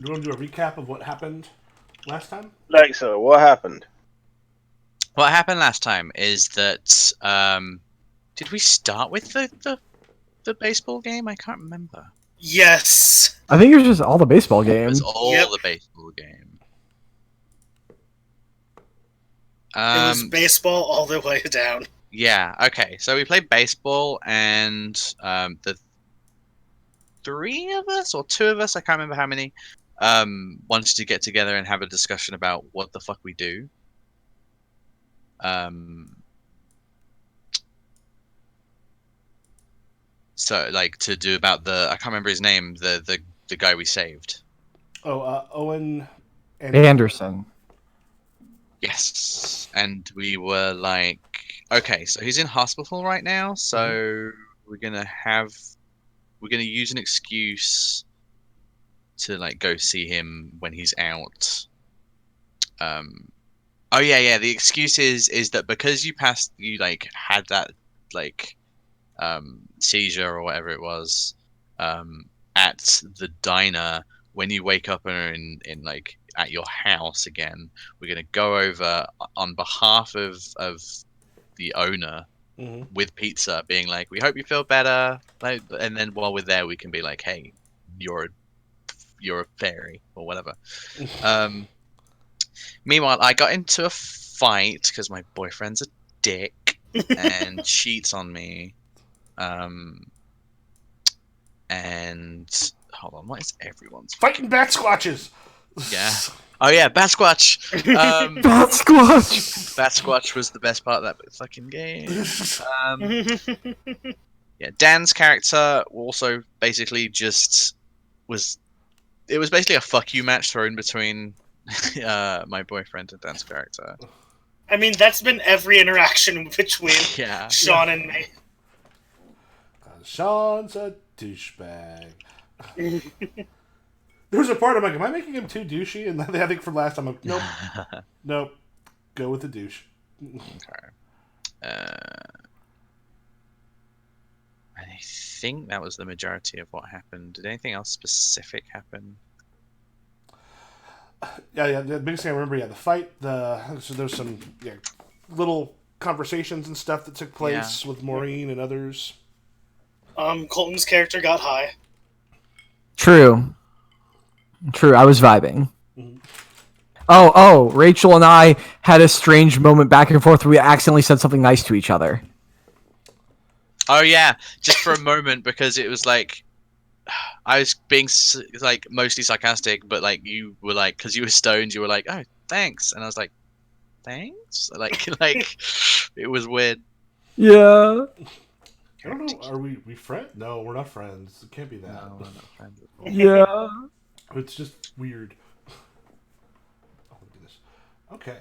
Do you want to do a recap of what happened last time? Like so, what happened? What happened last time is that did we start with the baseball game? I can't remember. Yes. I think it was just all the baseball It was games. all Yep. the baseball game. It was baseball all the way down. Yeah, okay. So we played baseball, and the three of us or two of us, I can't remember how many, wanted to get together and have a discussion about what the fuck we do. So like to do about I can't remember his name, the guy we saved. Oh, Owen Anderson. Yes, and we were like, okay, so he's in hospital right now, so we're gonna use an excuse to like go see him when he's out. Oh yeah, the excuse is that because you like had that like seizure or whatever it was at the diner. When you wake up in like at your house again, we're gonna go over on behalf of the owner with pizza, being like, we hope you feel better, like, and then while we're there we can be like, hey, you're a fairy or whatever. Meanwhile, I got into a fight because my boyfriend's a dick and cheats on me. And hold on, what is everyone's fighting bat squatches. Yeah. Oh yeah, Bat Squatch. Bat Squatch. Bat Squatch was the best part of that fucking game. Yeah, Dan's character also basically just was. It was basically a fuck you match thrown between my boyfriend and Dan's character. I mean, that's been every interaction between Yeah. Sean and me. Sean's a douchebag. There was a part I'm like, am I making him too douchey? And I think from last time, I'm like, nope, go with the douche. Okay. I think that was the majority of what happened. Did anything else specific happen? Yeah. The biggest thing I remember, the fight. So there's some little conversations and stuff that took place with Maureen and others. Colton's character got high. True. I was vibing. Oh, Rachel and I had a strange moment back and forth where we accidentally said something nice to each other. Oh yeah, just for a moment, because it was like I was being like mostly sarcastic, but like you were like, because you were stoned, you were like, oh thanks, and I was like, thanks, like it was weird. Yeah. I don't know. Are we friends? No, we're not friends. It can't be that. No, we're not friends at all. Yeah. It's just weird. Oh, look at this. Okay.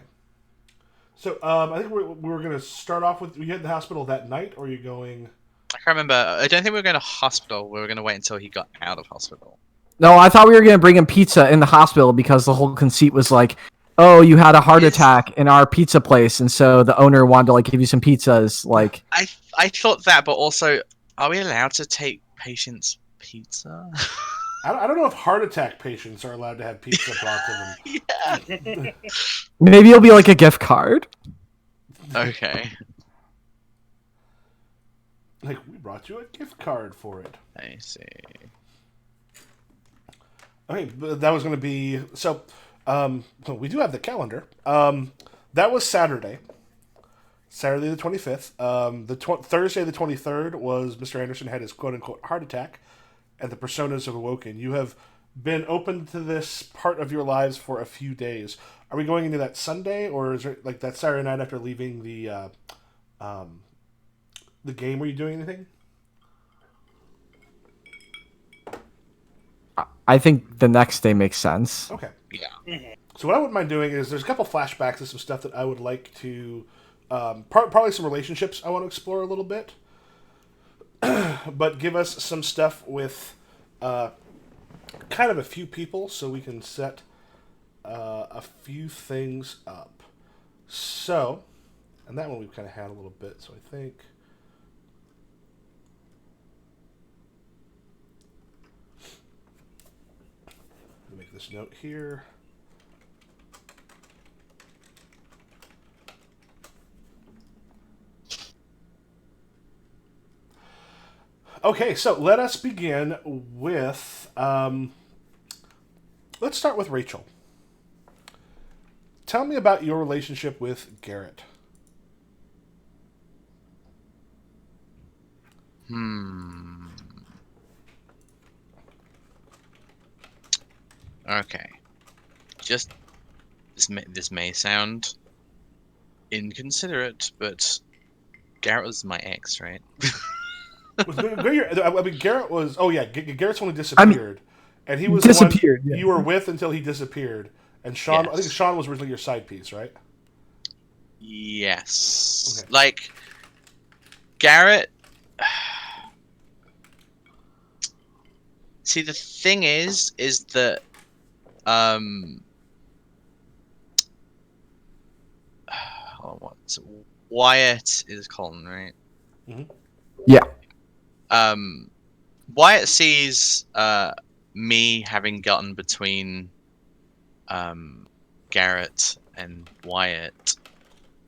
So, I think we were going to start off with, were you at the hospital that night, or are you going... I can't remember. I don't think we were going to hospital. We were going to wait until he got out of hospital. No, I thought we were going to bring him pizza in the hospital because the whole conceit was like, oh, you had a heart attack in our pizza place, and so the owner wanted to like give you some pizzas. Like, I thought that, but also, are we allowed to take patients' pizza? I don't know if heart attack patients are allowed to have pizza brought to them. Yeah. maybe it'll be like a gift card. Okay. Like, we brought you a gift card for it. I see. Okay, but that was going to be... So, we do have the calendar. That was Saturday. Saturday the 25th. Thursday the 23rd was Mr. Anderson had his quote-unquote heart attack, and the personas have awoken. You have been open to this part of your lives for a few days. Are we going into that Sunday, or is it like that Saturday night after leaving the game? Were you doing anything? I think the next day makes sense. Okay. Yeah. So what I wouldn't mind doing is there's a couple flashbacks of some stuff that I would like to, probably some relationships I want to explore a little bit, but give us some stuff with kind of a few people so we can set a few things up. So, and that one we've kind of had a little bit, so I think... this note here. Okay, so let us begin with... let's start with Rachel. Tell me about your relationship with Garrett. Okay. Just this may sound inconsiderate, but Garrett was my ex, right? I mean, Garrett was... Oh, yeah, Garrett's only disappeared. And he was disappeared. The one you were with until he disappeared. And Sean, Yes. I think Sean was originally your side piece, right? Yes. Okay. Like, Garrett... See, the thing is that... Wyatt is Colin, right? Mm-hmm. Yeah. Wyatt sees me having gotten between Garrett and Wyatt,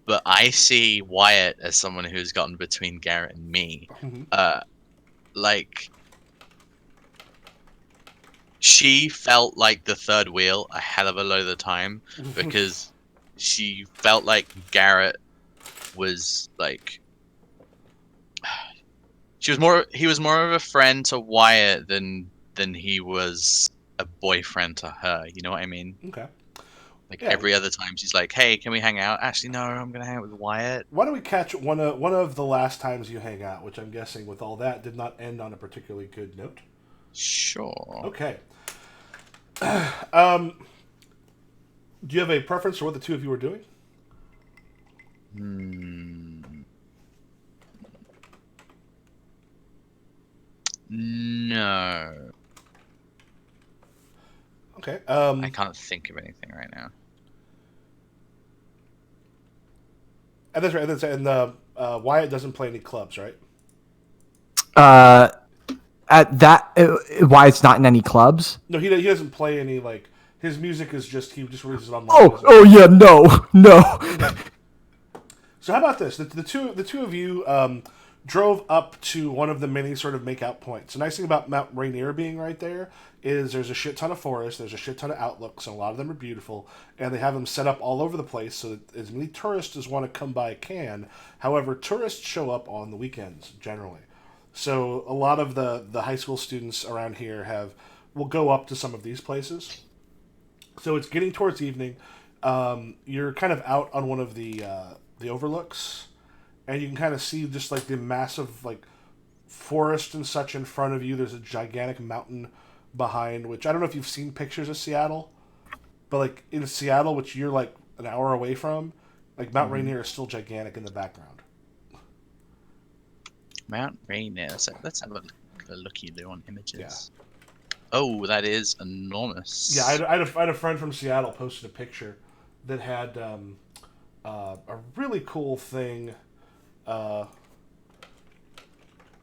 but I see Wyatt as someone who's gotten between Garrett and me. Mm-hmm. Like, she felt like the third wheel a hell of a lot of the time because she felt like Garrett was like... He was more of a friend to Wyatt than he was a boyfriend to her. You know what I mean? Okay. Like, Yeah. every other time she's like, "Hey, can we hang out?" Actually, no, I'm gonna hang out with Wyatt. Why don't we catch one of the last times you hang out, which I'm guessing with all that did not end on a particularly good note? Sure. Okay. Do you have a preference for what the two of you were doing? No. Okay. I can't think of anything right now. And that's right. And Wyatt doesn't play any clubs, right? At that, why it's not in any clubs? No, he doesn't play any, like, his music is just, he just releases it online. Oh yeah, no. Okay. So how about this? The two of you drove up to one of the many sort of make-out points. The nice thing about Mount Rainier being right there is there's a shit ton of forest, there's a shit ton of outlooks, and a lot of them are beautiful, and they have them set up all over the place so that as many tourists as want to come by can. However, tourists show up on the weekends, generally. So a lot of the high school students around here will go up to some of these places. So it's getting towards evening. You're kind of out on one of the overlooks, and you can kind of see just like the massive like forest and such in front of you. There's a gigantic mountain behind, which I don't know if you've seen pictures of Seattle, but like in Seattle, which you're like an hour away from, like Mount Rainier is still gigantic in the background. Mount Rainier. Let's have a looky-loo on images. Yeah. Oh, that is enormous. Yeah, I had a friend from Seattle posted a picture that had a really cool thing. And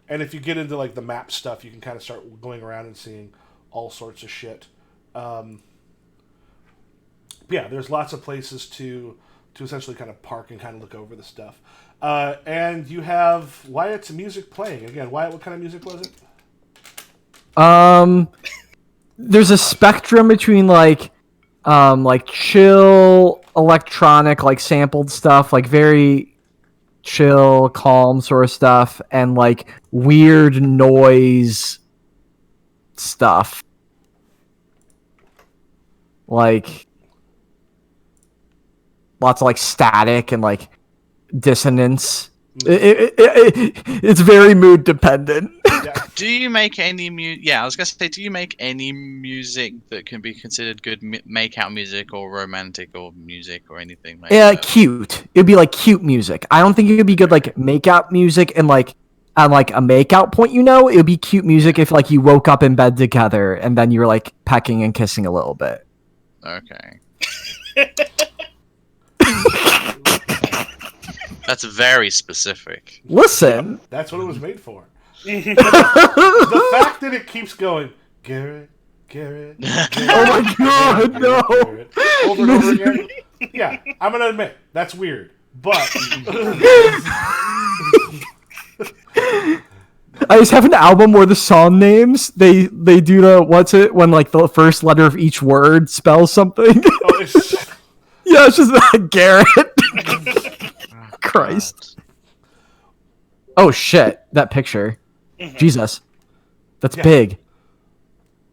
if you get into like the map stuff, you can kind of start going around and seeing all sorts of shit. Yeah, there's lots of places to essentially kind of park and kind of look over the stuff. And you have Wyatt's music playing. Again, Wyatt, what kind of music was it? There's a spectrum between like chill electronic, like sampled stuff, like very chill, calm sort of stuff, and like weird noise stuff. Like lots of like static and like dissonance. It's very mood dependent. Yeah. Do you make any music? Yeah, I was gonna say, do you make any music that can be considered good make-out music or romantic or music or anything like that? Cute. It'd be like cute music. I don't think it would be good like make-out music and like on like a make-out point. You know, it would be cute music if like you woke up in bed together and then you were like pecking and kissing a little bit. Okay. That's very specific. Listen. That's what it was made for. The fact that it keeps going, Garrett, Garrett. Oh my god, no! Garrett. Over and over again. Yeah, I'm gonna admit that's weird, but I just have an album where the song names they do the what's it when like the first letter of each word spells something. oh, it's Yeah, it's just that Garrett. Oh, Christ. Oh shit, that picture. Jesus. That's Yeah. big.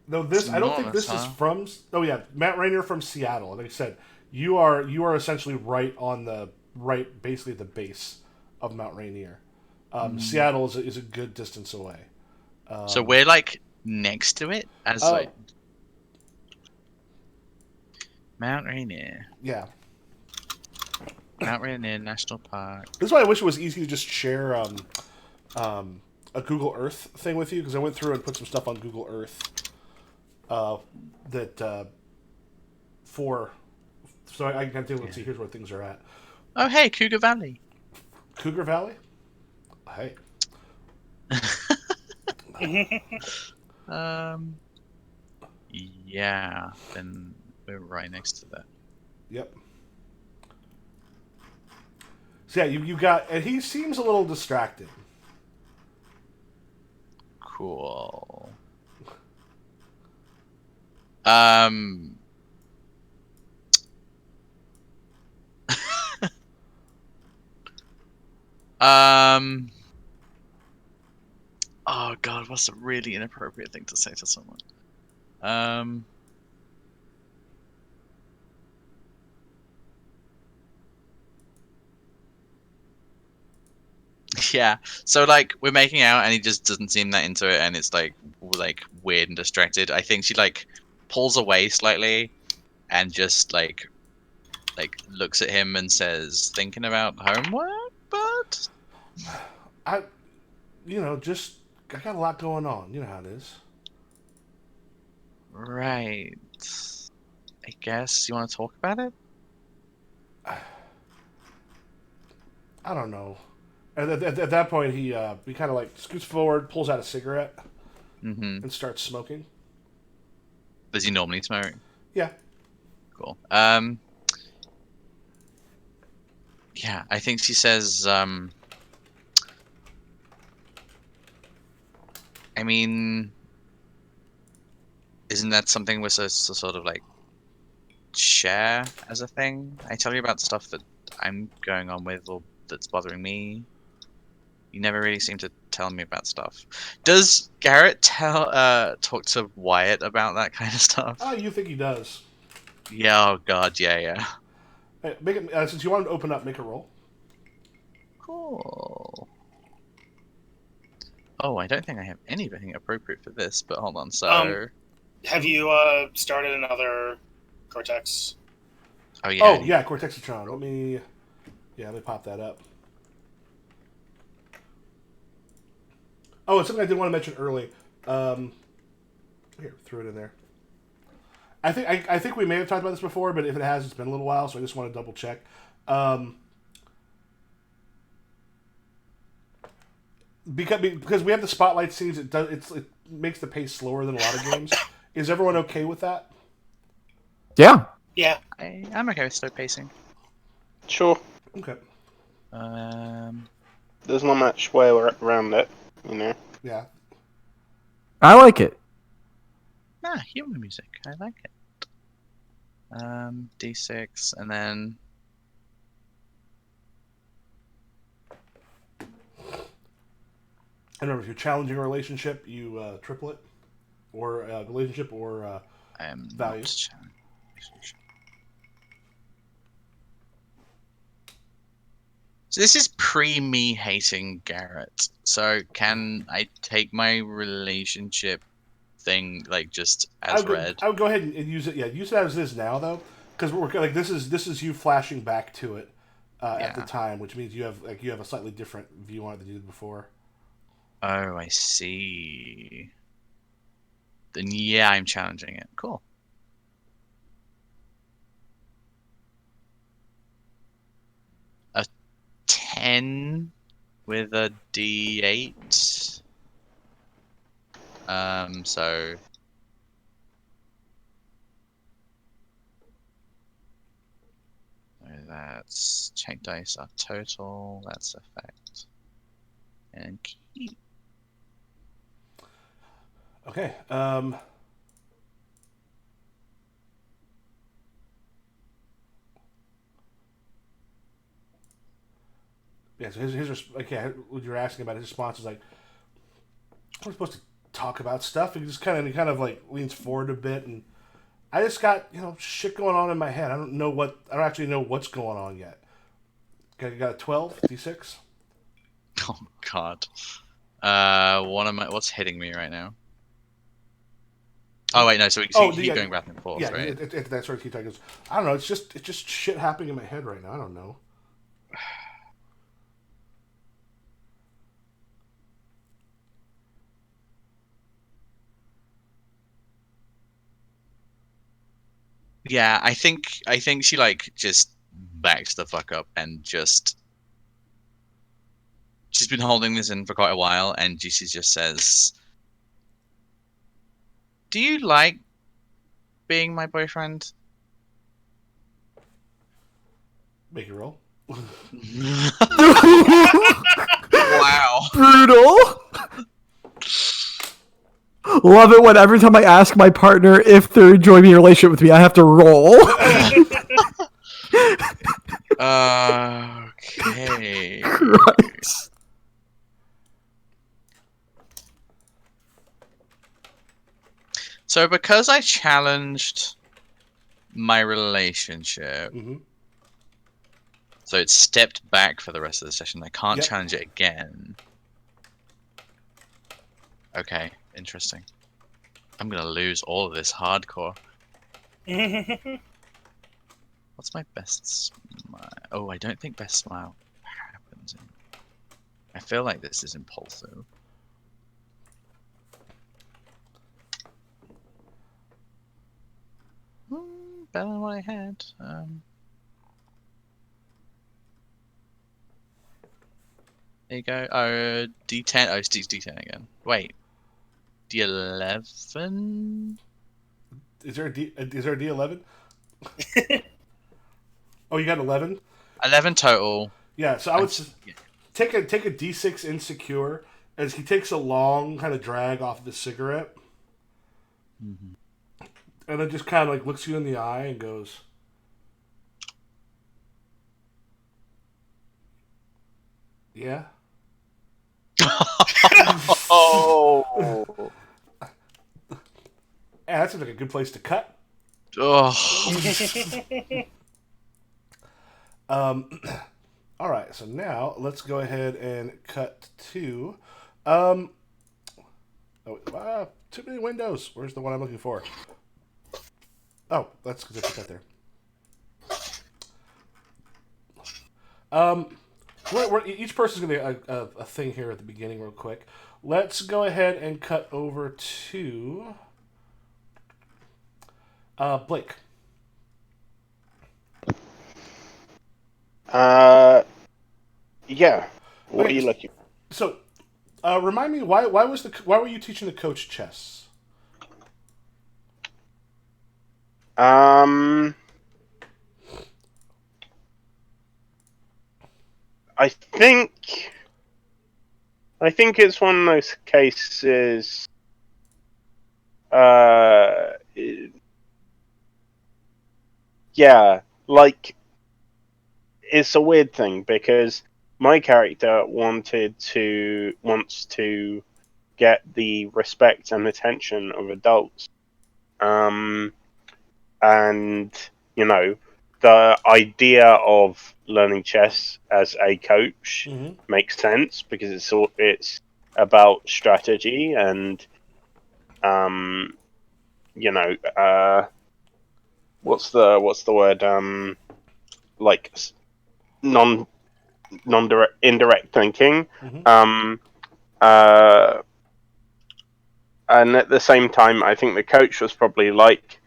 no this. It's I don't think enormous, this is huh? from. Oh yeah, Matt Rainier from Seattle. Like I said, you are essentially right on the basically the base of Mount Rainier. Seattle is a good distance away. So we're like next to it as Oh. like Mount Rainier. Yeah, Mount Rainier National Park. this is why I wish it was easy to just share a Google Earth thing with you, because I went through and put some stuff on Google Earth that for so I can take a look and see here's where things are at. Oh hey, Cougar Valley. Cougar Valley. Hey, Yeah, then we're right next to that. yep. So yeah, you got, and he seems a little distracted. Cool. Oh god, what's a really inappropriate thing to say to someone? Yeah. So like we're making out and he just doesn't seem that into it and it's like weird and distracted. I think she like pulls away slightly and just like looks at him and says, "Thinking about homework, bud?" I got a lot going on. You know how it is. Right. I guess you want to talk about it? I don't know. At that point, he kind of like scoots forward, pulls out a cigarette, Mm-hmm. and starts smoking. Does he normally smoke? Yeah. Cool. Yeah, I think she says, I mean, isn't that something we're supposed to sort of like share as a thing? I tell you about stuff that I'm going on with or that's bothering me. You never really seem to tell me about stuff. Does Garrett talk to Wyatt about that kind of stuff? Oh, you think he does? Yeah. Oh God. Yeah. Hey, make it since you wanted to open up, make a roll. Cool. Oh, I don't think I have anything appropriate for this, but hold on. So. Have you started another Cortex? Oh yeah. Oh yeah, Cortexatron. Let me pop that up. Oh, it's something I did want to mention early. Here, threw it in there. I think we may have talked about this before, but if it has, it's been a little while, so I just want to double check. Because we have the spotlight scenes, it makes the pace slower than a lot of games. Is everyone okay with that? Yeah. Yeah. I'm okay with slow pacing. Sure. Okay. There's not much way around it, you know. Yeah. I like it. Human music. I like it. D6, and then. And remember, if you're challenging a relationship, you triple it, or relationship, or value. So this is pre me hating Garrett. So can I take my relationship thing like just as read? I would go ahead and use it. Yeah, use it as it is now though, because we're like this is you flashing back to it at the time, which means you have a slightly different view on it than you did before. Oh, I see. Then yeah, I'm challenging it. Cool. A 10 with a D8. So that's check dice are total. That's effect. And keep. Okay. Yeah, so what you're asking about his response is like, we're supposed to talk about stuff. He just kind of like leans forward a bit, and I just got shit going on in my head. I don't actually know what's going on yet. Okay, you got a 12 d6. Oh God. What's hitting me right now? Oh wait, no. So we keep going back and forth, yeah, right? That sort of keep talking. I don't know. It's just shit happening in my head right now. I don't know. Yeah, I think she like just backs the fuck up and just she's been holding this in for quite a while, and she just says, "Do you like being my boyfriend?" Make it roll. Wow. Brutal. Love it when every time I ask my partner if they're enjoying a relationship with me, I have to roll. Okay. Christ. So because I challenged my relationship, so it's stepped back for the rest of the session. I can't challenge it again. Okay, interesting. I'm gonna lose all of this hardcore. What's my best smile? Oh, I don't think best smile happens. I feel like this is impulsive. Better than what I had. There you go. Oh, D10. Oh, it's D10 again. Wait. D11? Is there a D11? Oh, you got 11? 11 total. Yeah, so I would take a D6 insecure as he takes a long kind of drag off of the cigarette. And then just kind of like looks you in the eye and goes, "Yeah." Oh. Yeah, that seems like a good place to cut. Oh. All right, so now let's go ahead and cut to, too many windows. Where's the one I'm looking for? Oh, that's because I put that there. Each person's going to get a thing here at the beginning real quick. Let's go ahead and cut over to Blake. Yeah. What are you looking for? So, remind me, why were you teaching the coach chess? I think it's one of those cases. Yeah, like it's a weird thing because my character wants to get the respect and attention of adults, and the idea of learning chess as a coach makes sense because it's about strategy and what's the word like indirect thinking, and at the same time I think the coach was probably like,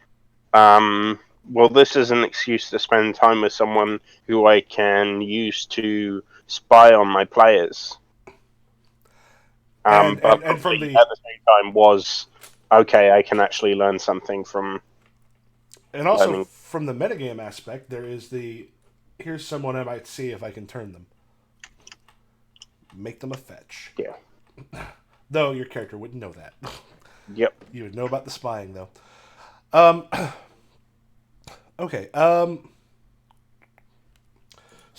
well, this is an excuse to spend time with someone who I can use to spy on my players. But at the same time was, okay, I can actually learn something from. And also, from the metagame aspect, there is the here's someone I might see if I can turn them. Make them a fetch. Yeah. Though your character wouldn't know that. Yep. You would know about the spying, though. Okay. So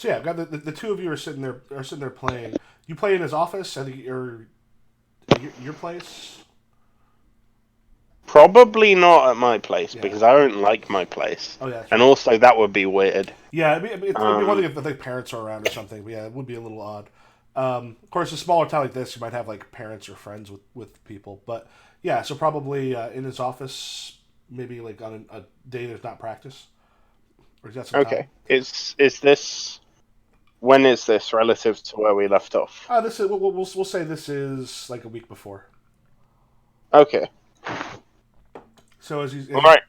yeah, I've got the two of you are sitting there playing. You play in his office, I think, or your place. Probably not at my place Yeah. because I don't like my place. Oh yeah. And also that would be weird. Yeah, it'd be one thing if the parents are around or something. But yeah, it would be a little odd. Of course, a smaller town like this, you might have like parents or friends with people. But yeah, so probably in his office, maybe like on a day there's not practice. Or is that some Okay. time? Is this? When is this relative to where we left off? This is we'll say this is like a week before. Okay. So as he's All right.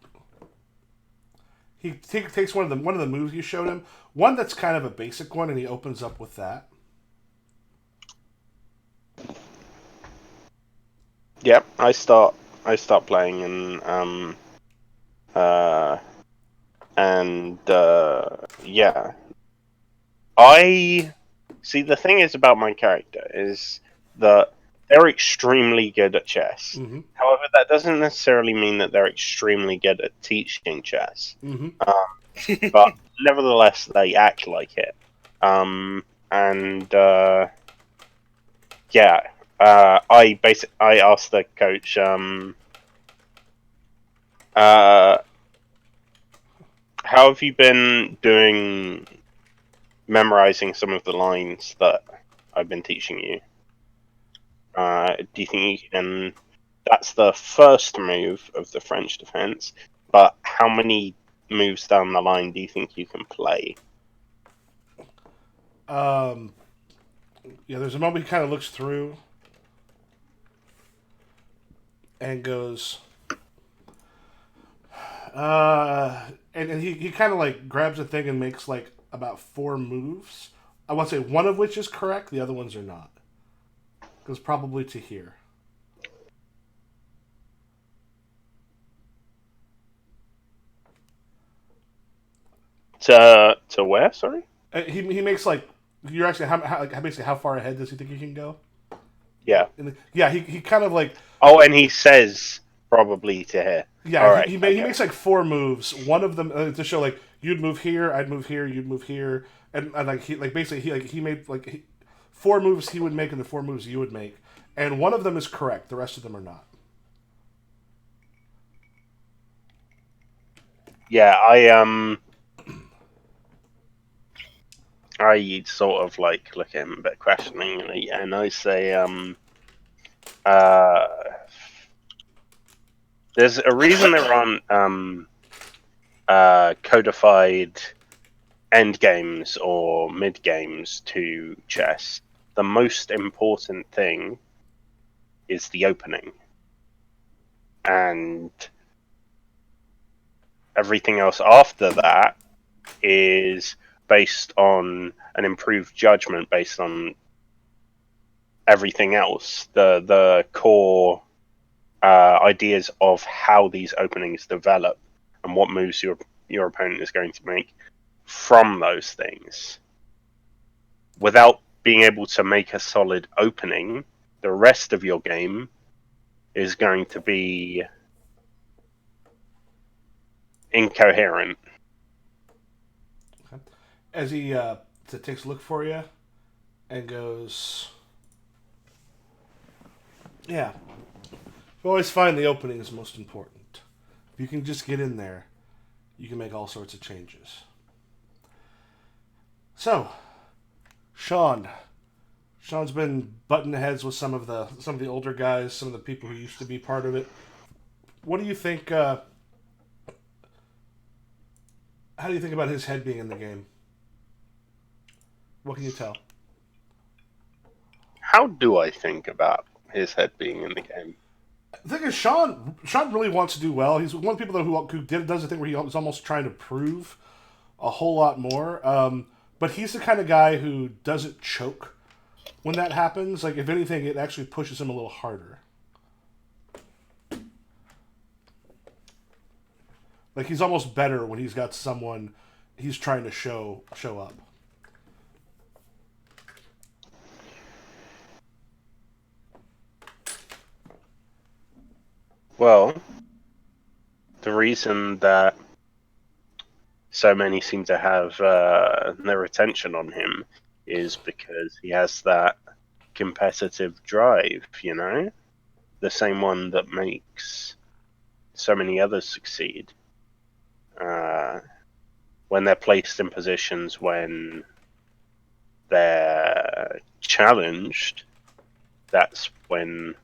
he takes one of the moves you showed him, one that's kind of a basic one, and he opens up with that. Yep. I start playing and yeah. I see. The thing is about my character is that they're extremely good at chess. Mm-hmm. However, that doesn't necessarily mean that they're extremely good at teaching chess. Mm-hmm. But nevertheless, they act like it. Yeah. I asked the coach. How have you been doing? Memorizing some of the lines that I've been teaching you. Do you think you can? That's the first move of the French defense. But how many moves down the line do you think you can play? Yeah, there's a moment he kind of looks through and goes, and he kind of like grabs a thing and makes like about 4 moves. I want to say one of which is correct, the other ones are not. Goes probably to here. To where? Sorry. He makes like you're actually basically how far ahead does he think he can go? Yeah. Yeah, he kind of like. Oh, and he says probably to here. Yeah, all right, he makes like 4 moves. One of them to show like you'd move here, I'd move here, you'd move here, and like he like basically he made like 4 moves he would make and the 4 moves you would make, and one of them is correct. The rest of them are not. Yeah, I sort of like look at him a bit questioningly, and I say, there's a reason there aren't codified end games or mid games to chess. The most important thing is the opening, and everything else after that is based on an improved judgment based on everything else. The core ideas of how these openings develop and what moves your opponent is going to make from those things. Without being able to make a solid opening, the rest of your game is going to be incoherent. Okay. As he takes a look for you and goes, yeah, you always find the opening is most important. If you can just get in there, you can make all sorts of changes. So, Sean's been butting heads with some of the older guys, some of the people who used to be part of it. What do you think? How do you think about his head being in the game? What can you tell? How do I think about his head being in the game? The thing is, Sean really wants to do well. He's one of the people who does the thing where he's almost trying to prove a whole lot more. But he's the kind of guy who doesn't choke when that happens. Like, if anything, it actually pushes him a little harder. Like, he's almost better when he's got someone he's trying to show up. Well, the reason that so many seem to have their attention on him is because he has that competitive drive, you know? The same one that makes so many others succeed. When they're placed in positions when they're challenged, that's when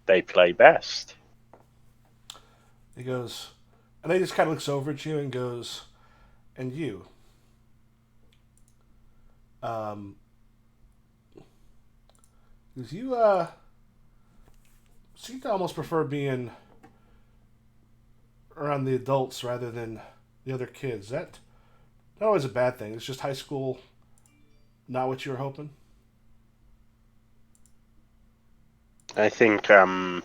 they play best. He goes, and then he just kind of looks over at you and goes, and you. Because you seem to almost prefer being around the adults rather than the other kids. That not always a bad thing. It's just high school, not what you were hoping. I think, furrows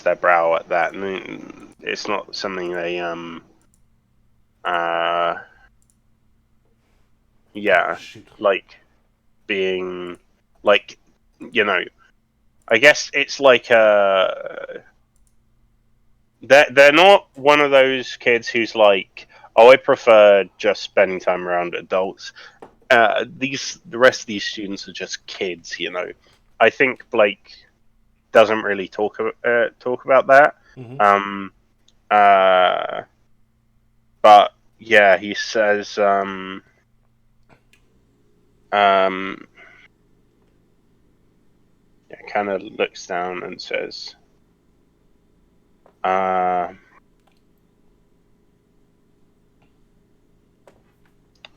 their brow at that, and it's not something they, yeah, Shoot. like being, like, you know, I guess it's like, they're not one of those kids who's like, oh, I prefer just spending time around adults. The rest of these students are just kids, you know. I think Blake doesn't really talk about that. Mm-hmm. But yeah, he says, kind of looks down and says,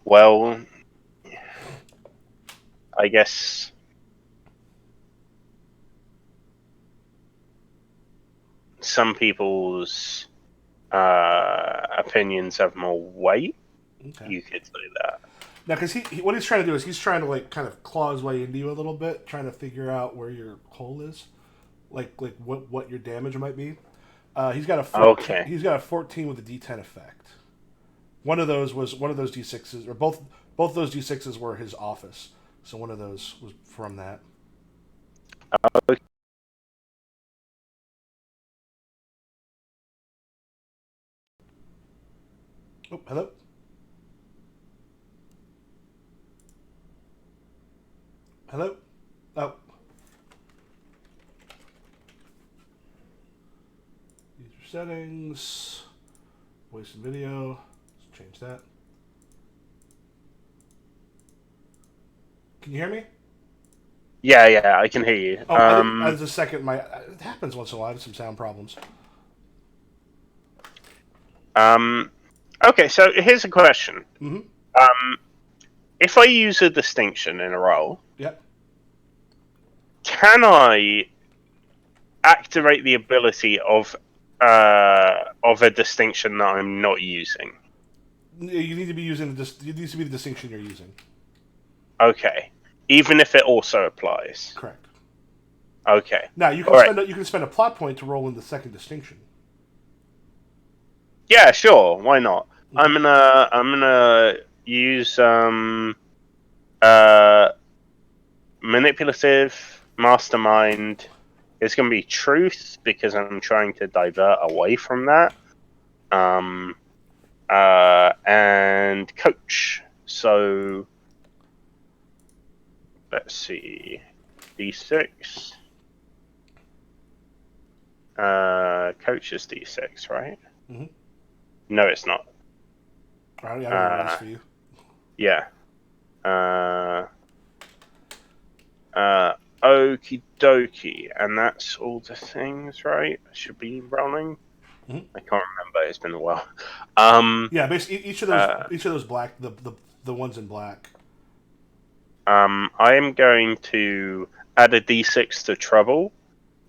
well, I guess some people's opinions have more weight. Okay. You could say that. Now, because what he's trying to do is he's trying to like kind of claw his way into you a little bit, trying to figure out where your hole is, like what your damage might be. He's got a 14, Okay. He's got a 14 with a D10 effect. One of those D6s, or both those D6s were his office. So one of those was from that. Okay. Oh, hello. Hello. Oh. User settings. Voice and video. Let's change that. Can you hear me? Yeah, I can hear you. Oh, as a second, it happens once in a while. I have some sound problems. Okay, so here's a question. Mm-hmm. If I use a distinction in a role, Yep. can I activate the ability of a distinction that I'm not using? You need to be using it needs to be the distinction you're using. Okay, even if it also applies. Correct. Okay. Now you can you can spend a plot point to roll in the second distinction. Yeah, sure. Why not? Mm-hmm. I'm gonna use manipulative mastermind. It's gonna be truth because I'm trying to divert away from that. And coach. So let's see, D6. Coach is D6, right? Mm-hmm. No, it's not. I don't know what it is for you. Yeah. Okie dokie, and that's all the things, right? I should be rolling. Mm-hmm. I can't remember. It's been a while. Yeah, basically each of those black, the ones in black. I am going to add a D6 to trouble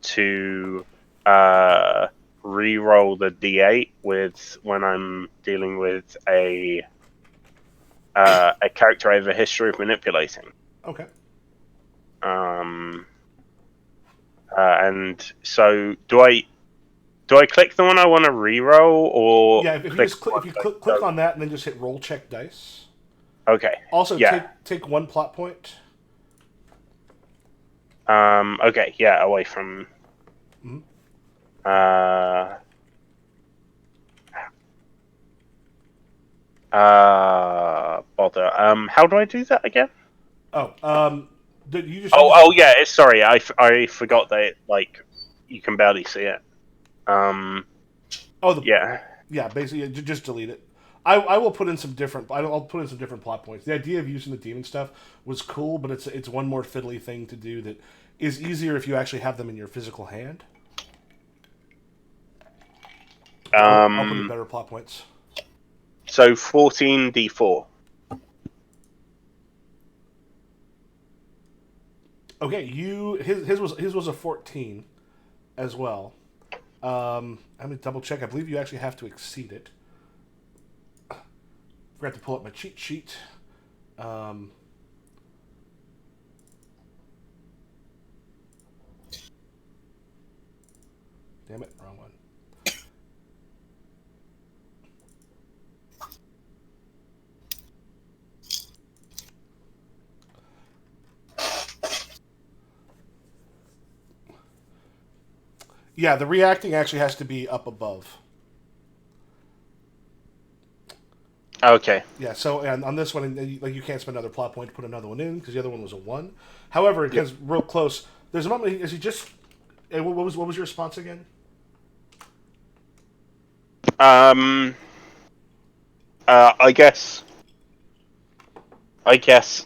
to re-roll the D8 with when I'm dealing with a character I have a history of manipulating. Okay. And so do I Do I click the one I want to reroll, or Yeah, if you just click on that and then just hit roll check dice. Okay. Also, yeah. take 1 plot point. Okay. Yeah. Away from. Mm-hmm. Bother. How do I do that again? You just. Oh, yeah. Sorry, I forgot that you can barely see it. Yeah. Yeah, basically, just delete it. I will put in some different. I'll put in some different plot points. The idea of using the demon stuff was cool, but it's one more fiddly thing to do that is easier if you actually have them in your physical hand. I'll put in better plot points. So 14d4. Okay, his was a 14 as well. Let me double check. I believe you actually have to exceed it. Forgot to pull up my cheat sheet. Damn it, wrong one. Yeah, the reacting actually has to be up above. Okay. Yeah, so and on this one, you can't spend another plot point to put another one in because the other one was a 1. However, it gets real close. There's a moment. Is he just? What was your response again? I guess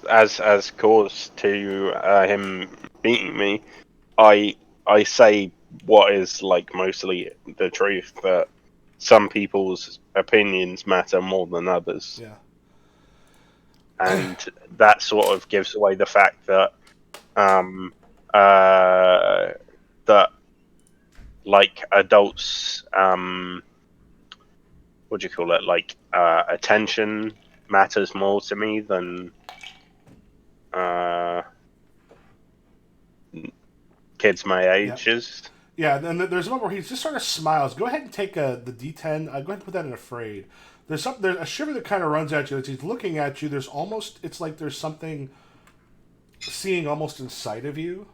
as cause to him beating me, I say what is mostly the truth, that some people's opinions matter more than others. Yeah. And that sort of gives away the fact that adults what do you call it, attention matters more to me than kids my ages. Yeah, and there's a moment where he just sort of smiles. Go ahead and take the D10. Go ahead and put that in afraid. There's a shiver that kind of runs at you as he's looking at you. It's like there's something seeing almost inside of you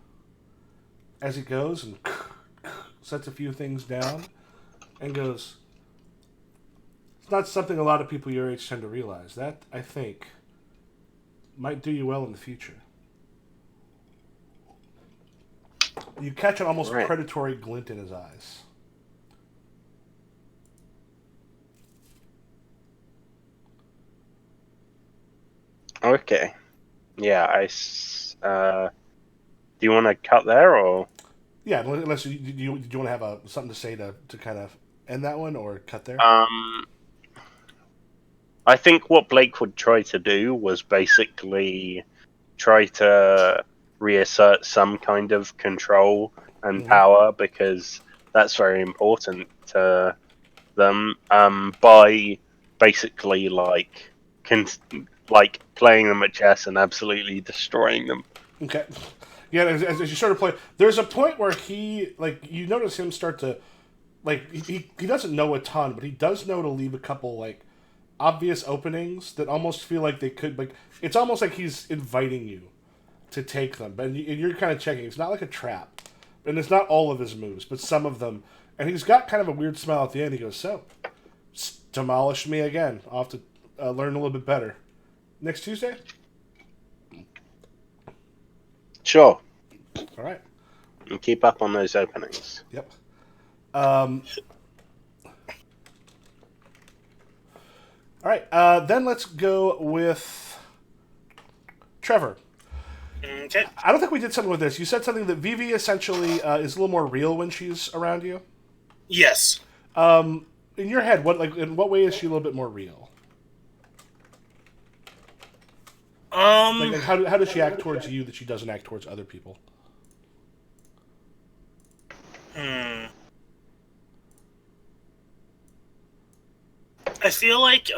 as he goes and sets a few things down and goes, it's not something a lot of people your age tend to realize. That, I think, might do you well in the future. You catch an almost predatory glint in his eyes. Okay. Yeah, do you want to cut there, or? Yeah, unless do you want to have something to say to kind of end that one, or cut there? I think what Blake would try to do was basically try to reassert some kind of control and power, because that's very important to them, by basically playing them at chess and absolutely destroying them. Okay. Yeah, as you sort of play, there's a point where you notice him start to, he doesn't know a ton, but he does know to leave a couple, obvious openings that almost feel like they could, it's almost like he's inviting you to take them, and you're kind of checking. It's not like a trap, and it's not all of his moves, but some of them, and he's got kind of a weird smile at the end. He goes, so, demolish me again. I'll have to learn a little bit better. Next Tuesday? Sure. All right. And keep up on those openings. Yep. All right. Then let's go with Trevor. Okay. I don't think we did something with this. You said something that VV essentially is a little more real when she's around you. Yes. In your head, in what way is she a little bit more real? How does she act towards you that she doesn't act towards other people? I feel like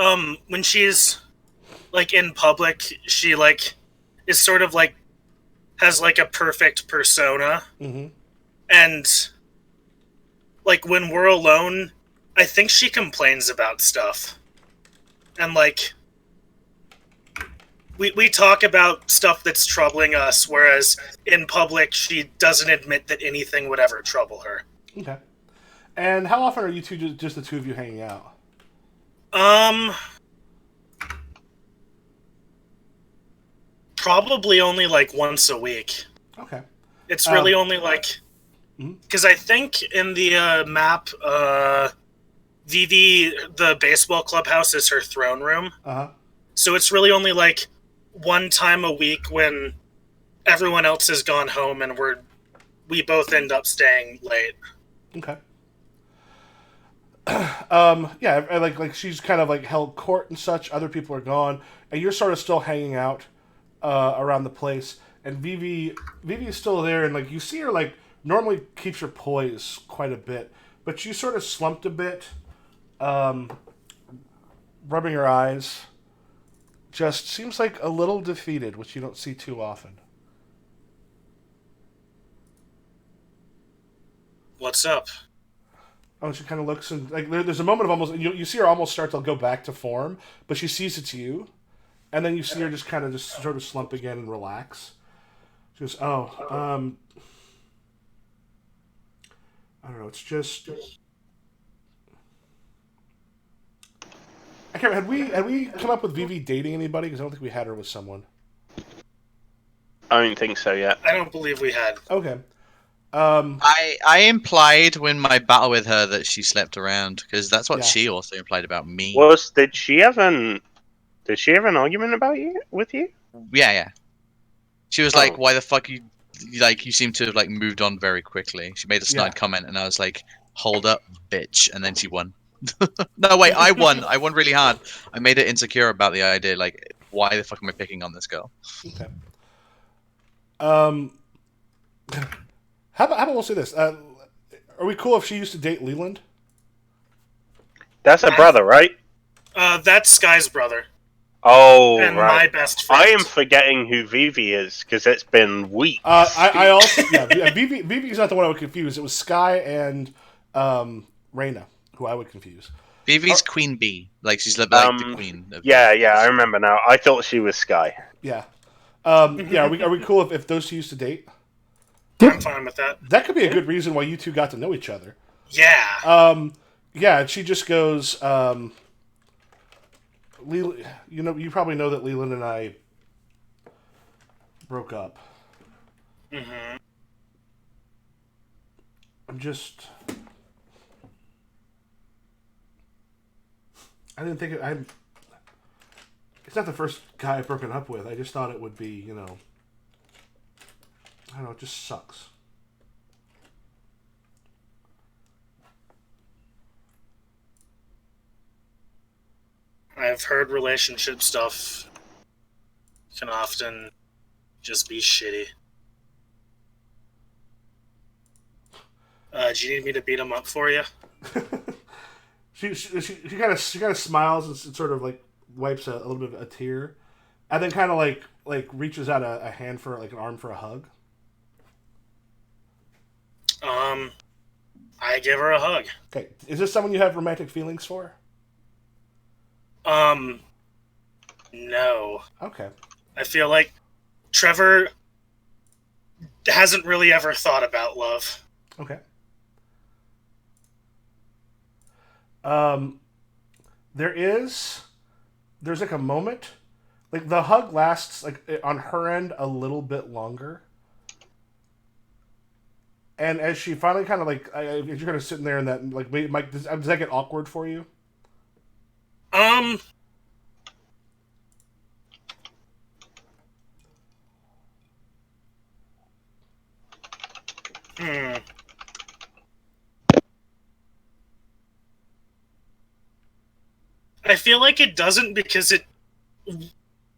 when she's in public, she is sort of has a perfect persona, and like when we're alone, I think she complains about stuff. And like we talk about stuff that's troubling us, whereas in public she doesn't admit that anything would ever trouble her. Okay. And how often are you two just the two of you hanging out? Probably only like once a week. Okay. It's really only like because I think in the map, VV, the baseball clubhouse is her throne room. Uh-huh. So it's really only like one time a week when everyone else has gone home and we both end up staying late. Okay. Yeah, like she's kind of like held court and such. Other people are gone, and you're sort of still hanging out around the place. And Vivi is still there, and like you see her like normally keeps her poise quite a bit, but she sort of slumped a bit, rubbing her eyes. Just seems like a little defeated, which you don't see too often. What's up? Oh, she kind of looks and like there's a moment of almost you see her almost start to go back to form, but she sees it's you, and then you see her just kind of just sort of slump again and relax. She goes, "Oh, I don't know. It's just I can't. Had we come up with Vivi dating anybody? Because I don't think we had her with someone. I don't think so yet. I don't believe we had. Okay. I implied when my battle with her that she slept around because that's what she also implied about me. Did she have an argument about you with you? Yeah. She was like, "Why the fuck you seem to have like moved on very quickly." She made a snide comment, and I was like, "Hold up, bitch!" And then she won. No, wait, I won. I won really hard. I made her insecure about the idea, like, why the fuck am I picking on this girl? Okay. How about we'll say this? Are we cool if she used to date Leland? That's her brother, right? That's Sky's brother. Oh, and right. my best friend. I am forgetting who Vivi is because it's been weeks. I also Vivi's not the one I would confuse. It was Sky and Reyna who I would confuse. Vivi's Queen Bee, like she's like the queen. Yeah, I remember now. I thought she was Sky. Yeah, Are we cool if those two used to date? I'm fine with that. That could be a good reason why you two got to know each other. Yeah. Yeah, and she just goes, you probably know that Leland and I broke up. Mm-hmm. It's not the first guy I've broken up with. I just thought it would be, I don't know, it just sucks. I've heard relationship stuff can often just be shitty. Do you need me to beat him up for you? She kind of smiles and sort of like wipes a little bit of a tear, and then kind of like reaches out a hand for like an arm for a hug. I give her a hug. Okay, is this someone you have romantic feelings for? No. Okay. I feel like Trevor hasn't really ever thought about love. Okay. There's like a moment, like the hug lasts like on her end a little bit longer, and as she finally kind of like, you're kind of sitting there and that like, Mike, does that get awkward for you? I feel like it doesn't because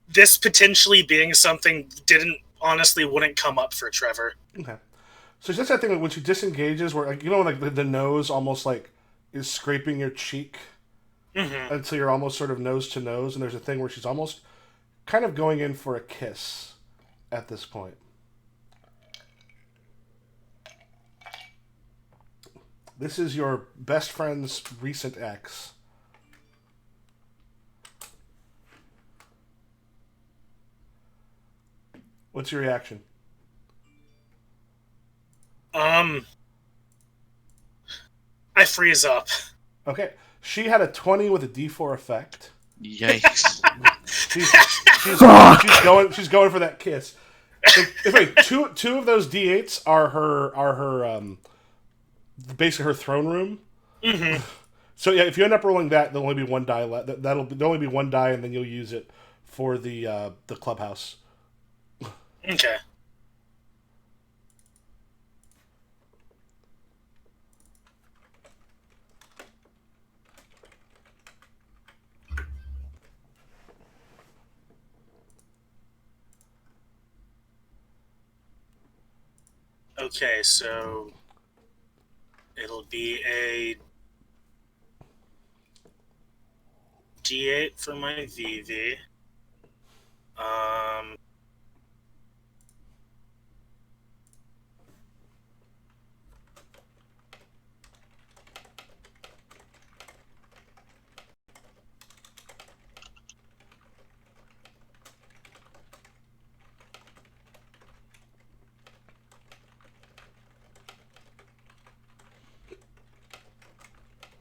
this potentially being something wouldn't come up for Trevor. Okay. So it's just that thing like when she disengages where like, when like the nose almost like is scraping your cheek until you're almost sort of nose to nose, and there's a thing where she's almost kind of going in for a kiss at this point. This is your best friend's recent ex. What's your reaction? I freeze up. Okay. She had a 20 with a D4 effect. Yikes. She's going for that kiss. If wait, two of those D8s are her basically her throne room. Mm-hmm. So yeah, if you end up rolling that, there'll only be one die left. There'll only be one die, and then you'll use it for the clubhouse. Okay. Okay, so it'll be a D8 for my VV.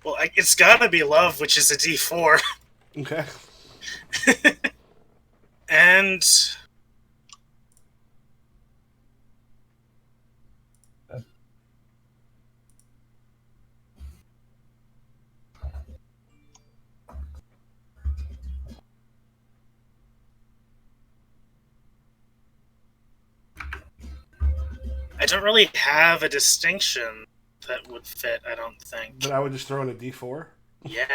Well, it's gotta be love, which is a D4. Okay. And I don't really have a distinction that would fit, I don't think. Then I would just throw in a D4. Yeah.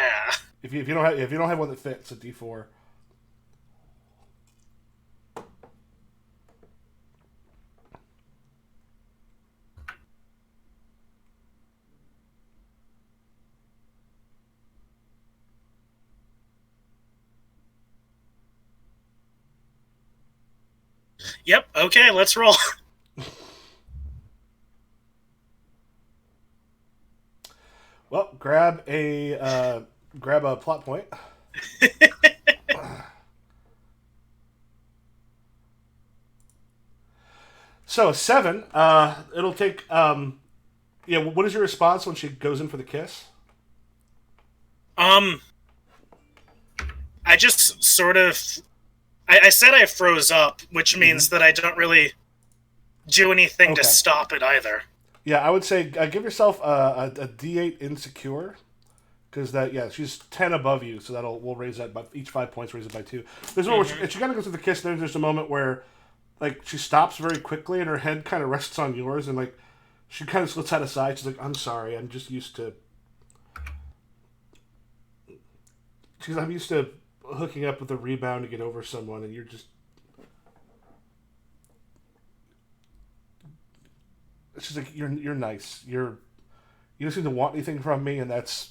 If you don't have one that fits, a D4. Yep, okay, let's roll. Well, grab a plot point. So 7. It'll take. Yeah. What is your response when she goes in for the kiss? I just sort of. I said I froze up, which means that I don't really do anything to stop it either. Yeah, I would say give yourself a D8 insecure, because she's 10 above you, so we'll raise that by each 5 points, raise it by 2. There's no, if she kind of goes through the kiss, there's a moment where, like, she stops very quickly and her head kind of rests on yours, and like she kind of slits out aside. She's like, "I'm sorry, I'm just used to." I'm used to hooking up with a rebound to get over someone, and you're just. She's like, you're nice. You don't seem to want anything from me, and that's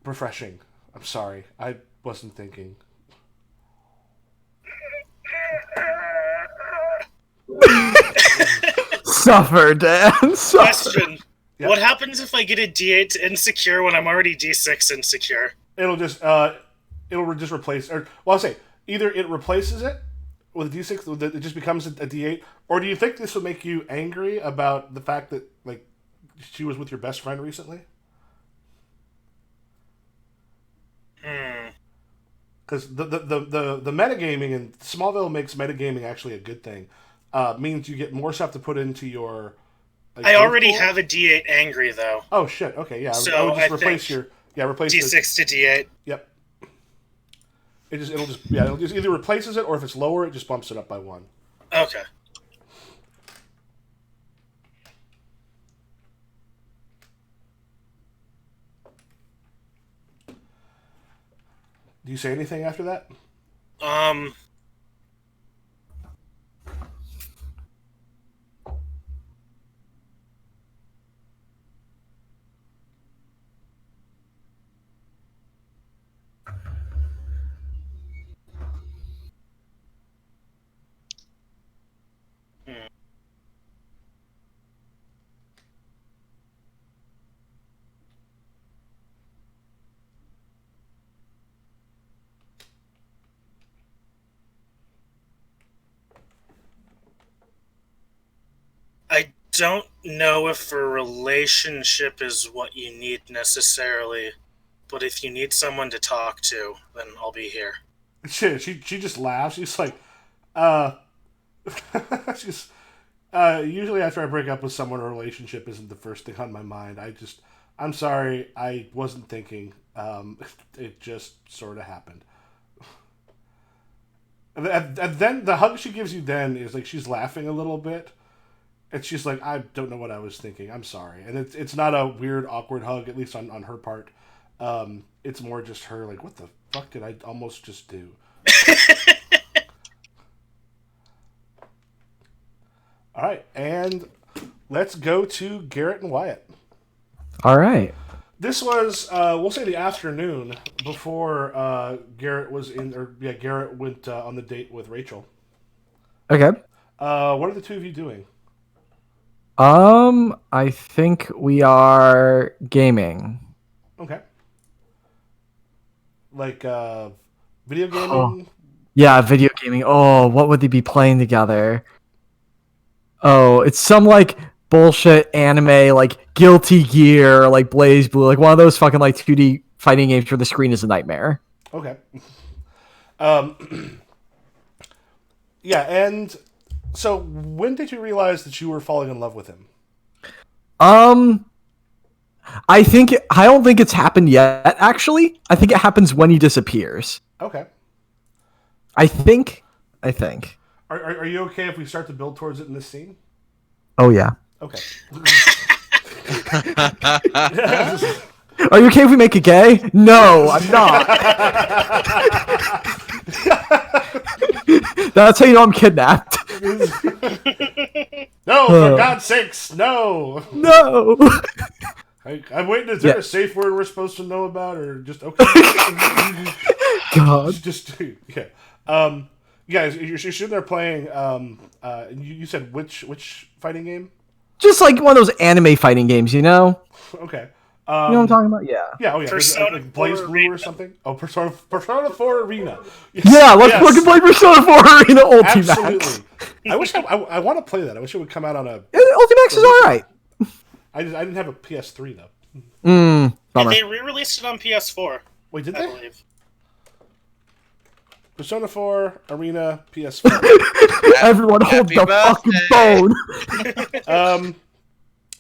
refreshing. I'm sorry. I wasn't thinking. Suffer, Dan. Suffer. Question. Yep. What happens if I get a D8 to insecure when I'm already D6 insecure? It'll just replace, or well, I'll say either it replaces it with a D6, it just becomes a D8, or do you think this will make you angry about the fact that like she was with your best friend recently? Because the metagaming in Smallville makes metagaming actually a good thing. Means you get more stuff to put into your. Like, I already have a D8 angry though. Oh shit! Okay, yeah. So I would just replace D6 to D8. Yep. It'll just either replaces it, or if it's lower, it just bumps it up by 1. Okay. Do you say anything after that? don't know if a relationship is what you need necessarily, but if you need someone to talk to, then I'll be here. She just laughs. She's like, she's usually after I break up with someone, a relationship isn't the first thing on my mind. I'm sorry, I wasn't thinking. It just sort of happened. And then the hug she gives you then is like she's laughing a little bit, and she's like, I don't know what I was thinking. I'm sorry. And it's not a weird, awkward hug, at least on her part. It's more just her like, what the fuck did I almost just do? All right, and let's go to Garrett and Wyatt. All right. This was, we'll say, the afternoon before Garrett was Garrett went on the date with Rachel. Okay. What are the two of you doing? I think we are gaming. Okay. Like video gaming. Oh. Yeah, video gaming. Oh, what would they be playing together? Oh, it's some like bullshit anime, like Guilty Gear, like Blaze Blue, like one of those fucking like 2D fighting games where the screen is a nightmare. Okay. Yeah, and so when did you realize that you were falling in love with him? I don't think it's happened yet, actually. I think it happens when he disappears. Okay. I think. Are you okay if we start to build towards it in this scene? Oh, yeah. Okay. Are you okay if we make it gay? No, I'm not. That's how you know I'm kidnapped. No, for God's sakes, no. No. I'm waiting. Is there a safe word we're supposed to know about, or just okay? God. Just yeah. Guys, you're sitting there playing. You said which fighting game? Just like one of those anime fighting games, you know? Okay. You know what I'm talking about? Yeah. Yeah. Oh yeah. Persona Like Blaze 4 Blue Arena. or something. Oh, Persona 4 Arena. Yes. Yeah, let's Yes. fucking play Persona 4 Arena Ultimax. Absolutely. I wish I want to play that. I wish it would come out on a. Ultimax is alright. I didn't have a PS3 though. And Bummer. they re-released it on PS4, Wait, did I they? believe. Persona 4 Arena PS4. Everyone hold Happy the birthday. fucking phone.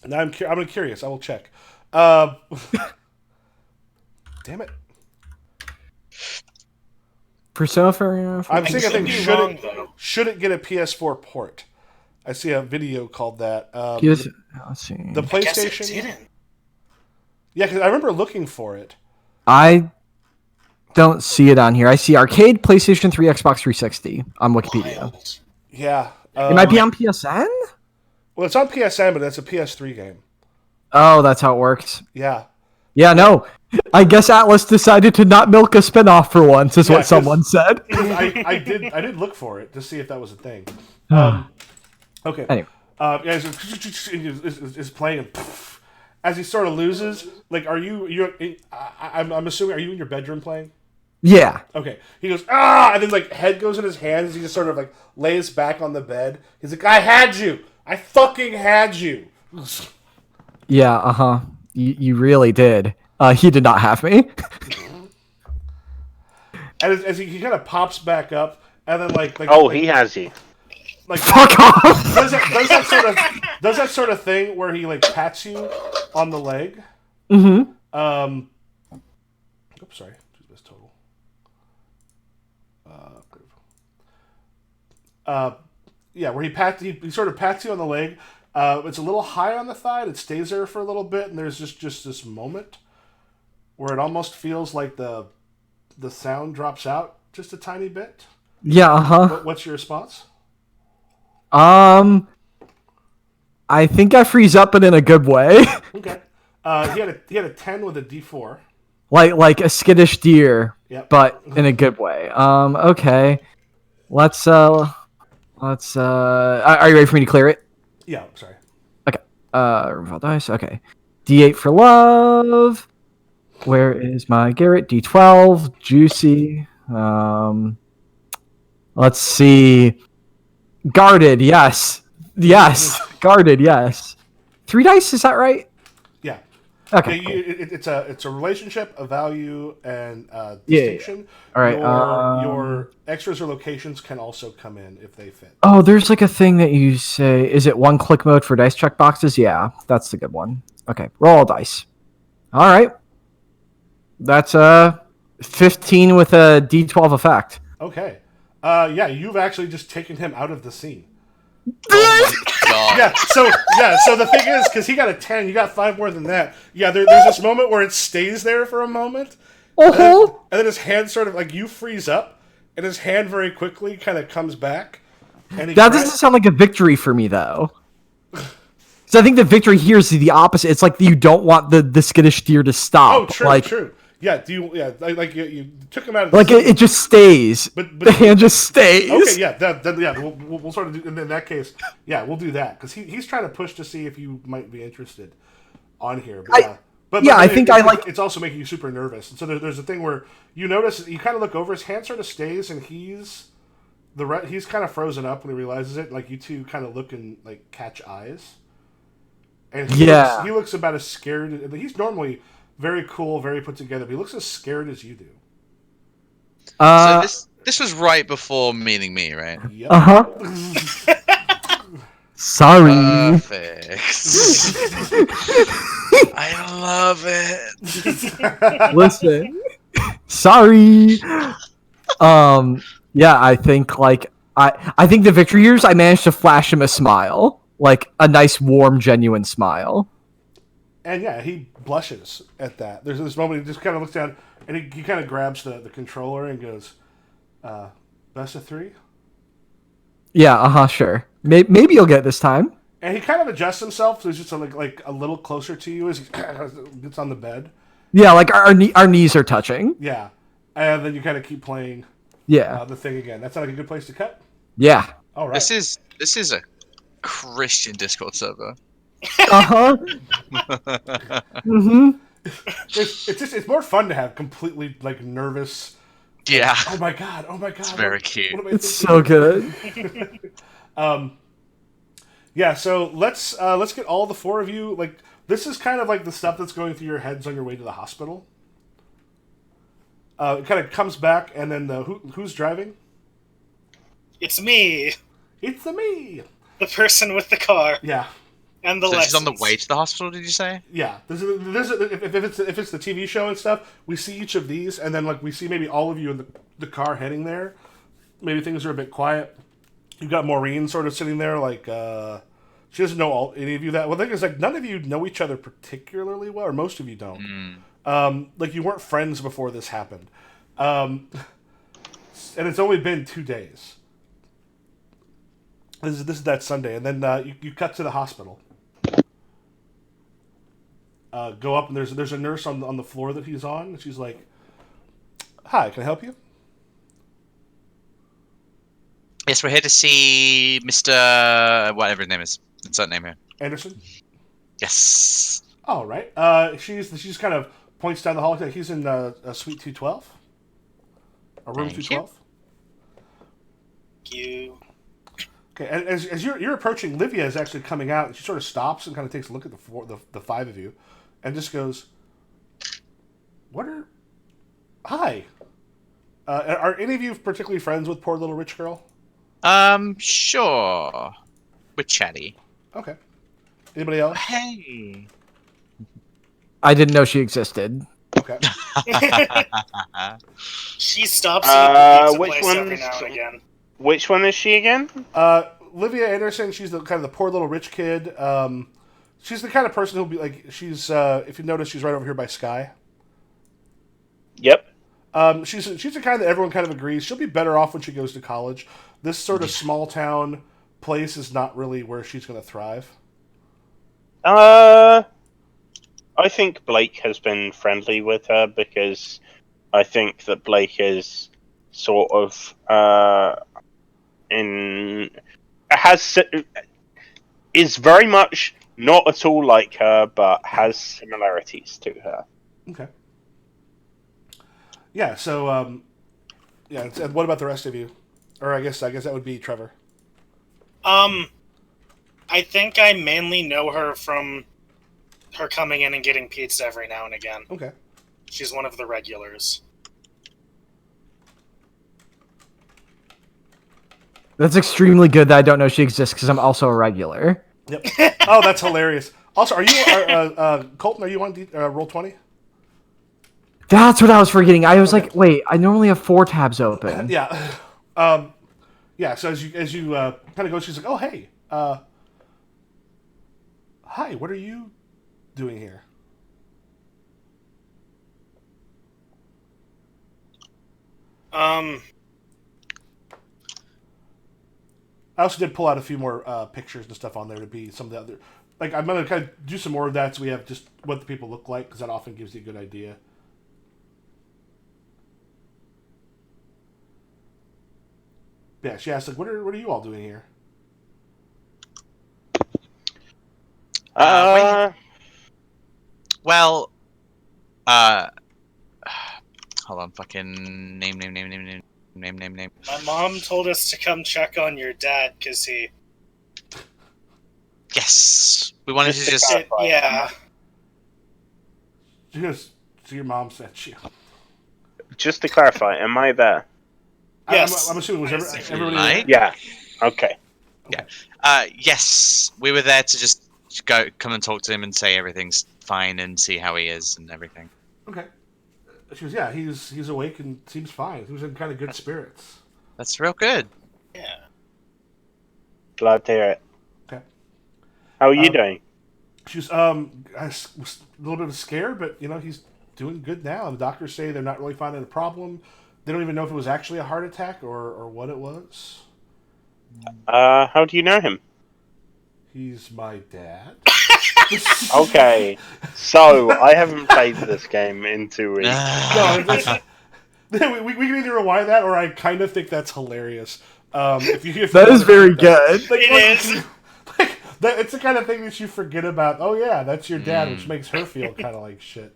Now I'm curious. I will check. Damn it. Persona 4 Arena. I'm thinking. I could think be wrong, though. should it get a PS4 port? I see a video called that. Let's see. The I guess it PlayStation. didn't. Yeah, because I remember looking for it. I don't see it on here. I see arcade, PlayStation 3, Xbox 360 on Wikipedia. Wild. Yeah. It might be on PSN? Well, it's on PSN, but that's a PS3 game. Oh, that's how it works. Yeah. Yeah, no. I guess Atlas decided to not milk a spinoff for once, is Yeah, what 'cause- someone said. I did look for it to see if that was a thing. Okay. Anyway. Yeah, is playing and as he sort of loses. Like, are you? I'm assuming. Are you in your bedroom playing? Yeah. Okay. He goes, and then like head goes in his hands. He just sort of like lays back on the bed. He's like, I had you. I fucking had you. Yeah, uh-huh. You really did. He did not have me. And as he kind of pops back up, and then like He has you. like Fuck off! does that sort of thing where he like pats you on the leg. Mm-hmm. Oops, sorry. That's total. Yeah, where he sort of pats you on the leg. It's a little high on the thigh. It stays there for a little bit, and there's just this moment where it almost feels like the sound drops out just a tiny bit. Yeah, uh-huh. What's your response? I think I freeze up, but in a good way. Okay. He had a 10 with a D4. like a skittish deer, Yep. but in a good way. Okay. Let's are you ready for me to clear it? Yeah, sorry. Okay. Revolve dice. Okay. D8 for love. Where is my Garrett? D12. Juicy. Let's see. Guarded. Yes. Guarded, yes. 3 dice, is that right? Yeah. Okay. Yeah, it's a relationship, a value, and Yeah. distinction. All right. Your extras or locations can also come in if they fit. Oh, there's like a thing that you say. Is it 1-click mode for dice check boxes? Yeah, that's the good one. Okay, roll all dice. All right. That's 15 with a D12 effect. Okay. Yeah, you've actually just taken him out of the scene. Oh my god. So the thing is, because he got a 10, you got 5 more than that. Yeah, there's this moment where it stays there for a moment, and then his hand sort of like you freeze up, and his hand very quickly kind of comes back. And That doesn't sound like a victory for me, though. So I think the victory here is the opposite. It's like you don't want the skittish deer to stop. Oh, true, like, true. Yeah, you took him out of the like scene. it just stays. But the hand just stays. Okay, yeah, we'll sort of do in that case. Yeah, we'll do that because he's trying to push to see if you might be interested on here. But I think it's also making you super nervous. And so there's a thing where you notice you kind of look over, his hand sort of stays, and he's kind of frozen up when he realizes it. Like you two kind of look and like catch eyes, and he looks about as scared. He's normally very cool, very put together, but he looks as scared as you do. So this was right before meeting me, right? Yep. Sorry. Perfect. I love it. Listen. Sorry. Yeah, I think I think the victory years I managed to flash him a smile. Like a nice, warm, genuine smile. And yeah, he blushes at that. There's this moment he just kind of looks down and he kind of grabs the controller and goes, best of 3? Yeah, sure. Maybe you'll get it this time. And he kind of adjusts himself so he's just like a little closer to you as he gets on the bed. Yeah, like our knees are touching. Yeah. And then you kind of keep playing the thing again. That's not like a good place to cut? Yeah. All right. This is a Christian Discord server. Mm-hmm. It's more fun to have completely like nervous. Yeah. Oh my god! It's very cute. It's so good. Yeah. So let's get all the 4 of you. Like this is kind of like the stuff that's going through your heads on your way to the hospital. It kind of comes back, and then who's driving? It's me, It's me. the person with the car Yeah. and the So license. she's on the way to the hospital, did you say? Yeah, if it's the TV show and stuff, we see each of these, and then like we see maybe all of you in the car heading there. Maybe things are a bit quiet. You've got Maureen sort of sitting there, like she doesn't know any of you that well. The thing is, like none of you know each other particularly well, or most of you don't. Like you weren't friends before this happened, and it's only been 2 days. This is that Sunday, and then you cut to the hospital. Go up and there's a nurse on the floor that he's on, and she's like, "Hi, can I help you?" Yes, we're here to see Mr. whatever his name is. What's that name here? Anderson. Yes. All right. She's kind of points down the hall. He's in suite 212, or room Thank 212. You. Okay, and as you're approaching, Livia is actually coming out, and she sort of stops and kind of takes a look at the 5 of you, and just goes, "What are? Hi. Are any of you particularly friends with poor little rich girl?" Sure. We're chatty. Okay. Anybody else? Hey. I didn't know she existed. Okay. She stops at the which pizza one? place every now and again. Which one is she again? Livia Anderson. She's the kind of the poor little rich kid. She's the kind of person who'll be like. She's if you notice, she's right over here by Sky. Yep. She's the kind that everyone kind of agrees she'll be better off when she goes to college. This sort of small town place is not really where she's going to thrive. I think Blake has been friendly with her because I think that Blake is sort of is very much not at all like her, but has similarities to her. Okay. Yeah. So, and what about the rest of you? Or I guess that would be Trevor. I I think I mainly know her from her coming in and getting pizza every now and again. Okay. She's one of the regulars. That's extremely good that I don't know she exists because I'm also a regular. Yep. Oh, that's hilarious. Also, are you Colton? Are you on Roll20? That's what I was forgetting. I was like, wait, I normally have 4 tabs open. Yeah. Yeah. So as you kind of go, she's like, "Oh, hey. Hi. What are you doing here?" I also did pull out a few more pictures and stuff on there to be some of the other. Like, I'm gonna kind of do some more of that, so we have just what the people look like, because that often gives you a good idea. Yeah, she asked, like, what are you all doing here? Well, hold on, fucking name. My mom told us to come check on your dad because he. Yes, we wanted to just. Yeah. She goes, so your mom sent you. Just to clarify, am I there? Yes. I'm assuming, was everybody Like? there? Yeah. Okay. Yes, we were there to just come and talk to him and say everything's fine and see how he is and everything. Okay. She goes, yeah, he's awake and seems fine. He was in kind of good spirits. That's real good. Yeah. Glad to hear it. Okay. How are you doing? She was I was a little bit scared, but he's doing good now. And the doctors say they're not really finding a problem. They don't even know if it was actually a heart attack or what it was. How do you know him? He's my dad. Okay, so I haven't played this game in 2 weeks. No, we can either rewind that, or I kind of think that's hilarious. If That is very good. Like, It is. Like, it's the kind of thing that you forget about. Oh yeah, that's your dad, which makes her feel kind of like shit.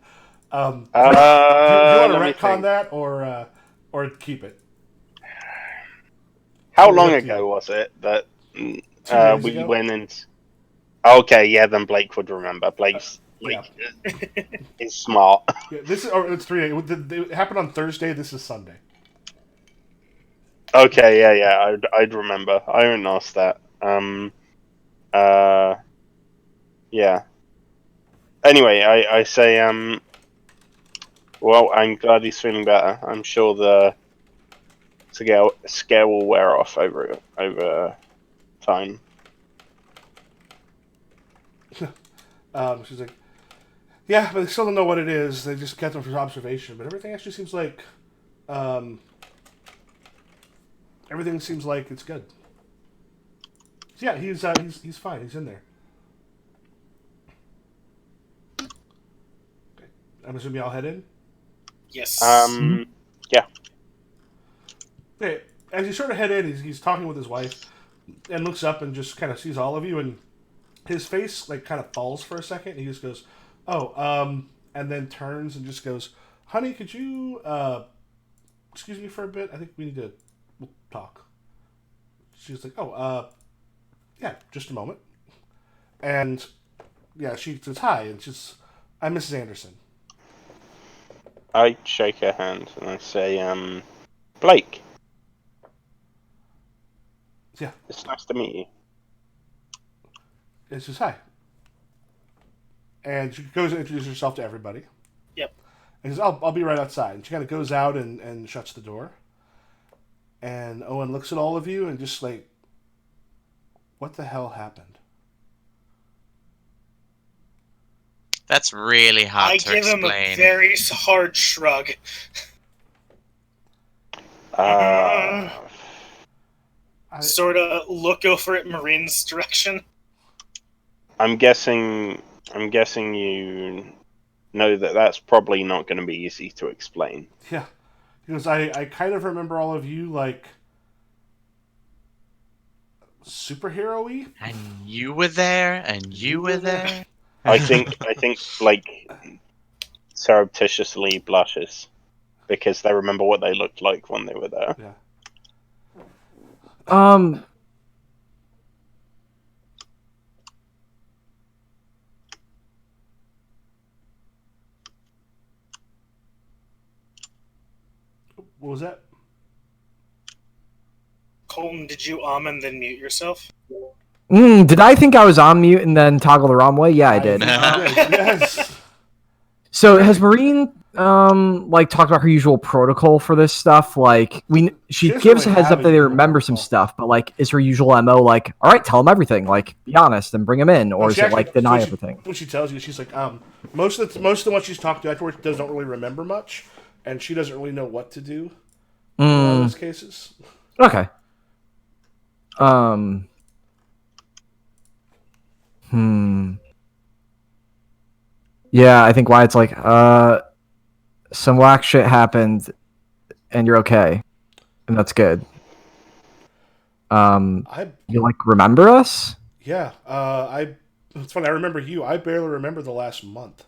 Do you want to retcon that or keep it? How long ago was it that we ago? went and? Okay, yeah, then Blake would remember. Blake is smart. Yeah, it's 3 days. It happened on Thursday. This is Sunday. Okay, yeah, I'd remember. I don't ask that. Yeah. Anyway, I say, well, I'm glad he's feeling better. I'm sure the scare will wear off over time. She's like, yeah, but they still don't know what it is. They just kept them for observation. But everything actually seems like, everything seems like it's good. So yeah, he's fine. He's in there. Okay. I'm assuming y'all head in. Yes. Yeah. Okay. As you sort of head in, he's talking with his wife, and looks up and just kind of sees all of you, and his face like kind of falls for a second. And he just goes, "Oh," and then turns and just goes, "Honey, could you excuse me for a bit? I think we need to talk." She's like, "Oh, yeah, just a moment." And yeah, she says hi, and I'm Mrs. Anderson. I shake her hand and I say, Blake. Yeah. It's nice to meet you. And she says hi. And she goes and introduces herself to everybody. Yep. And says, I'll be right outside. And she kind of goes out and shuts the door. And Owen looks at all of you and just like, what the hell happened? That's really hard to I give him explain. a very hard shrug. Sort of look over at Marine's direction. I'm guessing you know that's probably not going to be easy to explain. Yeah. Because I kind of remember all of you like superhero-y. And you were there, and you were there. I think Blake surreptitiously blushes because they remember what they looked like when they were there. Yeah. What was that? Colton, did you and then mute yourself? Did I think I was on mute and then toggle the wrong way? Yeah, I did. Yes. So has Marine like talked about her usual protocol for this stuff? Like she doesn't gives a really heads have up a that they usual remember some protocol. stuff, but like is her usual MO like, all right, tell them everything, like be honest and bring them in, or No, is she it actually- like deny so everything? When she tells you, she's like, most of the ones she's talked to afterwards doesn't really remember much, and she doesn't really know what to do in a lot of those cases. Okay. Yeah, I think Wyatt's like, some whack shit happened, and you're okay, and that's good. I You like remember us? Yeah, it's funny. I remember you. I barely remember the last month.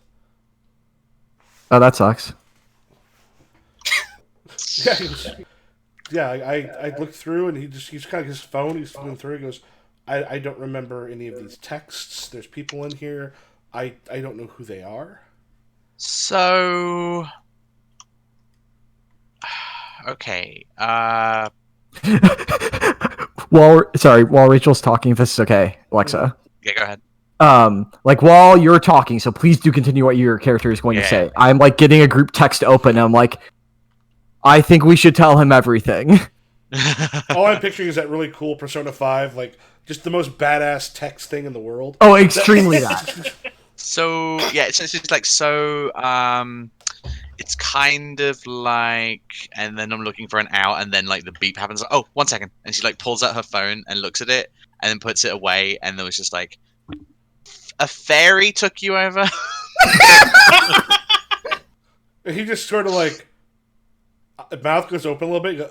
Oh, that sucks. Yeah, I looked through and he's kind of his phone. He's flipping through. He goes, I don't remember any of these texts. There's people in here. I don't know who they are. So, okay. While Rachel's talking, if this is okay, Alexa. Yeah, go ahead. Like while you're talking, so please do continue what your character is going to say. I'm like getting a group text open, and I'm like, I think we should tell him everything. All I'm picturing is that really cool Persona 5, like just the most badass text thing in the world. Oh, extremely that. So yeah, it's just like so. It's kind of like, and then I'm looking for an out, and then like the beep happens. Oh, 1 second, and she like pulls out her phone and looks at it, and then puts it away, and there was just like, a fairy took you over. And he just sort of like, mouth goes open a little bit.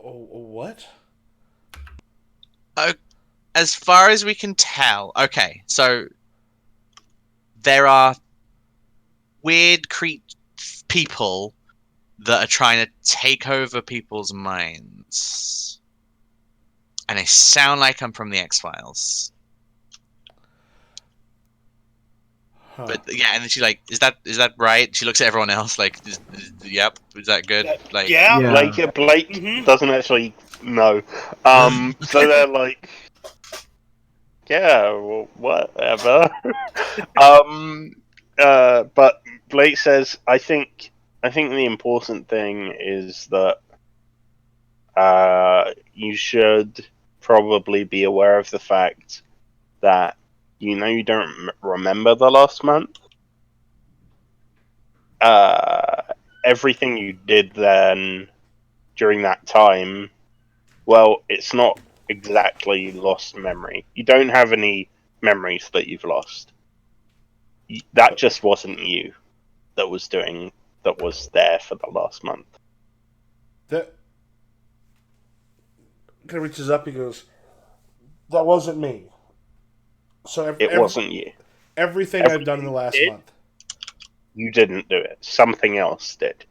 What? As far as we can tell, okay, so there are weird people that are trying to take over people's minds, and they sound like I'm from the X-Files. Huh. But yeah, and then she's like, "Is that right?" She looks at everyone else like, "Yep, is that good?" Like, Yeah. Blake Mhm. doesn't actually know. So they're like, yeah, well, whatever. But Blake says, I think the important thing is that you should probably be aware of the fact that you don't remember the last month. Everything you did then during that time, well, it's not exactly lost memory. You don't have any memories that you've lost. That just wasn't you that was there for the last month. That kind of reaches up. He goes, "That wasn't me." So It wasn't you. Everything I've done in the last month. You didn't do it. Something else did.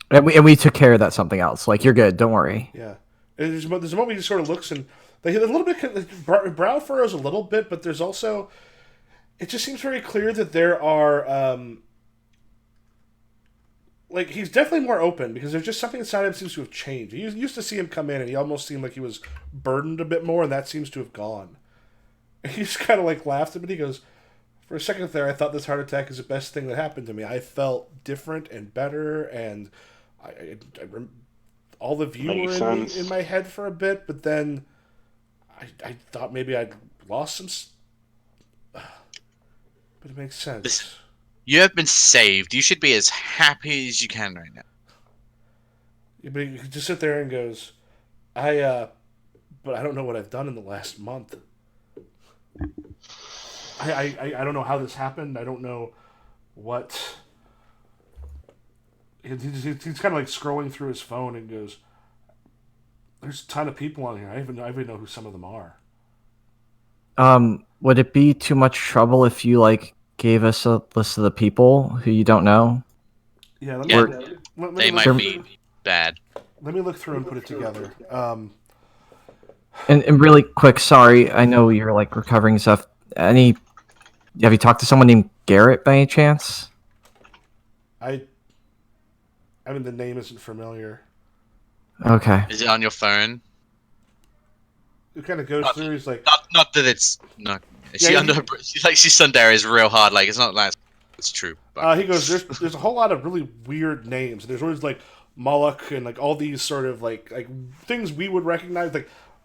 And we took care of that something else. Like, you're good. Don't worry. Yeah. And there's a moment he just sort of looks and they hit a little bit, brow furrows a little bit, but there's also, it just seems very clear that there are, like, he's definitely more open because there's just something inside him seems to have changed. You used to see him come in and he almost seemed like he was burdened a bit more, and that seems to have gone. And he just kind of like laughed at me. He goes, for a second there, I thought this heart attack is the best thing that happened to me. I felt different and better, and all the view Makes were sense. in my head for a bit, but then I thought maybe I'd lost some. But it makes sense. you have been saved. You should be as happy as you can right now. Yeah, but he just sit there and goes, but I don't know what I've done in the last month. I don't know how this happened. I don't know what. He's kind of like scrolling through his phone and goes, "There's a ton of people on here. I even know who some of them are." Would it be too much trouble if you like gave us a list of the people who you don't know? Yeah, They might be bad. Let me look through and put it together. And really quick, sorry, I know you're like recovering stuff. Have you talked to someone named Garrett by any chance? I I mean, the name isn't familiar. Okay. Is it on your phone? It kind of goes through. He's like, Not that it's not. She Yeah, under she Sundara is real hard. Like it's not like it's true. But he goes, there's a whole lot of really weird names. There's always like Moloch and like all these sort of like things we would recognize,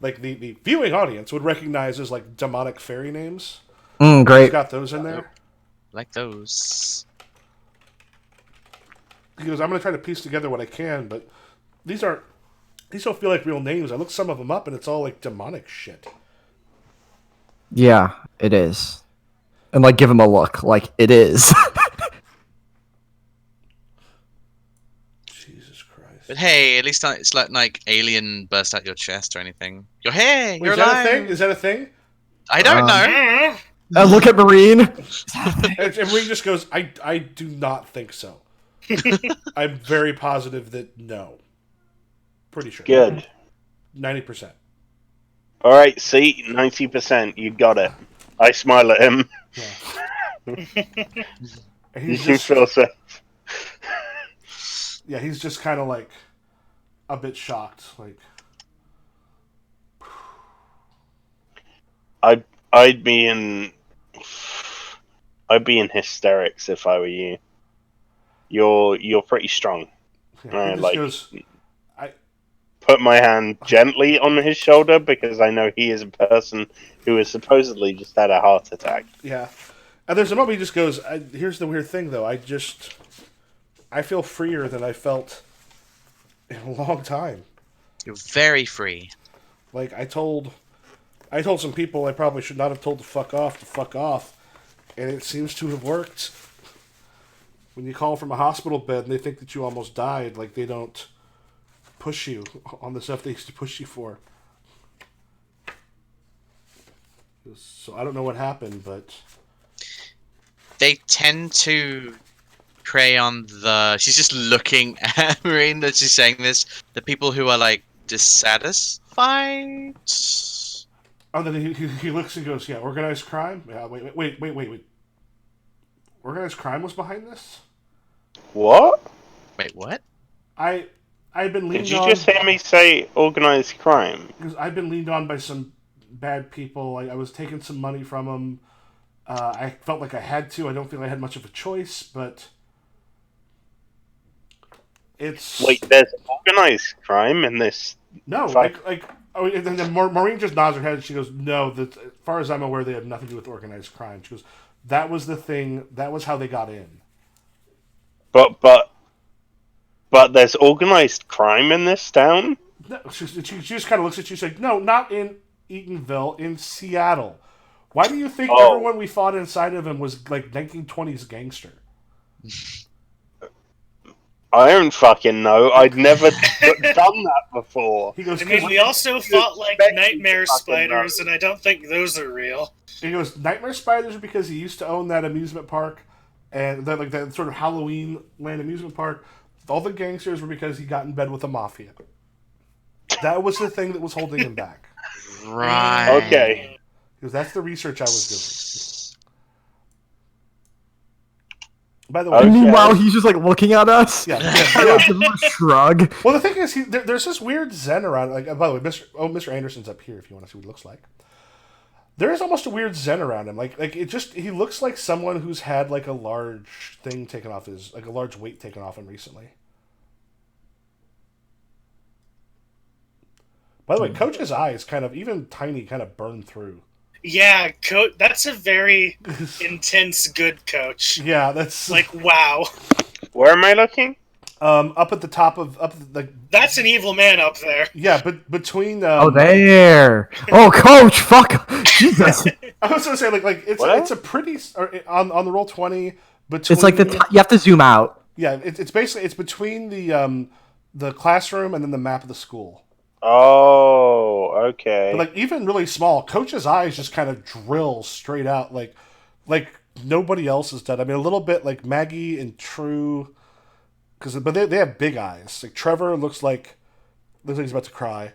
like the viewing audience would recognize as like demonic fairy names. He's Great. got those in there. like those. He goes, I'm gonna try to piece together what I can, but these don't feel like real names. I looked some of them up, and it's all like demonic shit. Yeah, it is. And like, give him a look. Like, it is. Jesus Christ! But hey, at least it's like alien burst out your chest or anything. You're here. Wait, You're is that alive. a thing? Is that a thing? I don't know. Look at Marine. And Reed just goes, I do not think so. I'm very positive that no. Pretty sure. Good. 90%. All right, see, 90%. You got it. I smile at him. And You he's can just, feel safe. yeah, he's just kind of like a bit shocked. Like, I'd be in hysterics if I were you. You're pretty strong. he just like goes, put my hand gently on his shoulder because I know he is a person who has supposedly just had a heart attack. yeah. And there's a moment he just goes, here's the weird thing, though. I feel freer than I felt in a long time. You're very free. Like, I told some people I probably should not have told to fuck off, and it seems to have worked. When you call from a hospital bed and they think that you almost died, like, they don't push you on the stuff they used to push you for. So I don't know what happened, but They tend to prey on the. She's just looking at Marine that she's saying this. The people who are like dissatisfied. oh, then he looks and goes, "Yeah, organized crime. Yeah, wait. Organized crime was behind this." What? Wait, what? I've been leaned Did you on. just hear me say organized crime? Because I've been leaned on by some bad people. I was taking some money from them. I felt like I had to. I don't feel I had much of a choice, but it's Wait, there's organized crime in this. no. Fuck. Oh, and then Maureen just nods her head and she goes, "No, that as far as I'm aware, they have nothing to do with organized crime." She goes, "That was the thing. That was how they got in." But there's organized crime in this town? No, she just kind of looks at you. She's like, "No, not in Eatonville, in Seattle. Why do you think everyone we fought inside of him was like 1920s gangster?" I don't fucking know. I'd never done that before. He goes, I mean, we also fought like nightmare spiders, and I don't think those are real. He goes, nightmare spiders are because he used to own that amusement park, and that sort of Halloween land amusement park. All the gangsters were because he got in bed with the mafia. That was the thing that was holding him back. Right. Okay. Because that's the research I was doing. By the way, Okay. Meanwhile, he's just like looking at us. yeah. Give him a shrug. Well, the thing is, there's this weird zen around. Like, by the way, Mr. Anderson's up here if you want to see what he looks like. There is almost a weird zen around him. Like he looks like someone who's had like a large thing taken off like a large weight taken off him recently. By the way, Coach's eyes kind of, even tiny, kind of burn through. Yeah, that's a very intense good coach. Yeah, that's Like, wow. Where am I looking? up at the top of That's an evil man up there. yeah, but between Oh, there. Oh, Coach, fuck. Jesus. I was gonna say like it's a pretty on the roll 20 between. It's like you have to zoom out. Yeah, it's basically it's between the classroom and then the map of the school. Oh, okay. But like even really small, Coach's eyes just kind of drill straight out like nobody else has done. I mean, a little bit like Maggie and True, but they have big eyes. Like Trevor looks like he's about to cry.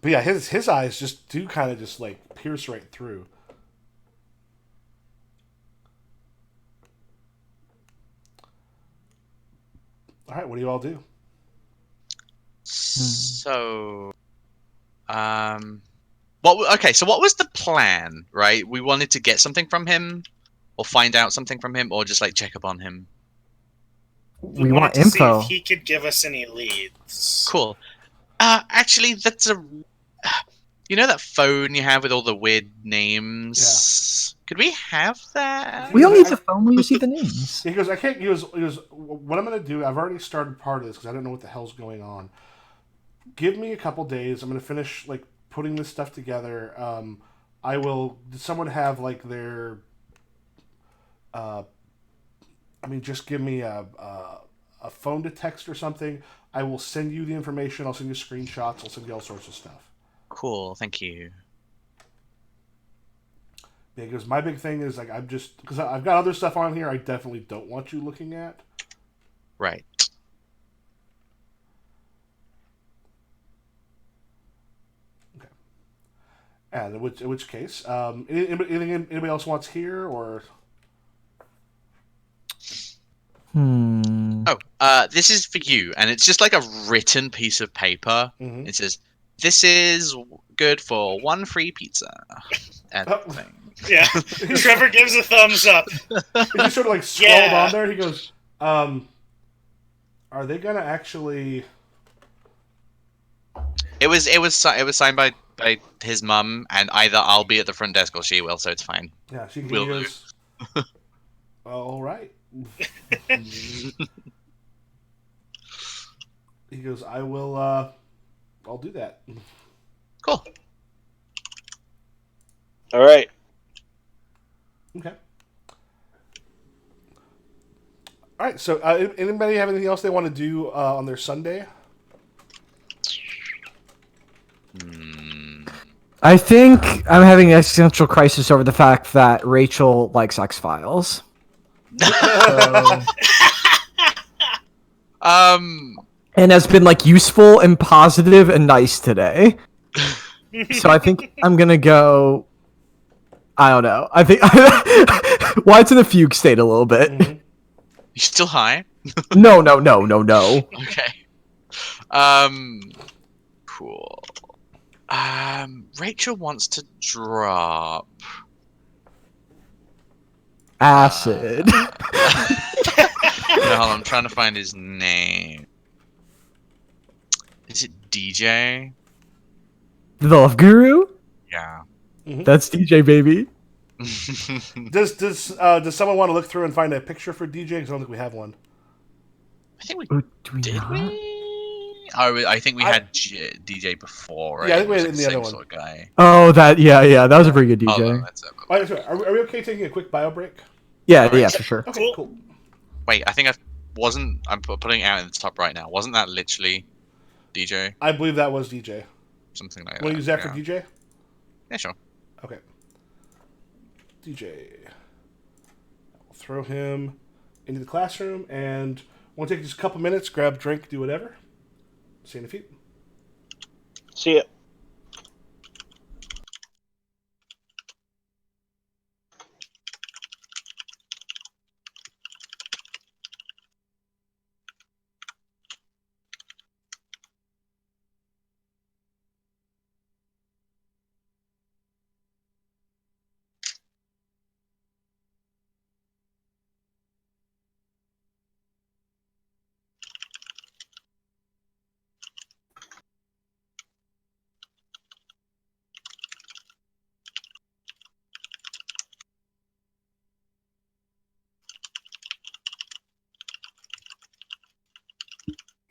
But yeah, his eyes just do kind of just like pierce right through. All right, what do you all do? So, so what was the plan, right? We wanted to get something from him, or find out something from him, or just like check up on him. We wanted want to see info. if he could give us any leads. Cool. Actually, that's a. You know that phone you have with all the weird names? Yeah. Could we have that? We don't need the phone. We see the names. He goes, I can't. He goes, what I'm going to do, I've already started part of this because I don't know what the hell's going on. Give me a couple days. I'm going to finish, like, putting this stuff together. I will. Does someone have, like, their. Just give me a phone to text or something. I will send you the information. I'll send you screenshots. I'll send you all sorts of stuff. Cool, thank you. Because my big thing is, like, because I've got other stuff on here I definitely don't want you looking at. Right. Okay. And in which case, anything anybody else wants here, or? This is for you, and it's just like a written piece of paper. Mm-hmm. It says, "This is good for one free pizza." Thing. Yeah, Trevor gives a thumbs up. He just sort of like scrolled on there. He goes, "Are they gonna actually?" It was signed by his mum, and either I'll be at the front desk or she will, so it's fine. Yeah, he Will goes. All right. He goes, I will. I'll do that. Cool. All right. Okay. All right. So, anybody have anything else they want to do on their Sunday? I think I'm having an existential crisis over the fact that Rachel likes X-Files. And has been like useful and positive and nice today. So I think I'm gonna go. I don't know. I think Wyatt's in a fugue state a little bit. Mm-hmm. You still high? No. Okay. Cool. Rachel wants to drop acid. No, hold on, I'm trying to find his name. Is it DJ? The Love Guru? Yeah. Mm-hmm. That's DJ, baby. Does someone want to look through and find a picture for DJ? Because I don't think we have one. I think we did. We? Oh, I think we had DJ before, right? Yeah, I think we had It it was in like the other same one. sort of guy. Oh, that was a pretty good DJ. Oh, no, that's it. Oh, sorry. Are we okay taking a quick bio break? Yeah, for sure. Okay, cool. Wait, I think I'm putting it out in the top right now. Wasn't that literally DJ? I believe that was DJ. Something like that. Want to use that for DJ? Yeah, sure. Okay. DJ. I'll throw him into the classroom, and we'll take just a couple minutes, grab a drink, do whatever. See you in a few. See ya.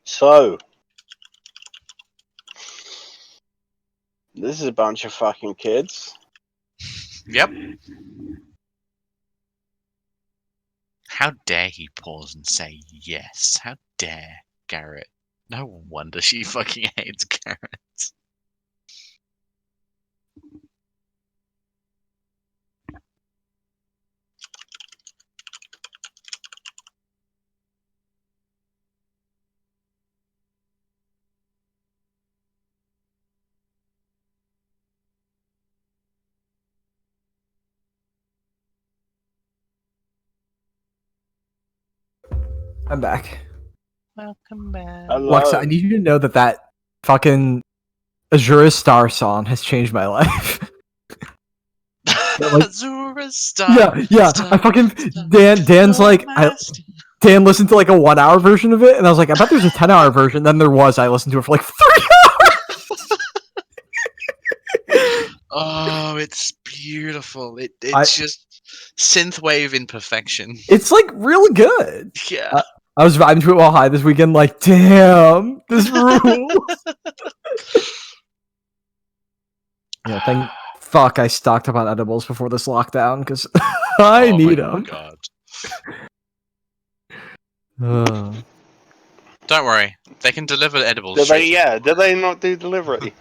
So, this is a bunch of fucking kids. Yep. How dare he pause and say yes? How dare Garrett? No wonder she fucking hates Garrett. I'm back. Welcome back. Alexa, I need you to know that fucking Azura Star song has changed my life. Azura Star. Yeah. Star, I fucking Star, Dan's like Master. Dan listened to like a 1 hour version of it, and I was like, I bet there's a 10-hour version. Then there was. I listened to it for like 3 hours. Oh, it's beautiful. It's just synthwave in perfection. It's like real good. Yeah. I was vibing to it while high this weekend. Like, damn, this rules. Yeah, thank fuck I stocked up on edibles before this lockdown because I need them. God. Uh, Don't worry, they can deliver edibles. Do they not do delivery?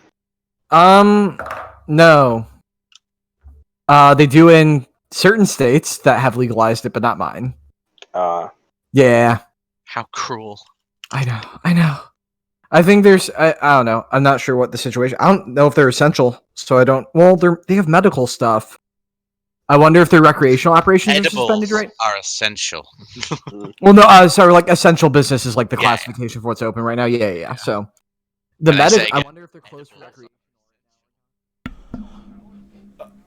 no. They do in certain states that have legalized it, but not mine. Yeah. How cruel. I know. I think there's, I don't know. I'm not sure what the situation. I don't know if they're essential, so I don't. Well, they have medical stuff. I wonder if their recreational operations are suspended, Edibles right? are essential. Well, no, sorry, like essential business is like the Yeah. classification for what's open right now. Yeah. So the When I say I wonder if they're closed for recreation.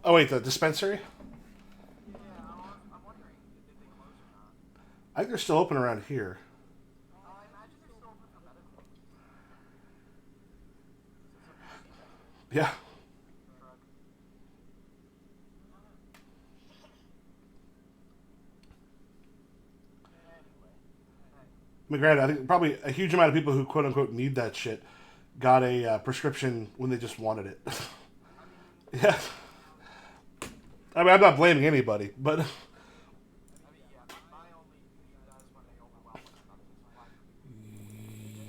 Oh wait, the dispensary? I think they're still open around here. Yeah. I mean, granted, I think probably a huge amount of people who quote unquote need that shit got a prescription when they just wanted it. Yeah. I mean, I'm not blaming anybody, but.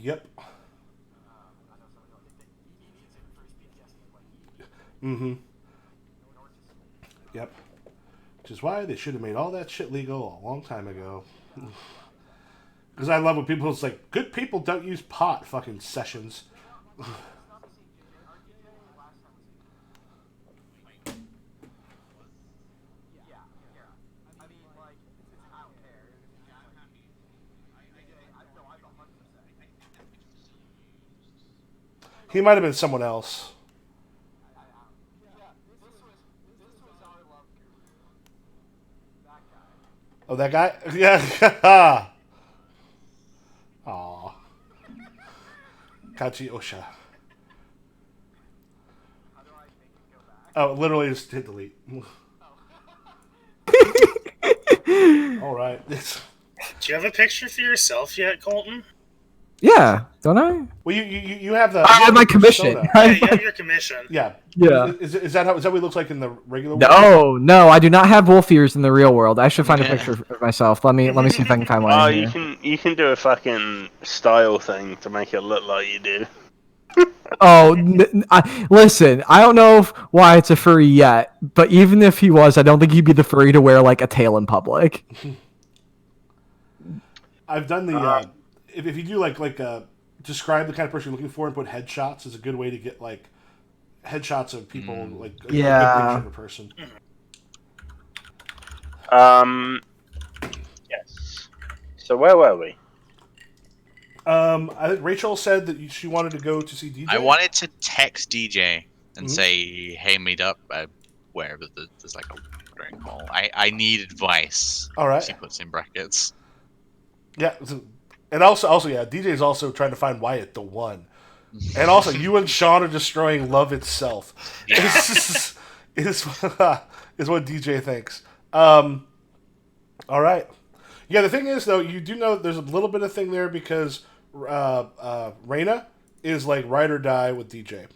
Yep. Mm-hmm. Yep. Which is why they should have made all that shit legal a long time ago. Because I love when people, it's like, good people don't use pot, fucking sessions. He might have been someone else. Oh, that guy? Yeah. Aw. Kachi Osha. Oh, literally just hit delete. All right. Do you have a picture for yourself yet, Colton? Yeah, don't I? Well, you have the. I have my commission. Yeah, you have your commission. Yeah. Yeah. Is that what it looks like in the regular world? No, I do not have wolf ears in the real world. I should find a picture of myself. Let me see if I can find one. Oh, in here. you can do a fucking style thing to make it look like you do. Oh, listen, I don't know why it's a furry yet, but even if he was, I don't think he'd be the furry to wear like a tail in public. I've done the if you do like describe the kind of person you're looking for and put headshots is a good way to get like headshots of people like a good picture of a person. Yes. So where were we? I think Rachel said that she wanted to go to see DJ. I wanted to text DJ and say, "Hey, meet up wherever there's like a watering hole." I need advice. All right. She puts in brackets. Yeah. Yeah, and also yeah, DJ's also trying to find Wyatt the one, and also you and Sean are destroying love itself. Yeah. is what DJ thinks. All right. Yeah, the thing is though, you do know there's a little bit of thing there because Raina is like ride or die with DJ.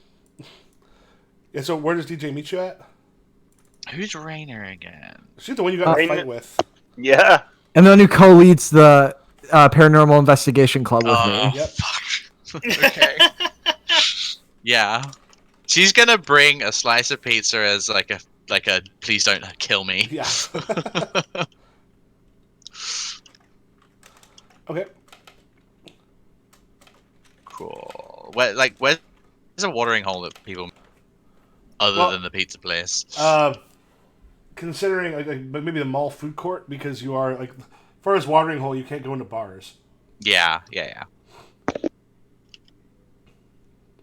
Yeah, so where does DJ meet you at? Who's Rainer again? She's the one you got in a Raina- fight with. Yeah. And then who co-leads the paranormal investigation club with me. Yep. Fuck. Okay. Yeah. She's gonna bring a slice of pizza as like a please don't kill me. Yeah. Okay. Cool. Where's a watering hole that people other than the pizza place? Considering like maybe the mall food court because you are like, as far as watering hole, you can't go into bars. Yeah.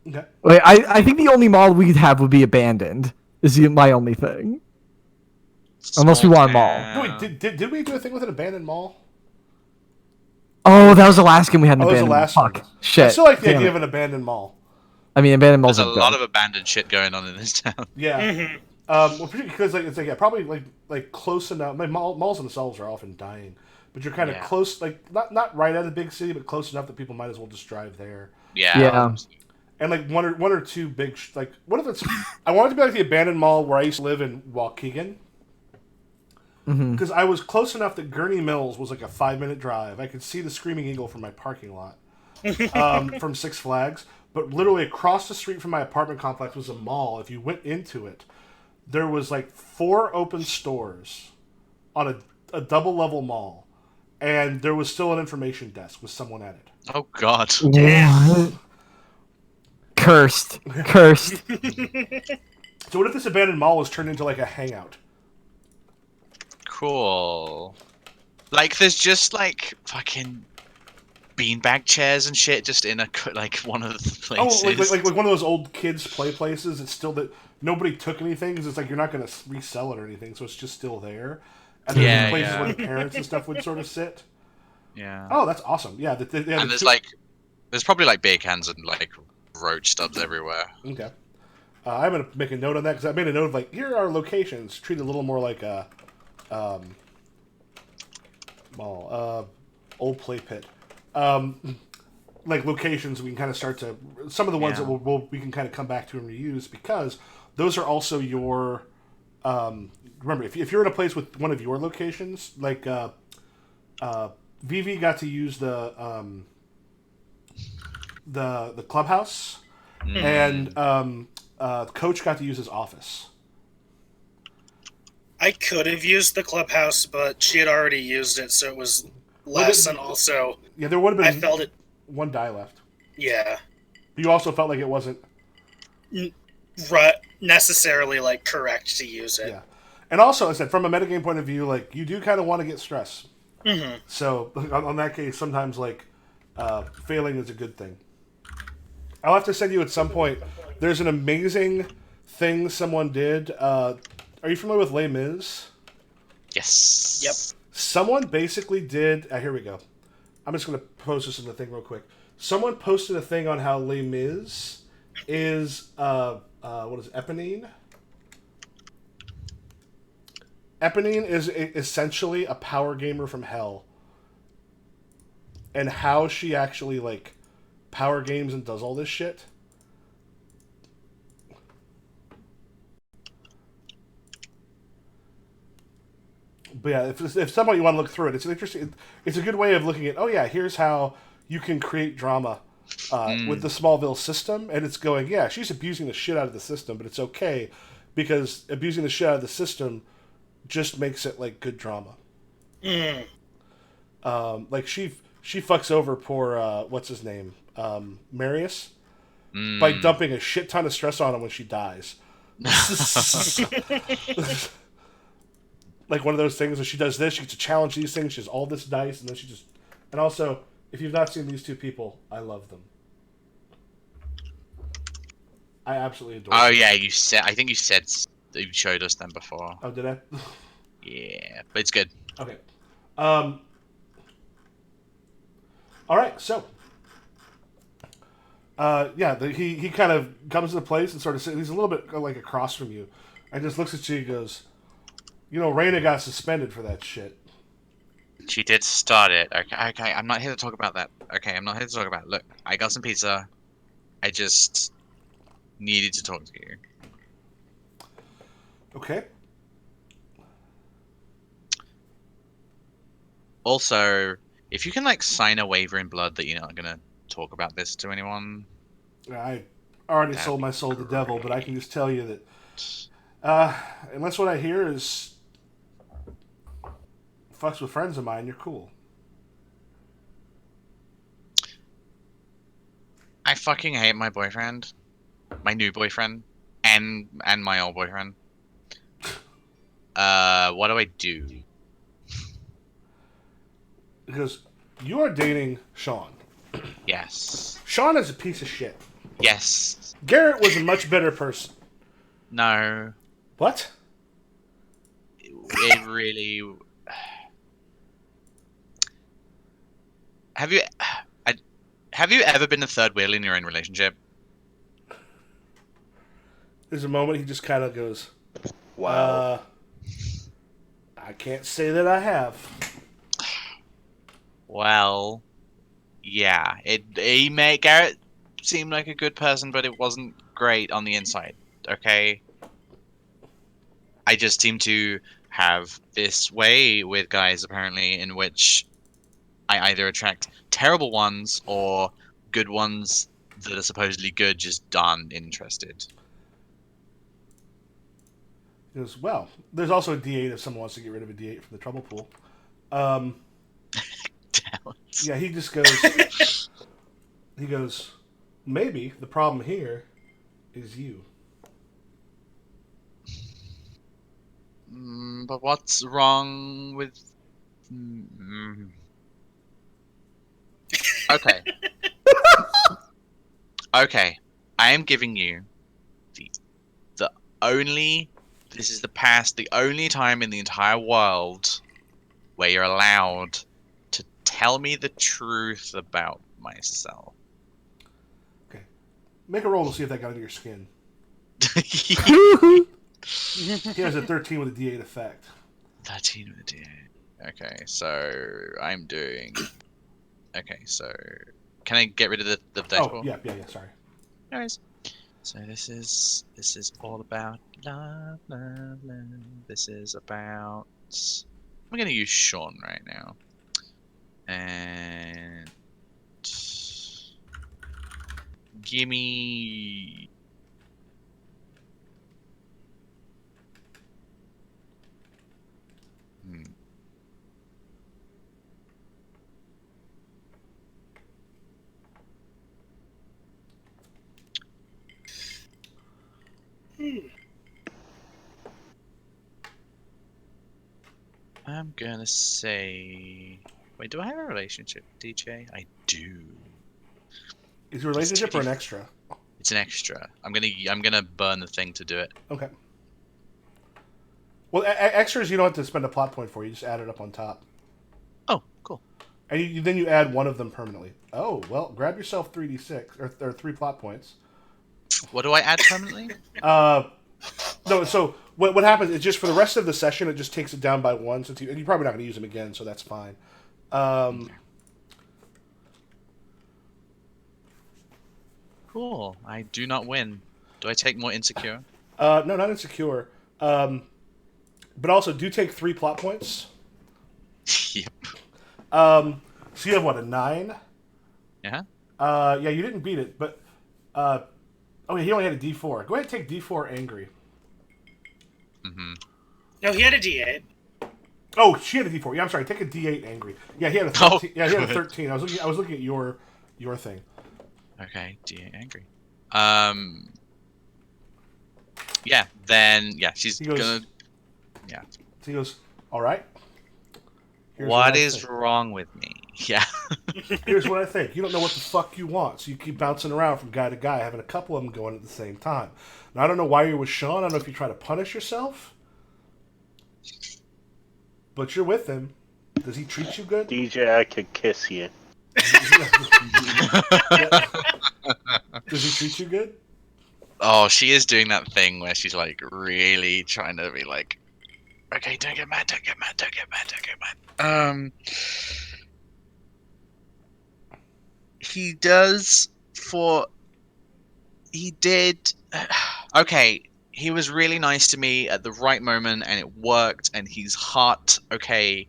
Okay. Wait, I think the only mall we'd have would be abandoned. Is my only thing. Unless we Small want a mall. No, wait, town. did we do a thing with an abandoned mall? Oh, that was the last game we had an Oh, that was the abandoned last mall. one. Fuck. Shit. I still like the Damn idea it. of an abandoned mall. I mean, abandoned malls There's a are lot good. of abandoned shit going on in this town. Yeah. Mm-hmm. Well, particularly because it's yeah, probably like close enough. Like malls themselves are often dying, but you're kind of Yeah. close, like not right at a big city, but close enough that people might as well just drive there. Yeah. And like one or two big like what if it's? I want it to be like the abandoned mall where I used to live in Waukegan. Because I was close enough that Gurney Mills was like a 5-minute drive. I could see the Screaming Eagle from my parking lot from Six Flags. But literally across the street from my apartment complex was a mall. If you went into it, there was like 4 open stores on a double-level mall. And there was still an information desk with someone at it. Oh god. What? Cursed. Cursed. So what if this abandoned mall was turned into like a hangout? Cool. Like, there's just like fucking beanbag chairs and shit just in like one of the places. Oh, like one of those old kids' play places. It's still that nobody took anything because it's like you're not going to resell it or anything, so it's just still there. And there's Yeah, places yeah. where the parents and stuff would sort of sit. Yeah. Oh, that's awesome. Yeah, And there's probably like beer cans and like roach stubs everywhere. Okay. I'm going to make a note on that because I made a note of like, here are locations treated a little more like a old play pit. Like locations we can kind of start to some of the ones Yeah. that we can kind of come back to and reuse because those are also your remember if you're in a place with one of your locations like VV got to use the clubhouse and Coach got to use his office. I could have used the clubhouse, but she had already used it, so it was less, and also Yeah, there would have I been felt it. one die left. Yeah, But you also felt like it wasn't. necessarily like correct to use it. Yeah, and also I said from a metagame point of view, like you do kind of want to get stress. Mm-hmm. So on that case, sometimes like failing is a good thing. I'll have to send you at some point. There's an amazing thing someone did. Are you familiar with Les Mis? Yes. Yep. Someone basically did. Here we go. I'm just going to post this in the thing real quick. Someone posted a thing on how Les Mis is what is it, Eponine? Eponine is essentially a power gamer from hell, and how she actually like power games and does all this shit. But yeah, if someone you want to look through it, it's an interesting. It's a good way of looking at. Oh yeah, here's how you can create drama with the Smallville system, and it's going. Yeah, she's abusing the shit out of the system, but it's okay because abusing the shit out of the system just makes it like good drama. Mm. Like she fucks over poor what's his name, Marius, by dumping a shit ton of stress on him when she dies. Like one of those things where she does this, she gets to challenge these things, she has all this dice, and then she just... And also, if you've not seen these two people, I love them. I absolutely adore them. Oh yeah, I think you said you showed us them before. Oh, did I? Yeah, but it's good. Okay. All right, so... he kind of comes to the place and sort of sits... He's a little bit like across from you. And just looks at you and goes... You know, Raina got suspended for that shit. She did start it. Okay, I'm not here to talk about that. Okay, I'm not here to talk about it. Look, I got some pizza. I just needed to talk to you. Okay. Also, if you can like sign a waiver in blood that you're not gonna talk about this to anyone. I already That'd sold be my soul to the devil, but I can just tell you great. that unless what I hear is fucks with friends of mine, you're cool. I fucking hate my boyfriend, my new boyfriend, and my old boyfriend. What do I do? Because you are dating Sean. Yes. Sean is a piece of shit. Yes. Garrett was a much better person. No. What? It really. Have you ever been the third wheel in your own relationship? There's a moment he just kind of goes, Wow. I can't say that I have. Well, yeah. He made Garrett seem like a good person, but it wasn't great on the inside. Okay. I just seem to have this way with guys apparently in which I either attract terrible ones or good ones that are supposedly good, just darn interested. He goes, well, there's also a D8 if someone wants to get rid of a D8 from the trouble pool. Yeah, he just goes, maybe the problem here is you. But what's wrong with... Okay. Okay. I am giving you the only... This is the only time in the entire world where you're allowed to tell me the truth about myself. Okay. Make a roll to see if that got under your skin. He has a 13 with a D8 effect. 13 with a D8. Okay, so I'm doing... Okay, so... Can I get rid of the dice ball? Yeah, sorry. Anyways. So this is all about love. This is about... I'm gonna use Sean right now. And... Gimme... I'm gonna say... Wait, do I have a relationship, DJ? I do. Is your relationship or an extra? It's an extra. I'm gonna burn the thing to do it. Okay. Well, extras you don't have to spend a plot point for. You just add it up on top. Oh, cool. And then you add one of them permanently. Oh, well, grab yourself 3d6 or 3 plot points. What do I add permanently? No. So what happens is just for the rest of the session, it just takes it down by 1. And you're probably not going to use them again, so that's fine. Cool. I do not win. Do I take more insecure? No, not insecure. But also do take 3 plot points. Yep. So you have what, a 9? Yeah. Yeah, you didn't beat it, but oh yeah, he only had a D4. Go ahead and take D4 angry. Mm-hmm. No, he had a D8. Oh, she had a D4. Yeah, I'm sorry. Take a D8 angry. Yeah, he had a 13. Yeah, he had a 13. I was looking at your thing. Okay, D8 angry. Yeah. Then she's gonna. Yeah. So he goes, all right. What is wrong with me? Yeah. Here's what I think. You don't know what the fuck you want, so you keep bouncing around from guy to guy, having a couple of them going at the same time. Now, I don't know why you're with Sean. I don't know if you try to punish yourself. But you're with him. Does he treat you good? DJ, I could kiss you. Does he treat you good? Oh, she is doing that thing where she's like really trying to be like, okay, don't get mad. He did. Okay, he was really nice to me at the right moment, and it worked, and he's hot. Okay.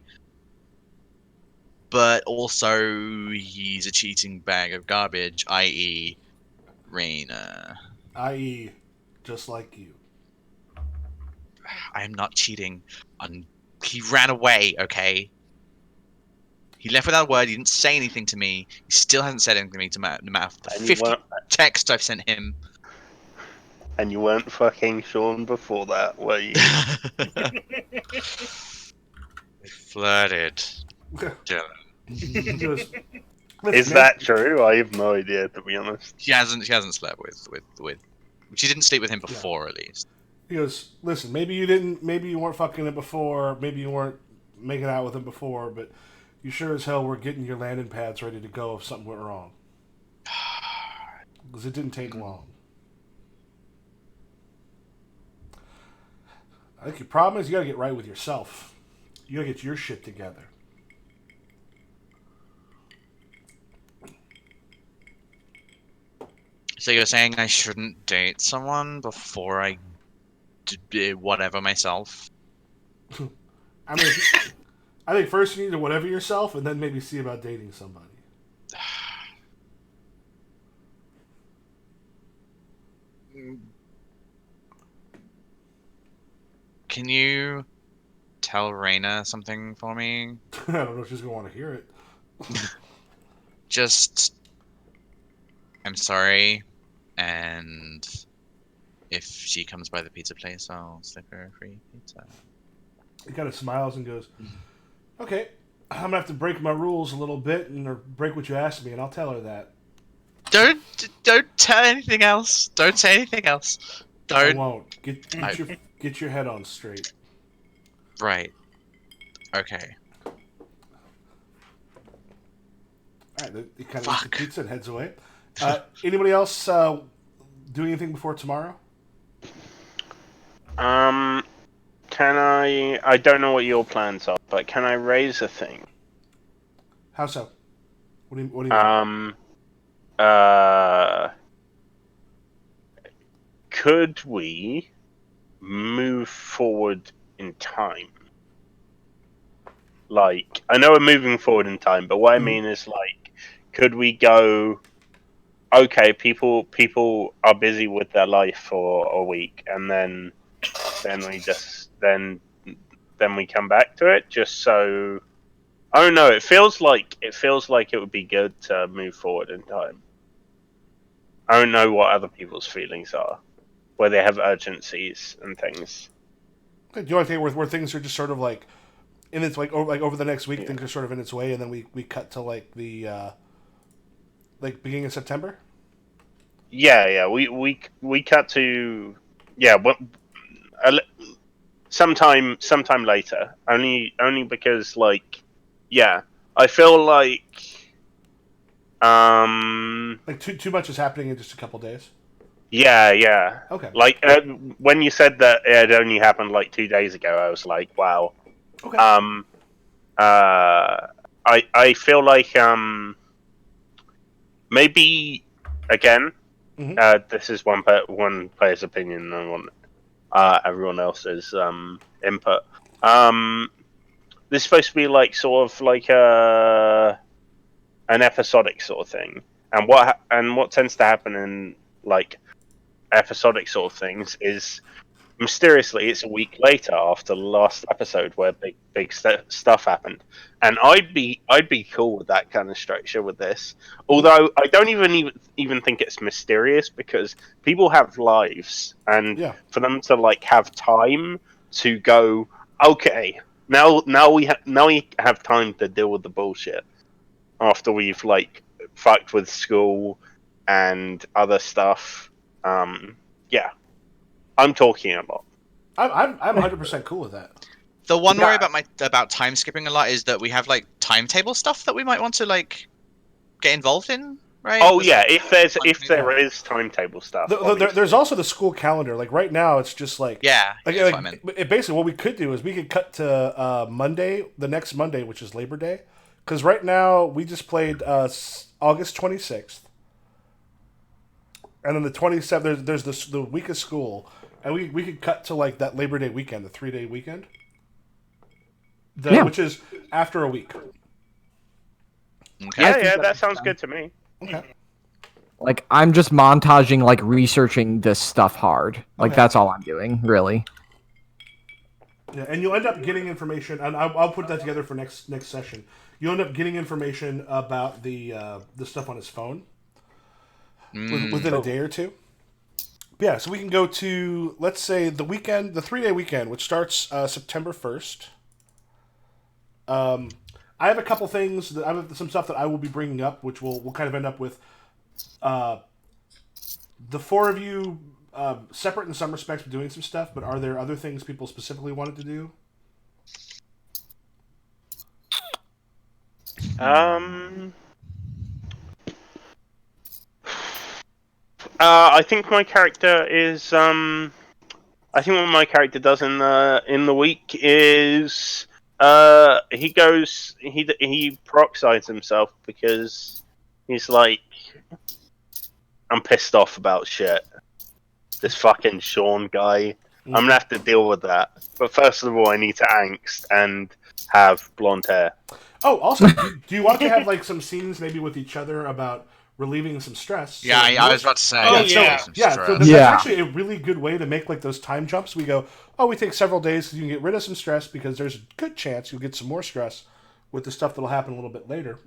But also, he's a cheating bag of garbage, i.e., Raina. I.e., just like you. I am not cheating. He ran away, okay? He left without a word. He didn't say anything to me. He still hasn't said anything to me, no matter the 50 texts I've sent him. And you weren't fucking Sean before that, were you? We flirted. He goes, Listen, Is that true? I have no idea, to be honest. She hasn't slept with. She didn't sleep with him before, at least. He goes, listen, maybe you weren't fucking it before, maybe you weren't making out with him before, but you sure as hell were getting your landing pads ready to go if something went wrong. Because it didn't take long. I think your problem is you gotta get right with yourself. You gotta get your shit together. So you're saying I shouldn't date someone before I do whatever myself? I mean, I think first you need to whatever yourself, and then maybe see about dating somebody. Can you tell Raina something for me? I don't know if she's gonna want to hear it. Just, I'm sorry, and if she comes by the pizza place, I'll slip her a free pizza. He kind of smiles and goes, "Okay, I'm gonna have to break my rules a little bit, or break what you asked me, and I'll tell her that." Don't tell anything else. Don't say anything else. I Don't. won't. Get your head on straight. Right. Okay. All right, he kind of eats Fuck. the pizza and heads away. Anybody else do anything before tomorrow? Can I don't know what your plans are, but can I raise a thing? How so? What do you mean? Could we move forward in time? Like, I know we're moving forward in time, but what I mean is, like, could we go, okay, people are busy with their life for a week, and then we come back to it, just so, I don't know, it feels like it would be good to move forward in time. I don't know what other people's feelings are, where they have urgencies and things. Do you want to think where things are just sort of like in its over the next week, things are sort of in its way, and then we cut to like the beginning of September? Yeah. We cut to sometime later. Only because I feel like Like too much is happening in just a couple days. Yeah. Okay. Like when you said that it had only happened like 2 days ago, I was like, wow. Okay. I feel like maybe again, this is one player's opinion, and I want everyone else's input. This is supposed to be like sort of like an episodic sort of thing, and what tends to happen in like episodic sort of things is mysteriously it's a week later after the last episode where big stuff happened, and I'd be cool with that kind of structure with this, although I don't even think it's mysterious because people have lives, and for them to like have time to go, okay, now we have time to deal with the bullshit after we've like fucked with school and other stuff. I'm talking a lot. I'm 100% cool with that. The one worry about time skipping a lot is that we have like timetable stuff that we might want to like get involved in, right? Oh yeah, if there is timetable stuff. There's also the school calendar. Like right now, it's just like basically what we could do is we could cut to Monday, the next Monday, which is Labor Day, because right now we just played August 26th. And then the 27th, there's the week of school, and we could cut to like that Labor Day weekend, the 3-day weekend, which is after a week. Okay. Yeah, that sounds good to me. Okay. Like I'm just montaging, like researching this stuff hard. Like that's all I'm doing, really. Yeah, and you'll end up getting information, and I'll put that together for next session. You'll end up getting information about the stuff on his phone. Within a day or two. Yeah, so we can go to, let's say, the 3-day weekend, which starts September 1st. I I have a couple things that I have some stuff that I will be bringing up, which we'll kind of end up with. The four of you separate in some respects, doing some stuff. But are there other things people specifically wanted to do? I think my character is I think what my character does in the week is he peroxides himself because he's like, I'm pissed off about shit. This fucking Sean guy. I'm gonna have to deal with that. But first of all, I need to angst and have blonde hair. Oh, also, do you want to have like some scenes maybe with each other about relieving some stress? Yeah, I was about to say. So that's actually a really good way to make like those time jumps. We go, we take several days because you can get rid of some stress because there's a good chance you'll get some more stress with the stuff that'll happen a little bit later.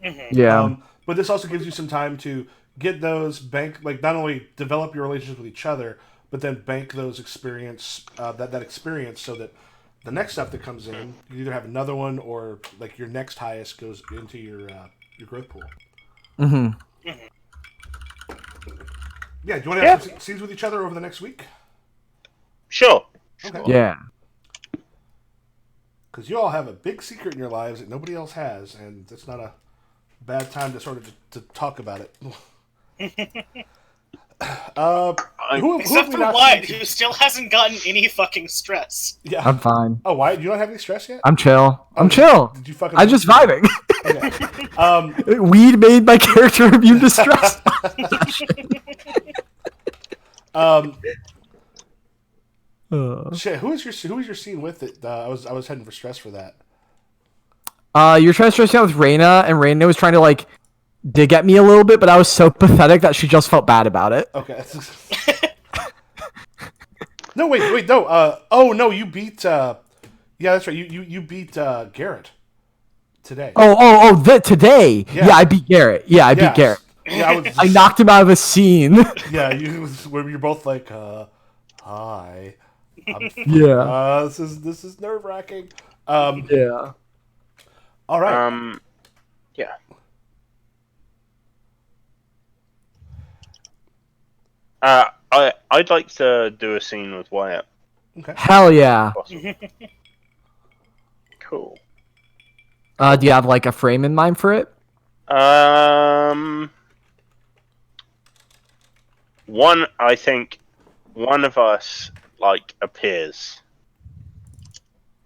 Mm-hmm. Yeah. But this also gives you some time to get those like not only develop your relationships with each other, but then bank those experience that experience so that the next stuff that comes in, you either have another one or like your next highest goes into your growth pool. Mm-hmm. Yeah, do you want to have some scenes with each other over the next week? Sure. Okay. Yeah. Because you all have a big secret in your lives that nobody else has, and it's not a bad time to sort of to talk about it. Except for Wyatt, who still hasn't gotten any fucking stress. Yeah, I'm fine. Oh, Wyatt, you don't have any stress yet? I'm chill. I'm chill. Did you fucking? I'm just vibing. Okay. Weed made my character immune to stress. Shit. Who was your scene with it? I was heading for stress for that. You're trying to stress me out with Raina, and Raina was trying to like dig at me a little bit, but I was so pathetic that she just felt bad about it. Okay. No, wait, no. Oh no, you beat. Yeah, that's right. You beat Garrett today. Today. Yeah. Yeah, I beat Garrett. Yeah, I beat Garrett. Yeah, I knocked him out of a scene. Yeah, where you're both like, hi. Yeah. This is nerve wracking. Yeah. Yeah. All right. I'd like to do a scene with Wyatt. Okay. Hell yeah. Cool. Do you have like a frame in mind for it? I think one of us like appears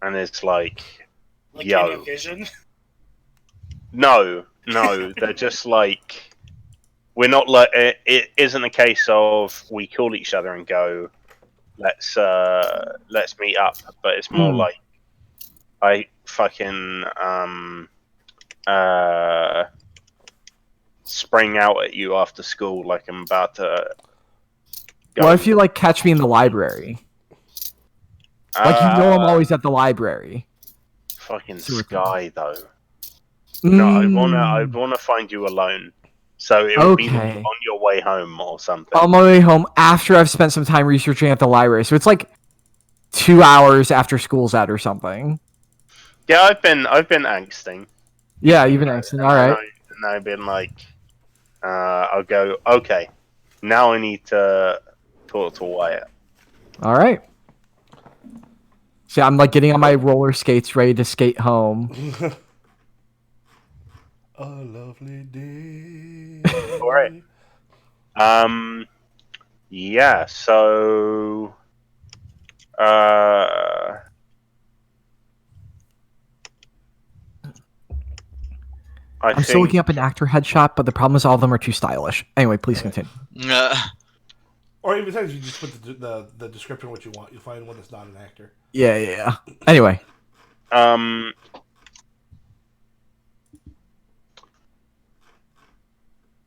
and it's like yo. In a vision? No, they're just like, we're not like, it isn't a case of we call each other and go, let's meet up, but it's more like I fucking spring out at you after school like I'm about to go. What if you like catch me in the library? Like I'm always at the library. Fucking Sky though. No, I'd wanna find you alone. So it would be on your way home or something. On my way home after I've spent some time researching at the library. So it's like 2 hours after school's out or something. Yeah, I've been angsting. Yeah, you've been angsting. All right. And I've been like, I'll go. Okay, now I need to talk to Wyatt. All right. So I'm like getting on my roller skates, ready to skate home. A lovely day. All right. Yeah. So. I'm still looking up an actor headshot, but the problem is all of them are too stylish. Anyway, please continue. Or even sometimes you just put the description of what you want. You'll find one that's not an actor. Yeah. Anyway.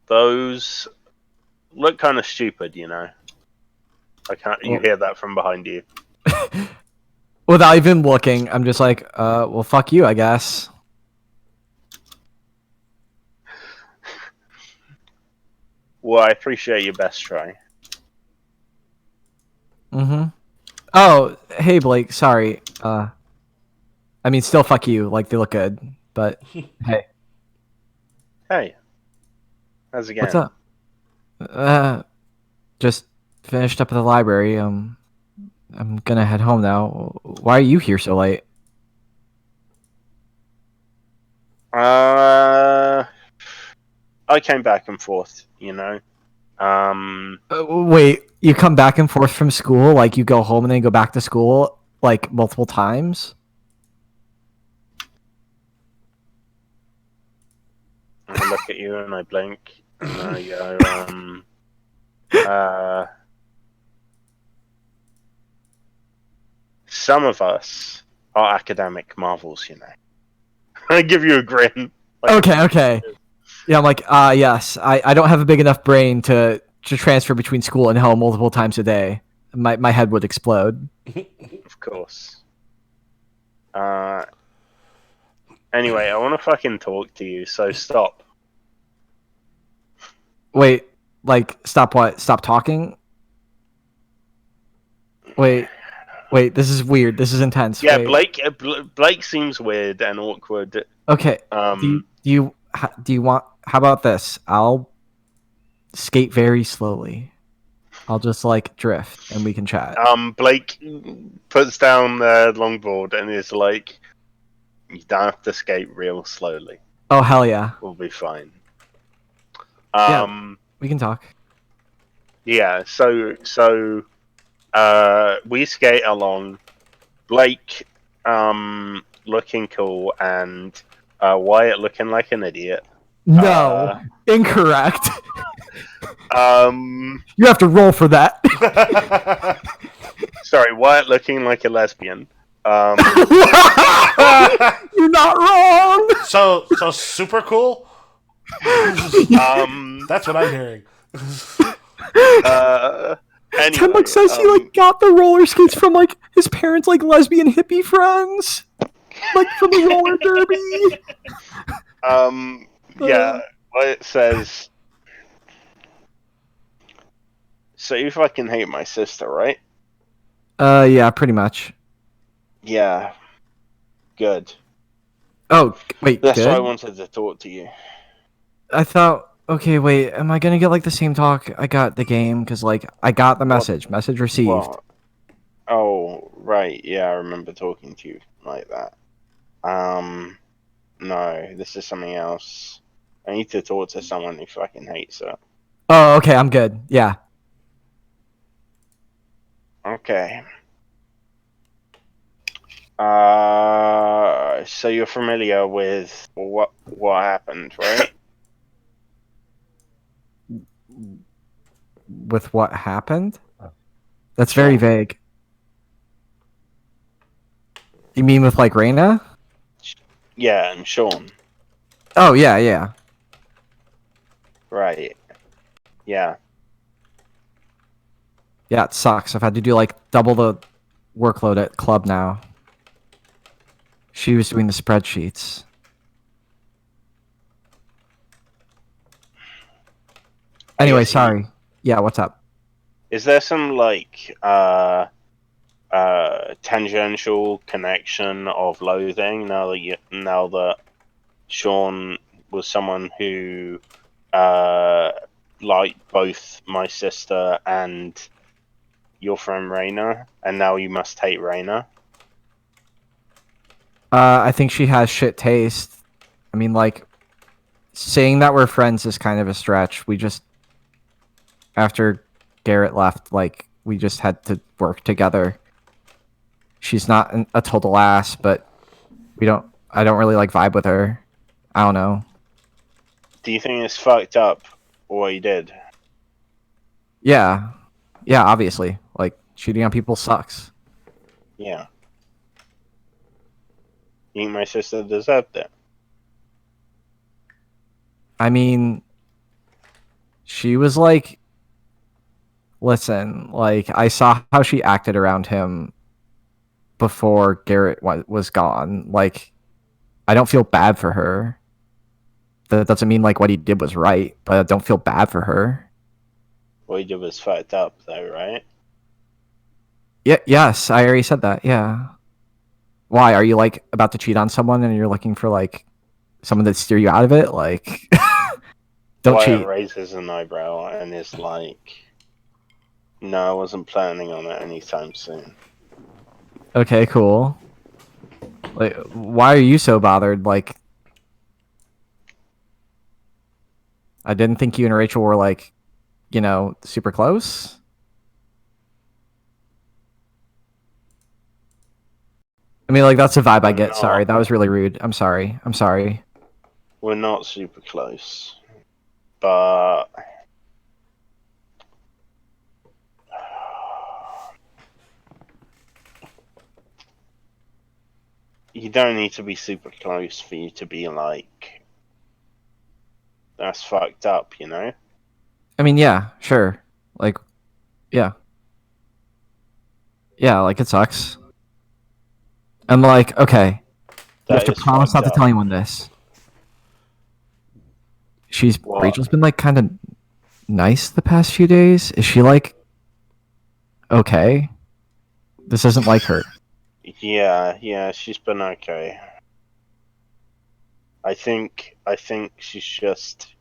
Those look kind of stupid, you know. You hear that from behind you. Without even looking, I'm just like, well, fuck you, I guess. Well, I appreciate your best try. Mm-hmm. Oh, hey, Blake, sorry. I mean, still fuck you. Like, they look good. But hey, Hey, how's it going? what's up? Just finished up at the library. I'm gonna head home now. Why are you here so late? I came back and forth, you know. Wait, you come back and forth from school? Like you go home and then go back to school like multiple times? I look at you and I blink and I go, some of us are academic marvels, you know. I give you a grin. Like, Okay. Yeah, I'm like, yes. I don't have a big enough brain to transfer between school and home multiple times a day. My head would explode. Of course. Anyway, I want to fucking talk to you, so stop. Wait, like, stop what? Stop talking? Wait, this is weird. This is intense. Yeah, Wait. Blake seems weird and awkward. Okay. Do you want? How about this? I'll skate very slowly. I'll just like drift, and we can chat. Blake puts down the longboard and is like, "You don't have to skate real slowly. Oh hell yeah! We'll be fine." We can talk. Yeah. So we skate along. Blake, looking cool, and Wyatt looking like an idiot. No, incorrect. Um, You have to roll for that. sorry, Wyatt looking like a lesbian. You're not wrong. So super cool. That's what I'm hearing. Anyway, Tim like says he like got the roller skates from like his parents' like lesbian hippie friends, like from the roller derby. yeah, Wyatt says. So you fucking hate my sister, right? Yeah, pretty much. Yeah. Good. Oh, wait, That's good? why I wanted to talk to you. I thought, okay, wait, am I gonna get like the same talk I got the game? Because like I got the message received. Well, oh, right. Yeah, I remember talking to you like that. No, this is something else. I need to talk to someone who fucking hates her. Oh, okay, I'm good. Yeah. Okay. So you're familiar with what happened, right? With what happened? That's very vague. You mean with like Reina? Yeah, and Sean. Oh yeah. Right. Yeah. Yeah, it sucks. I've had to do like double the workload at club now. She was doing the spreadsheets. Anyway, sorry. Yeah, what's up? Is there some like tangential connection of loathing now that Sean was someone who liked both my sister and your friend Raina, and now you must hate Raina? I think she has shit taste. I mean, like, saying that we're friends is kind of a stretch. We just, after Garrett left, like, we just had to work together. She's not a total ass, but I don't really like vibe with her. I don't know. Do you think it's fucked up what you did? Yeah, obviously. Like, cheating on people sucks. Yeah. You think my sister deserved it? I mean, she was like, listen, like, I saw how she acted around him before Garrett was gone. Like, I don't feel bad for her. That doesn't mean, like, what he did was right, but I don't feel bad for her. What you did was fucked up, though, right? Yeah, yes, I already said that, yeah. Why? Are you, like, about to cheat on someone and you're looking for, like, someone to steer you out of it? Like, don't Wyatt cheat. raises an eyebrow and is like, "No, I wasn't planning on it anytime soon." Okay, cool. Like, why are you so bothered? Like, I didn't think you and Rachel were like, super close. I mean, like, that's the vibe I get. Sorry, that was really rude. I'm sorry. We're not super close, but you don't need to be super close for you to be like, that's fucked up, you know? I mean, yeah, sure. Like, yeah. Yeah, like, it sucks. I'm like, okay, you have That to is promise not fucked to up. tell anyone this. What? Rachel's been like kind of nice the past few days. Is she like okay? This isn't like her. Yeah, she's been okay. I think she's just.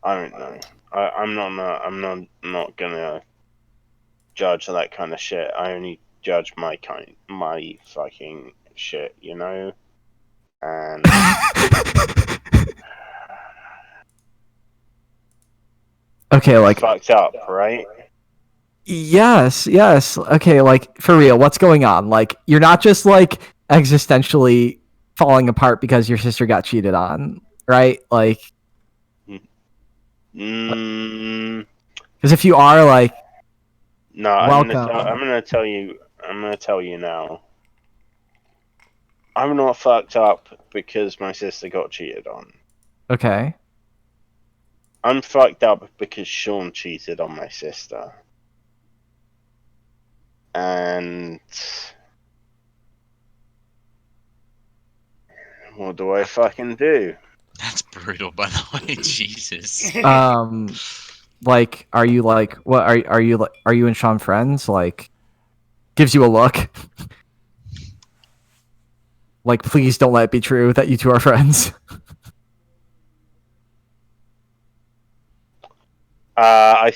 I don't know. I'm not gonna judge that kind of shit. I only judge my fucking shit, you know? And Okay, like fucked up, right? yes. Okay, like for real, what's going on? Like you're not just like existentially falling apart because your sister got cheated on, right? Like Mm, because if you are like no, welcome. I'm gonna tell you now. I'm not fucked up because my sister got cheated on. Okay. I'm fucked up because Sean cheated on my sister. And what do I fucking do? That's brutal, by the way. Jesus. Like are you like what are you and Sean friends? Like gives you a look. Like please don't let it be true that you two are friends. I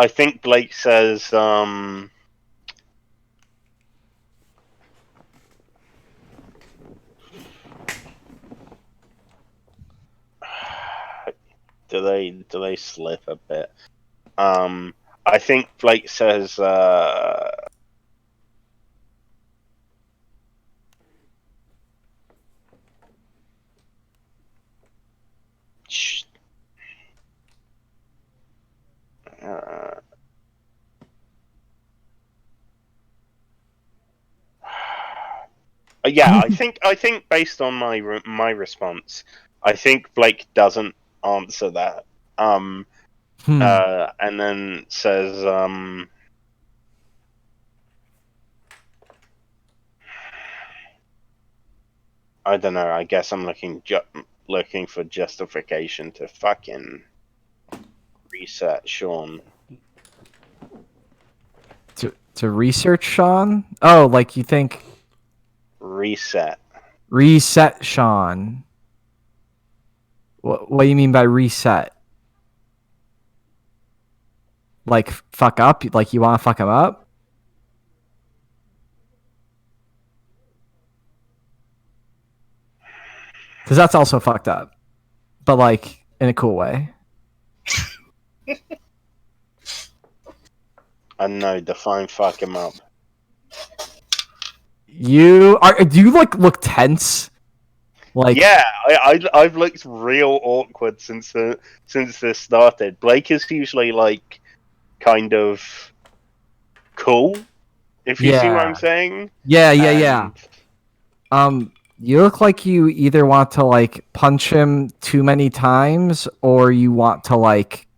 think Blake says do they slip a bit? I think Blake says yeah, I think based on my response, I think Blake doesn't answer that. And then says I don't know. I guess I'm looking for justification to fucking reset Sean. To research Sean? Oh, like you think Reset Sean. What do you mean by reset? Like fuck up? Like you want to fuck him up? Because that's also fucked up, but like in a cool way. I don't know. Define fuck him up. Do you like look tense? Like Yeah, I've looked real awkward since this started. Blake is usually like kind of cool, if you see what I'm saying. Yeah. And You look like you either want to like punch him too many times or you want to like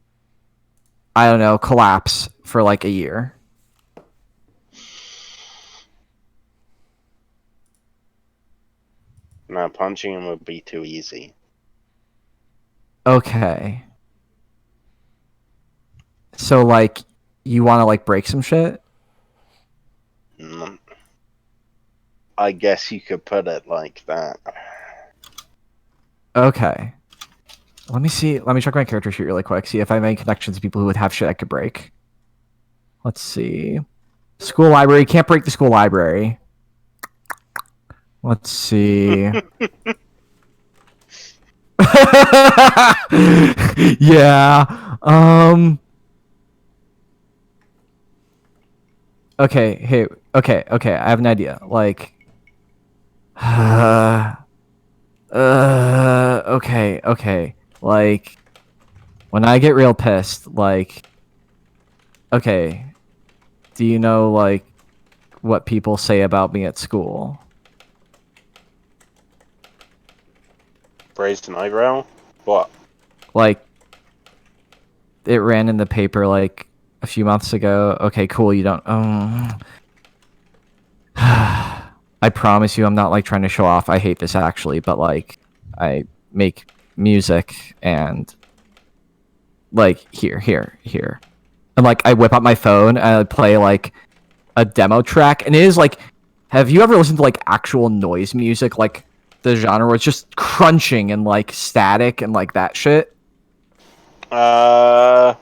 I don't know, collapse for like a year. no, punching him would be too easy. Okay. So like you want to like break some shit? I guess you could put it like that. Okay. Let me see. Let me check my character sheet really quick. See if I have any connections to people who would have shit I could break. Let's see. School library. Can't break the school library. Let's see. Yeah. Okay. Hey. Okay. Okay. I have an idea. Like. Okay. Okay. Like. When I get real pissed, like. Okay. Do you know, like, what people say about me at school? Raised an eyebrow? What? Like, it ran in the paper, like, a few months ago. Okay, cool, you don't... I promise you I'm not, like, trying to show off. I hate this, actually, but, like, I make music, and... Like, here. And, like, I whip out my phone, and I play, like, a demo track, and it is, like... Have you ever listened to, like, actual noise music, like, the genre where it's just crunching and, like, static and, like, that shit? No.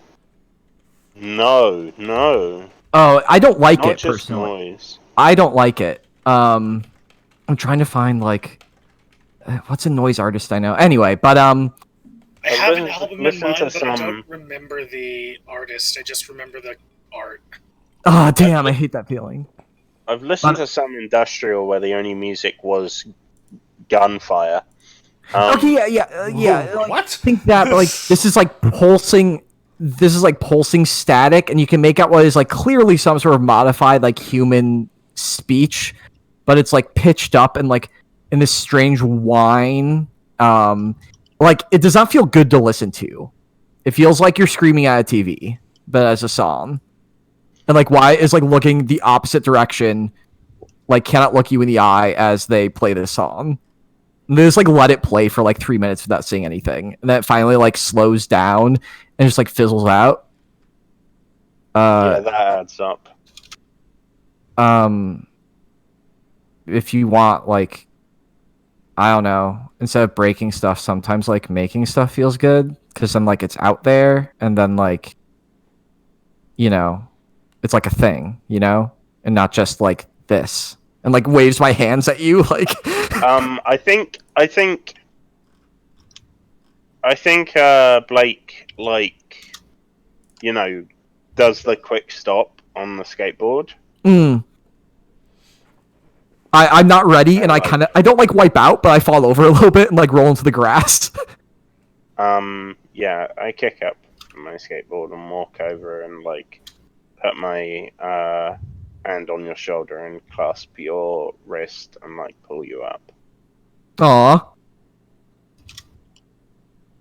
Oh, I don't like Not it, just personally. noise. I don't like it. I'm trying to find, like... what's a noise artist I know? Anyway, but, I have an album in listen mind, to but I some- don't remember the artist. I just remember the art. Oh, damn, I hate that feeling. I've listened to some industrial where the only music was gunfire. Okay, yeah. Whoa, Like, what? I think that, like, this is like pulsing static, and you can make out what is, like, clearly some sort of modified, like, human speech, but it's, like, pitched up and, like, in this strange whine. Like, it does not feel good to listen to. It feels like you're screaming at a TV, but as a song. And, like, Wyatt is, like, looking the opposite direction, like, cannot look you in the eye as they play this song. And they just, like, let it play for, like, 3 minutes without saying anything. And then it finally, like, slows down and just, like, fizzles out. Yeah, that adds up. If you want, like, I don't know, instead of breaking stuff, sometimes, like, making stuff feels good. Because then, like, it's out there, and then, like, you know, it's like a thing, you know? And not just, like, this. And, like, waves my hands at you, like... I think Blake, like, you know, does the quick stop on the skateboard. I'm not ready, and I don't, like, wipe out, but I fall over a little bit and, like, roll into the grass. Yeah, I kick up my skateboard and walk over and, like, put my hand on your shoulder and clasp your wrist and, like, pull you up. Aw.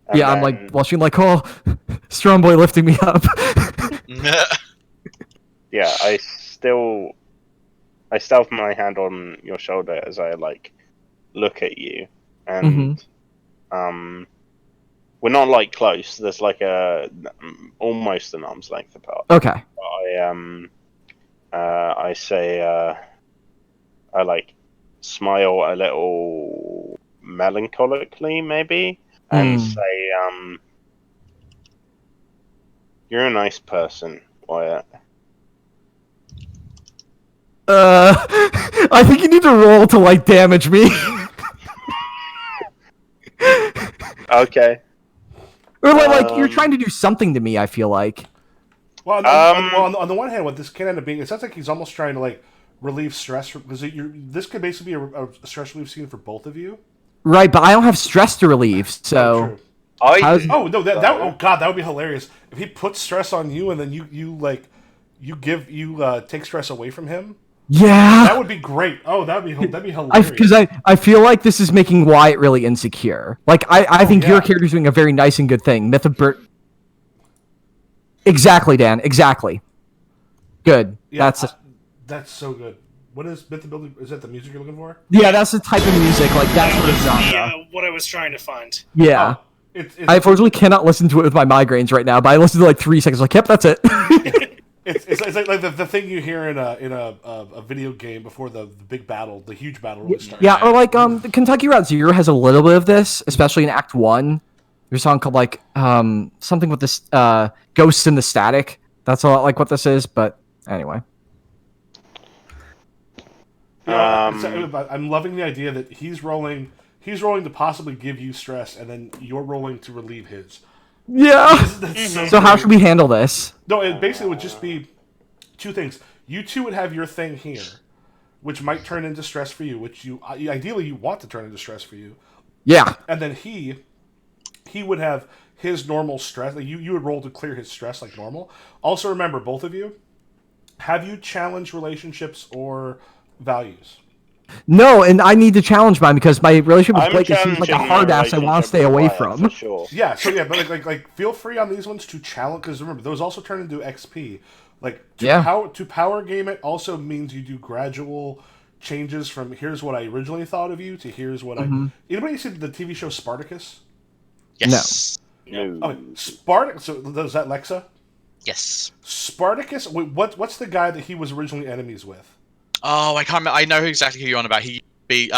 And Yeah, I'm, then- like, watching, like, oh, strong boy lifting me up. Yeah, I still have my hand on your shoulder as I, like, look at you, and we're not, like, close. There's, like, almost an arm's length apart. Okay. I say, I, like, smile a little melancholically, maybe, and say, you're a nice person, Wyatt. I think you need to roll to, like, damage me. Okay. Or, like, you're trying to do something to me, I feel like. Well, on the one hand, what this can end up being, it sounds like he's almost trying to, like, relieve stress, because this could basically be a stress relief scene for both of you. Right, but I don't have stress to relieve, so... True. How's- Oh no! Oh god, that would be hilarious if he puts stress on you and then you take stress away from him. Yeah! That would be great. Oh, that'd be hilarious. Because I feel like this is making Wyatt really insecure. Like, I think your yeah. character's doing a very nice and good thing. Myth of Bert... Exactly, Dan. Exactly. Good. Yeah, That's so good. What is Myth of Building? Is that the music you're looking for? Yeah, that's the type of music, like, that sort of genre. Yeah, what I was trying to find. Yeah. Oh, it's I unfortunately cannot listen to it with my migraines right now, but I listened to, like, 3 seconds, like, yep, that's it. It's like the thing you hear in a video game before the big battle, the huge battle really starts. Yeah, or like the Kentucky Route Zero has a little bit of this, especially in Act 1. There's a song called like something with this Ghosts in the Static. That's a lot like what this is, but anyway. I'm loving the idea that he's rolling to possibly give you stress, and then you're rolling to relieve his. Yeah. So how should we handle this? No, it basically would just be two things. You two would have your thing here, which might turn into stress for you, which you ideally you want to turn into stress for you. Yeah. And then he would have his normal stress. Like you would roll to clear his stress like normal. Also remember, both of you, have you challenged relationships or values? No, and I need to challenge mine because my relationship with Blake seems like a hard ass I want to stay away from. For sure. Yeah, so yeah, but like feel free on these ones to challenge, because remember, those also turn into XP. Like to power game it also means you do gradual changes from here's what I originally thought of you to here's what I. Anybody see the TV show Spartacus? Yes. No. Okay, Spartacus. So is that Lexa? Yes. Spartacus. Wait, what's the guy that he was originally enemies with? Oh, I can't remember. I know exactly who you're on about. He be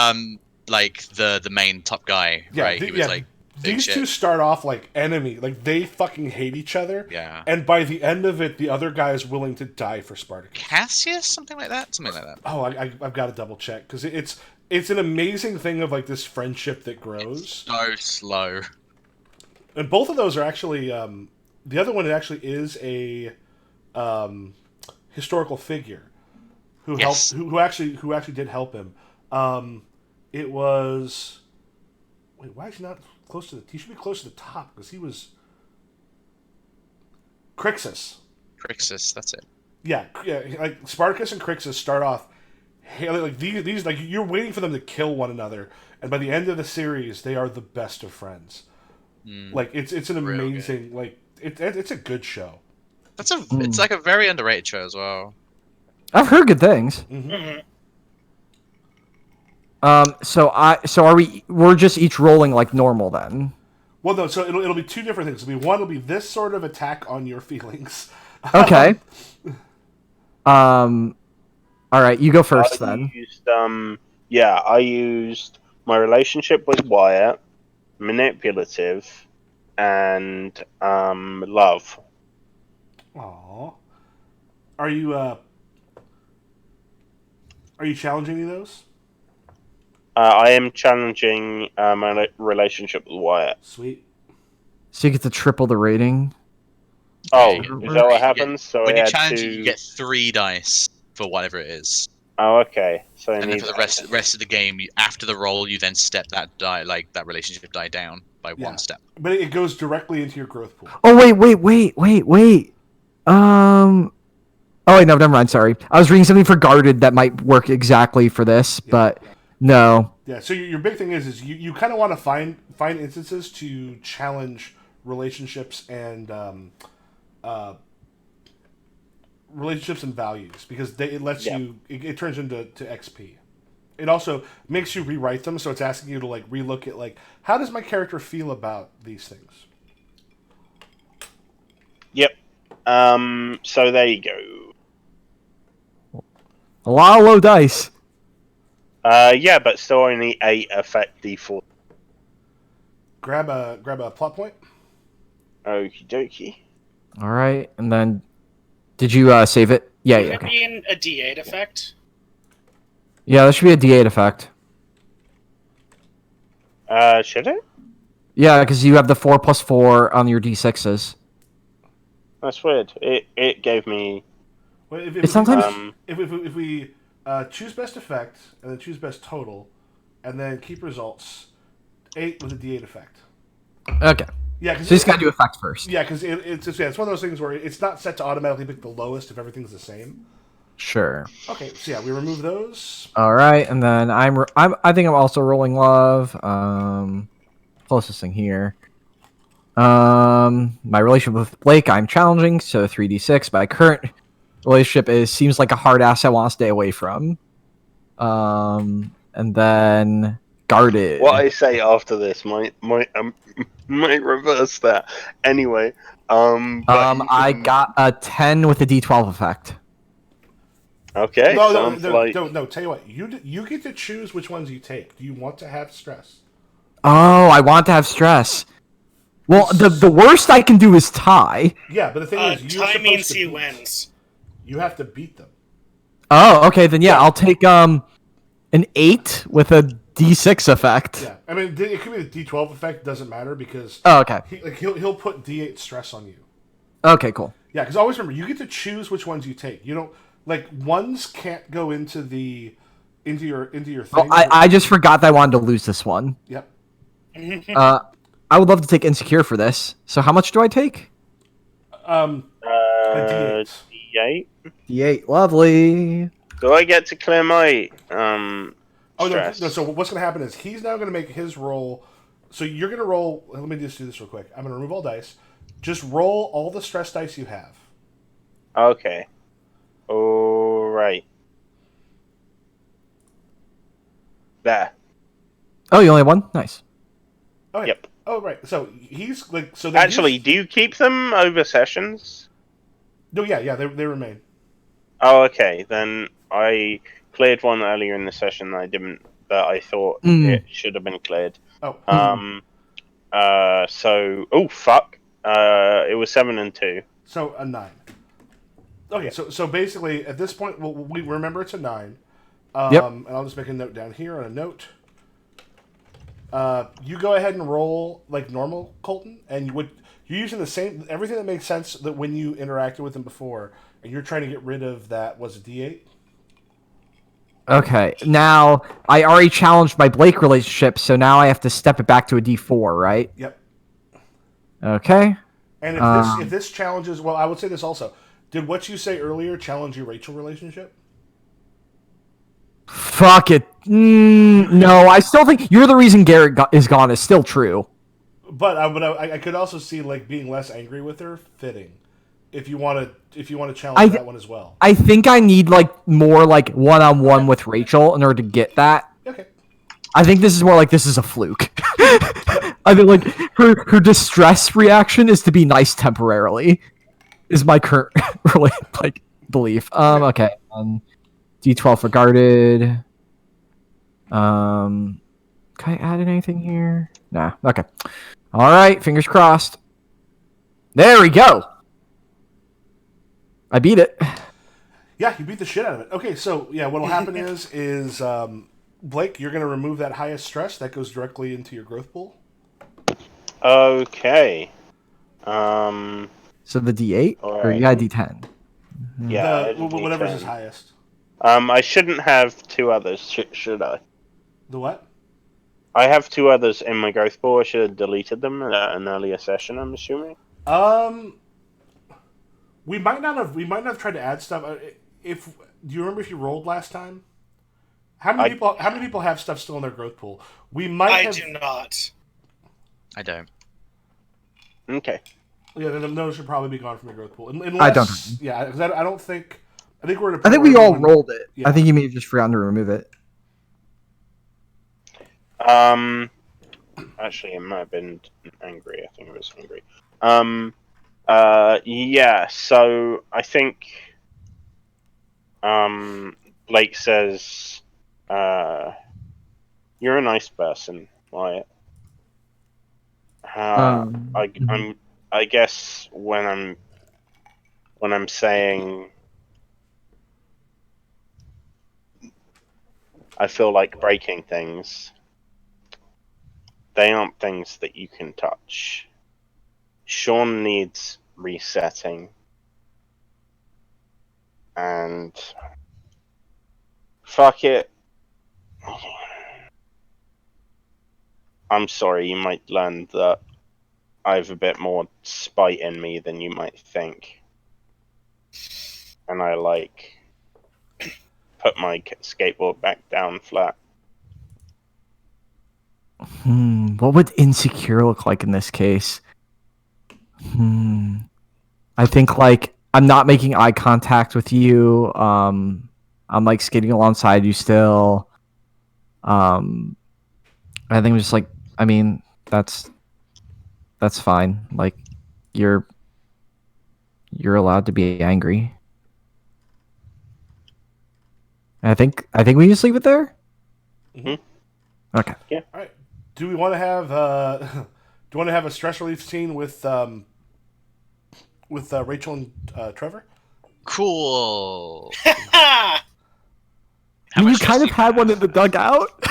like the main top guy, right? He was like big these shit. two start off like enemy, like they fucking hate each other. Yeah. And by the end of it, the other guy is willing to die for Spartacus. Cassius, something like that. Oh, I've got to double check because it's an amazing thing of like this friendship that grows. It's so slow. And both of those are actually the other one actually is a historical figure who helped who actually did help him. It was why is he not close to he should be close to the top because he was Crixus. Crixus, that's it. Yeah, like Spartacus and Crixus start off like these like you're waiting for them to kill one another, and by the end of the series they are the best of friends. Like it's an amazing like it's a good show. It's like a very underrated show as well. I've heard good things. So we're just each rolling like normal then. Well, no. So it'll be two different things. It'll be this sort of attack on your feelings. Okay. All right, you go first then. I used my relationship with Wyatt, manipulative, and love. Aww. Are you challenging any of those? I am challenging my relationship with Wyatt. Sweet. So you get to triple the rating. Oh, is that what happens? When you challenge it, you get 3 dice for whatever it is. Oh, okay. So and then for the rest of the game, after the roll, you then step that that relationship die down by 1 step. But it goes directly into your growth pool. Oh wait. Oh wait, no, never mind. Sorry, I was reading something for guarded that might work exactly for this, but no. Yeah. So your big thing is you kind of want to find instances to challenge relationships and values because it lets you it turns into XP. It also makes you rewrite them, so it's asking you to like relook at like how does my character feel about these things. Yep. So there you go. A lot of low dice. Yeah, but still only 8 effect D4. Grab a plot point. Okie dokie. All right, and then did you save it? Yeah. Should it be in a D8 effect? Yeah, that should be a D8 effect. Should it? Yeah, because you have the 4 + 4 on your D6s. That's weird. It gave me. Well, if we choose best effect and then choose best total, and then keep results, 8 with a D8 effect. Okay. Yeah, so you just gotta do effect first. Yeah, because it's one of those things where it's not set to automatically pick the lowest if everything's the same. Sure. Okay, so yeah, we remove those. All right, and then I think I'm also rolling love. Closest thing here. My relationship with Blake, I'm challenging, so 3d6. My current relationship seems like a hard ass I want to stay away from. And then guarded. What I say after this, Might reverse that. Anyway, but you I can- got a 10 with a D12 effect. Okay, No, sounds like no. Tell you what, you get to choose which ones you take. Do you want to have stress? Oh, I want to have stress. Well, the worst I can do is tie. Yeah, but the thing is, you're Tie supposed means to he beat. wins. You have to beat them. Oh, okay, then Yeah. I'll take an 8 with a D6 effect. Yeah, I mean, it could be the D12 effect. Doesn't matter because Oh, okay. he'll put D8 stress on you. Okay, cool. Yeah, because always remember, you get to choose which ones you take. You don't like ones can't go into your thing. Well, I just forgot that I wanted to lose this one. Yep. I would love to take insecure for this. So how much do I take? A D8. D8. D8, lovely. Do I get to clear my Oh no, stress? no! So what's going to happen is he's now going to make his roll. So you're going to roll. Let me just do this real quick. I'm going to remove all dice. Just roll all the stress dice you have. Okay. All right. There. Oh, you only have one? Nice. Oh, yeah. Yep. Oh right. So he's like so. Then Actually, do you keep them over sessions? no, yeah, they remain. Oh, okay. Then I cleared one earlier in the session that I didn't. That I thought it should have been cleared. Oh. So. Oh fuck. It was 7 and 2. So a 9. Okay, so basically at this point, we remember it's a 9. Yep. And I'll just make a note down here on a note. You go ahead and roll like normal, Colton, and you're using the same everything that makes sense that when you interacted with him before, and you're trying to get rid of that was a D8. Okay, now I already challenged my Blake relationship, so now I have to step it back to a D4, right? Yep. Okay. And if this challenges, well, I would say this also. Did what you say earlier challenge your Rachel relationship? Fuck it. No, I still think you're the reason Garrett is gone is still true. But I could also see like being less angry with her fitting. If you want to challenge that one as well. I think I need like more like one-on-one with Rachel in order to get that. Okay. I think this is more like this is a fluke. I think like her distress reaction is to be nice temporarily. Is my current really like belief. Okay. D12 for guarded. Can I add anything here? Nah. Okay. All right. Fingers crossed. There we go. I beat it. Yeah, you beat the shit out of it. Okay, so yeah, what'll happen is Blake, you're gonna remove that highest stress that goes directly into your growth pool. Okay. So the D8 or you got a D10. Yeah. Whatever's his highest. I shouldn't have 2 others, should I? The what? I have 2 others in my growth pool. I should have deleted them at an earlier session, I'm assuming. We might not have tried to add stuff. Do you remember if you rolled last time? How many people have stuff still in their growth pool? I do not. I don't. Okay. Yeah, then those should probably be gone from your growth pool. Unless, I don't. Yeah, because I don't think. I think we're. At a I think point we where all everyone- rolled it. Yeah. I think you may have just forgotten to remove it. Actually, it might have been angry. I think it was angry. Yeah. So I think, Blake says, "You're a nice person, Wyatt." I guess when I'm saying I feel like breaking things, they aren't things that you can touch. Sean needs resetting, and fuck it. I'm sorry, you might learn that I have a bit more spite in me than you might think. And I put my skateboard back down flat. What would insecure look like in this case? I think like I'm not making eye contact with you. I'm like skating alongside you still. I think I'm just like, I mean, that's That's fine. Like, you're allowed to be angry. I think we just leave it there. Mhm. Okay. All right. Do we want to have a stress relief scene with Rachel and Trevor? Cool. Ha! How You much kind of stress do you had one have? in the dugout.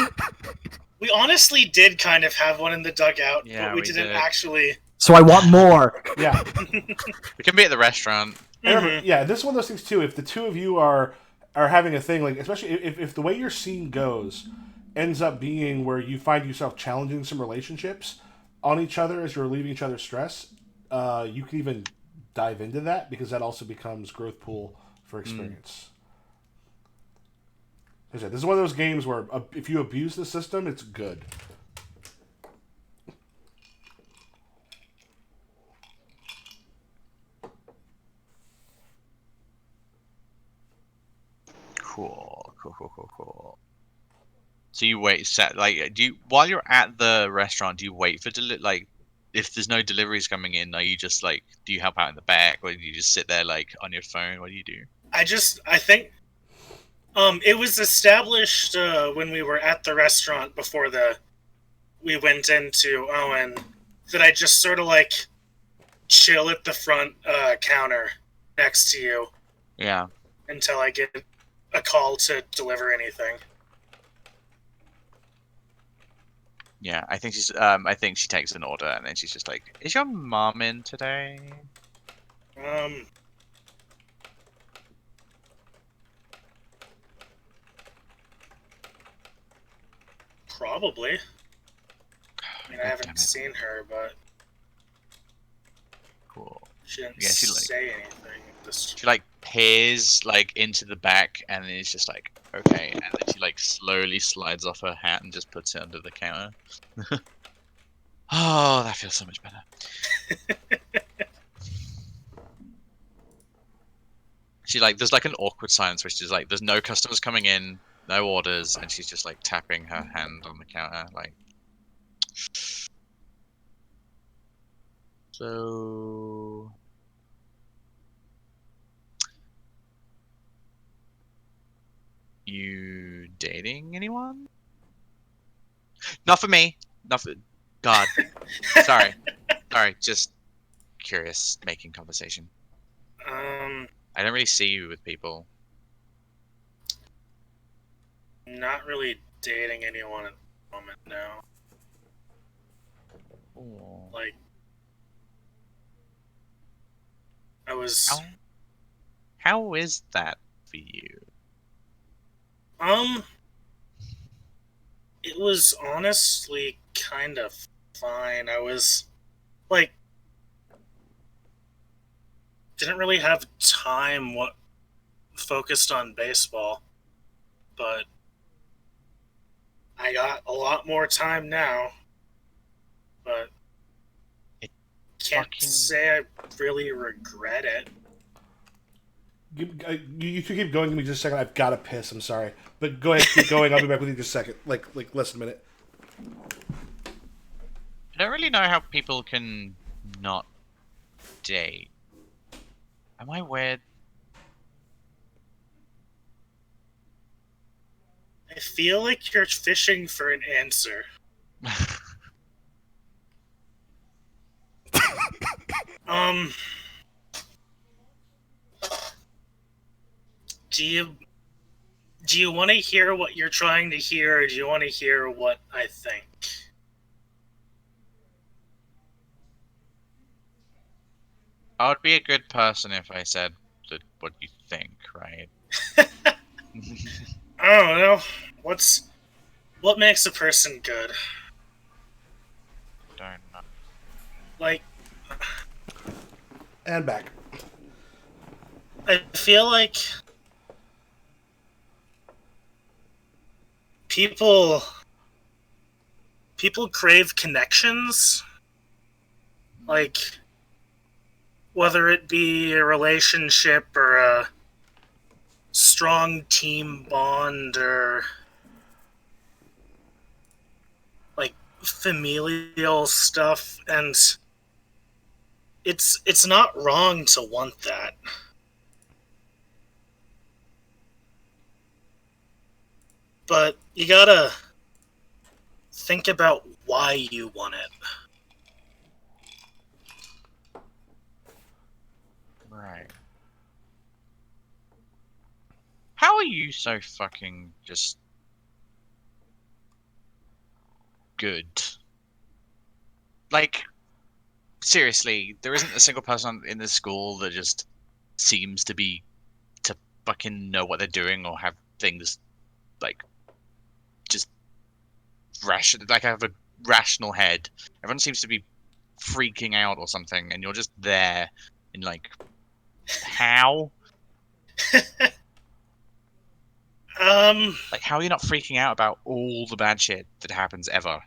We honestly did kind of have one in the dugout, Yeah, but we we didn't did. actually. So I want more. Yeah. We can be at the restaurant. And remember, yeah, this is one of those things too. If the two of you are having a thing, like especially if the way your scene goes ends up being where you find yourself challenging some relationships on each other as you're relieving each other's stress, you can even dive into that because that also becomes growth pool for experience. As I said, this is one of those games where if you abuse the system, it's good. Cool. So you wait, do you while you're at the restaurant, do you wait for like if there's no deliveries coming in, are you just like do you help out in the back or do you just sit there like on your phone? What do you do? I think it was established when we were at the restaurant before we went into Owen that I just sort of like chill at the front counter next to you Yeah. until I get a call to deliver anything. Yeah, I think she takes an order and then she's just like, "Is your mom in today?" Probably. I mean, I God damn haven't it. seen her, but Cool. she didn't Yeah, she, say anything. She like peers like into the back and then it's just like, okay, and then she like slowly slides off her hat and just puts it under the counter. Oh, that feels so much better. She like there's like an awkward silence where she's like there's no customers coming in, no orders, and she's just like tapping her hand on the counter like so you dating anyone? Not for me. Not for God. Sorry. Just curious, making conversation. I don't really see you with people. Not really dating anyone at the moment, no. Oh. Like, I was. How is that for you? It was honestly kind of fine. I was, like, didn't really have time focused on baseball, but I got a lot more time now. But can't say I really regret it. You two keep going. Give me just a second. I've got to piss. I'm sorry, but go ahead. Keep going. I'll be back with you in just a second. Like less than a minute. I don't really know how people can not date. Am I weird? I feel like you're fishing for an answer. Do you want to hear what you're trying to hear, or do you want to hear what I think? I would be a good person if I said what you think, right? I don't know. What makes a person good? Don't know. Like, And back. I feel like people crave connections. Like, whether it be a relationship or a strong team bond or like familial stuff, and it's not wrong to want that. But you gotta think about why you want it. Right. How are you so fucking just good? Like, seriously, there isn't a single person in this school that just seems to fucking know what they're doing or have things like just have a rational head. Everyone seems to be freaking out or something, and you're just there and like, how? Like, how are you not freaking out about all the bad shit that happens ever?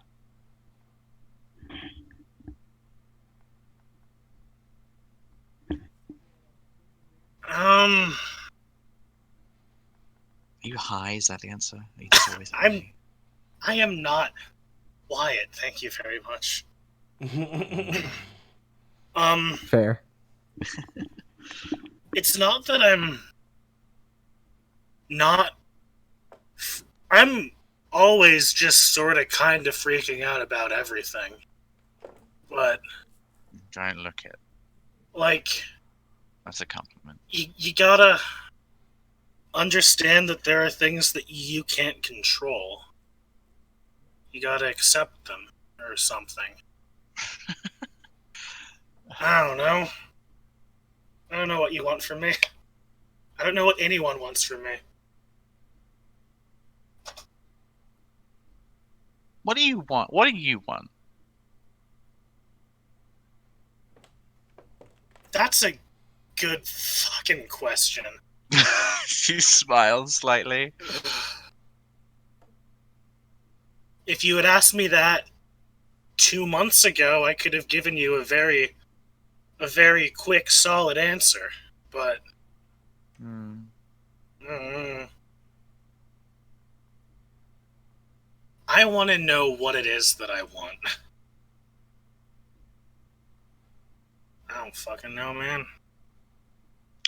Are you high? Is that the answer? Are you just always high? I am not Wyatt, thank you very much. Fair. It's not that I'm not. I'm always just sort of kind of freaking out about everything. But. Don't look it. Like. That's a compliment. You gotta understand that there are things that you can't control. You gotta accept them, or something. I don't know. I don't know what you want from me. I don't know what anyone wants from me. What do you want? What do you want? That's a good fucking question. She smiles slightly. If you had asked me that 2 months ago, I could have given you a very quick, solid answer. But I want to know what it is that I want. I don't fucking know, man.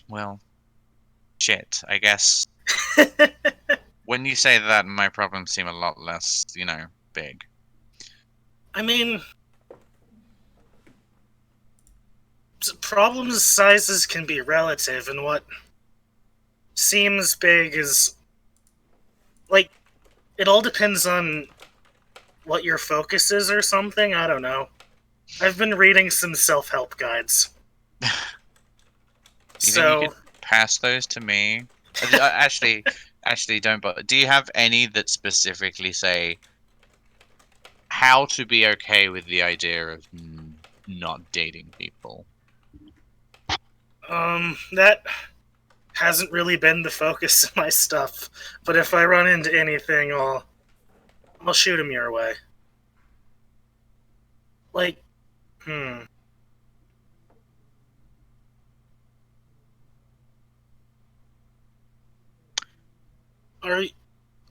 Well, shit, I guess. When you say that, my problems seem a lot less, big. I mean, problem sizes can be relative, and what seems big is, like, it all depends on what your focus is or something. I don't know. I've been reading some self-help guides. You think you could pass those to me? Actually, don't bother. Do you have any that specifically say how to be okay with the idea of not dating people? That hasn't really been the focus of my stuff. But if I run into anything, I'll shoot them your way. Like, do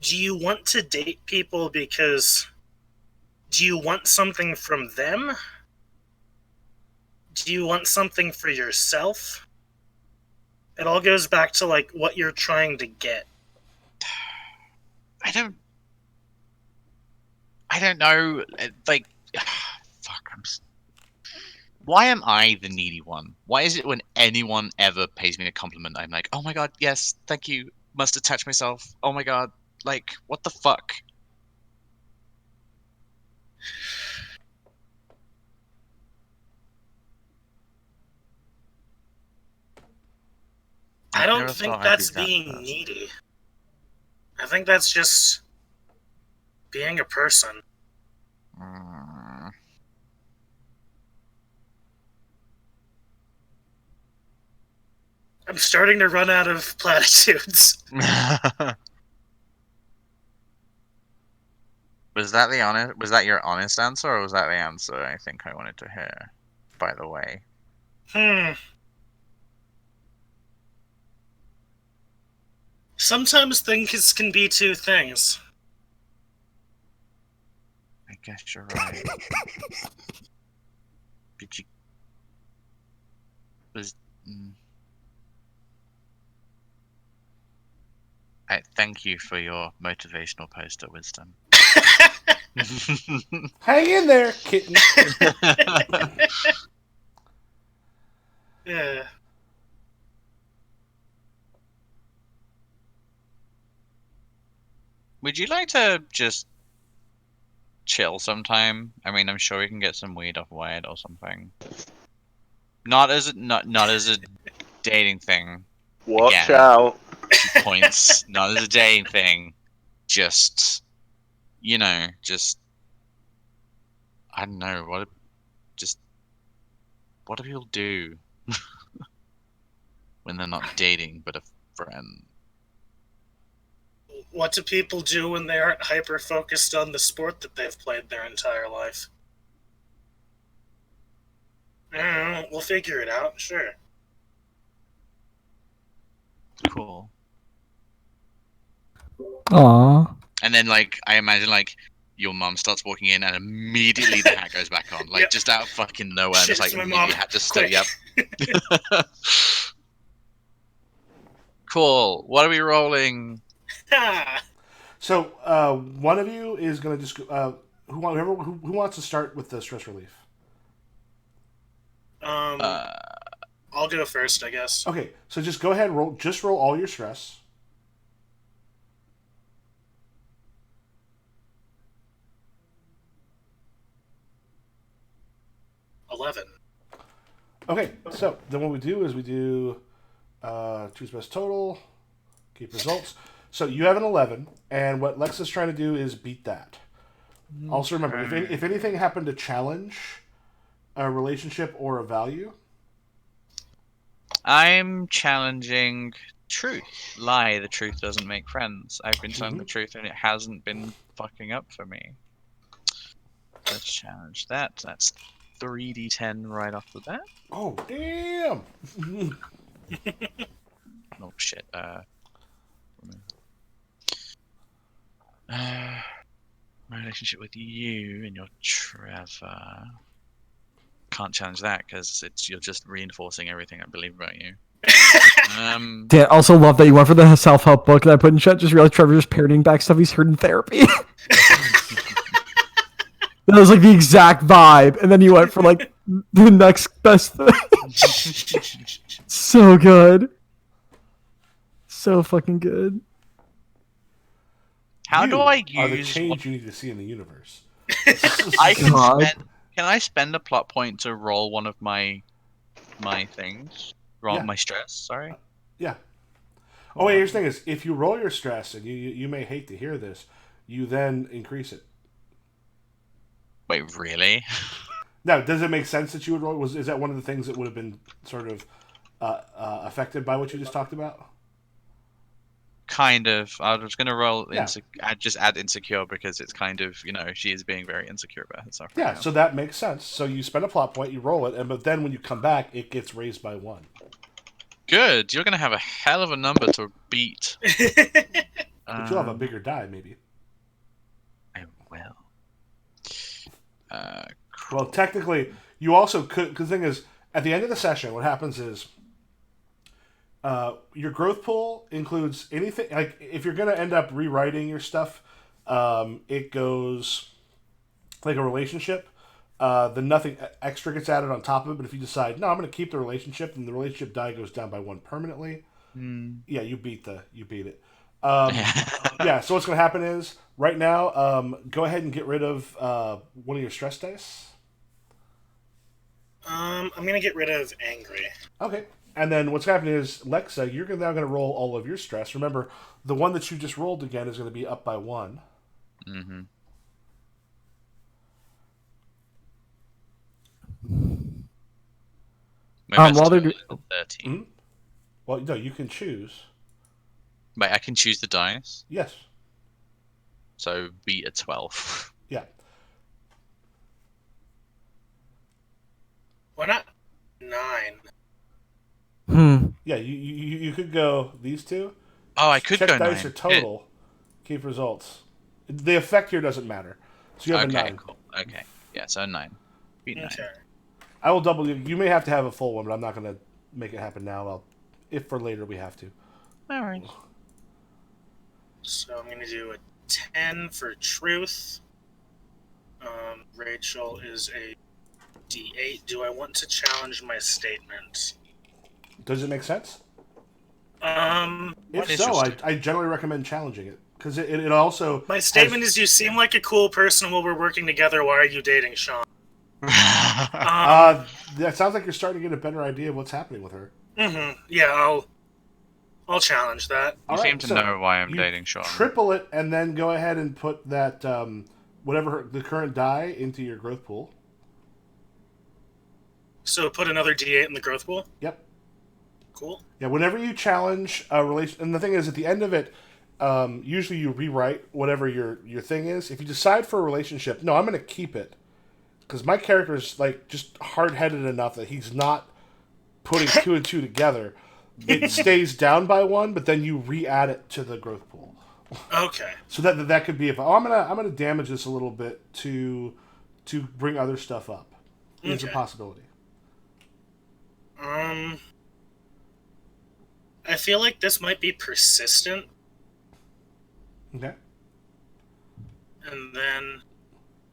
you want to date people because do you want something from them? Do you want something for yourself? It all goes back to, like, what you're trying to get. I don't know. Like, fuck. Why am I the needy one? Why is it when anyone ever pays me a compliment, I'm like, oh my god, yes, thank you, must attach myself. Oh my god, like, what the fuck? I don't think that's being needy. I think that's just being a person. I'm starting to run out of platitudes. Was that your honest answer, or was that the answer I think I wanted to hear, by the way? Sometimes things can be two things. I guess you're right. Was, I thank you for your motivational poster, Wisdom. Hang in there, kitten. Yeah. Would you like to just chill sometime? I mean, I'm sure we can get some weed off Wyatt or something. Not as a dating thing. Watch Again. out. Points. Not as a dating thing. Just, just I don't know what do people do when they're not dating but a friend? What do people do when they aren't hyper focused on the sport that they've played their entire life? I don't know. We'll figure it out. Sure. Cool. Aww. And then, I imagine, your mum starts walking in and immediately the hat goes back on. Yep. Just out of fucking nowhere. Shit, Just, it's my immediately mom. hat just Quick. Yep. Cool. What are we rolling? Ha! So one of you is going to just who wants to start with the stress relief? I'll go first, I guess. Okay, so just go ahead and roll. Just roll all your stress. $11. Okay, so then what we do is we do choose best total, keep results. So you have an 11, and what Lex is trying to do is beat that. Also remember, if anything happened to challenge a relationship or a value, I'm challenging truth. Lie, the truth doesn't make friends. I've been telling the truth and it hasn't been fucking up for me. Let's challenge that. That's 3d10 right off the bat. oh damn! Oh shit. My relationship with you and your Trevor. Can't challenge that because you're just reinforcing everything I believe about you. Dan, also love that you went for the self-help book that I put in chat. Just realized Trevor's parroting back stuff he's heard in therapy. That was the exact vibe, and then you went for the next best thing. So good, so fucking good. How do I are the use? change you need to see in the universe? Can I spend a plot point to roll one of my things? Roll Yeah. my stress. Sorry. Yeah. Oh wait, here's the thing: is if you roll your stress, and you may hate to hear this, you then increase it. Wait, really? Now, does it make sense that you would roll? Is that one of the things that would have been sort of affected by what you just talked about? Kind of. I was gonna roll Yeah. just add insecure because it's kind of she is being very insecure about herself. Yeah, Right now. so that makes sense. So you spend a plot point, you roll it, but then when you come back, it gets raised by 1. Good. You're gonna have a hell of a number to beat. But you'll have a bigger die, maybe. I will. Well, technically, you also could. Because the thing is, at the end of the session, what happens is your growth pool includes anything. If you're going to end up rewriting your stuff, it goes like a relationship. Then nothing extra gets added on top of it. But if you decide, no, I'm going to keep the relationship, then the relationship die goes down by 1 permanently. Yeah, you beat it. Yeah, so what's going to happen is, right now, go ahead and get rid of one of your stress dice. I'm gonna get rid of angry. Okay. And then what's happening is, Lexa, you're now going to roll all of your stress. Remember, the one that you just rolled again is going to be up by 1. Mm-hmm. While they're 13. Well, no, you can choose. Wait, I can choose the dice. Yes. So beat a 12. Yeah. Why not 9? Yeah, you could go these two. Oh, I could Check go dice 9. or total. Keep results. The effect here doesn't matter. So you have a 9. Cool. Okay. Yeah, so 9. Beat 9. Okay. I will double you. You may have to have a full one, but I'm not going to make it happen now. If for later we have to. All right. So I'm going to do a 10 for truth. Rachel is a D8. Do I want to challenge my statement? Does it make sense? What If so, I generally recommend challenging it. Because it also... My statement is, you seem like a cool person while we're working together. Why are you dating Sean? that sounds like you're starting to get a better idea of what's happening with her. Mm-hmm. Yeah, I'll challenge that. You seem to know why I'm dating Sean. Triple it, and then go ahead and put that, the current die into your growth pool. So put another D8 in the growth pool? Yep. Cool. Yeah, whenever you challenge a relation... And the thing is, at the end of it, usually you rewrite whatever your thing is. If you decide for a relationship, no, I'm going to keep it. Because my character is, just hard-headed enough that he's not putting 2 and 2 together. It stays down by 1, but then you re-add it to the growth pool. Okay. So that could be I'm gonna damage this a little bit to bring other stuff up. It's a possibility. I feel like this might be persistent. Okay. And then...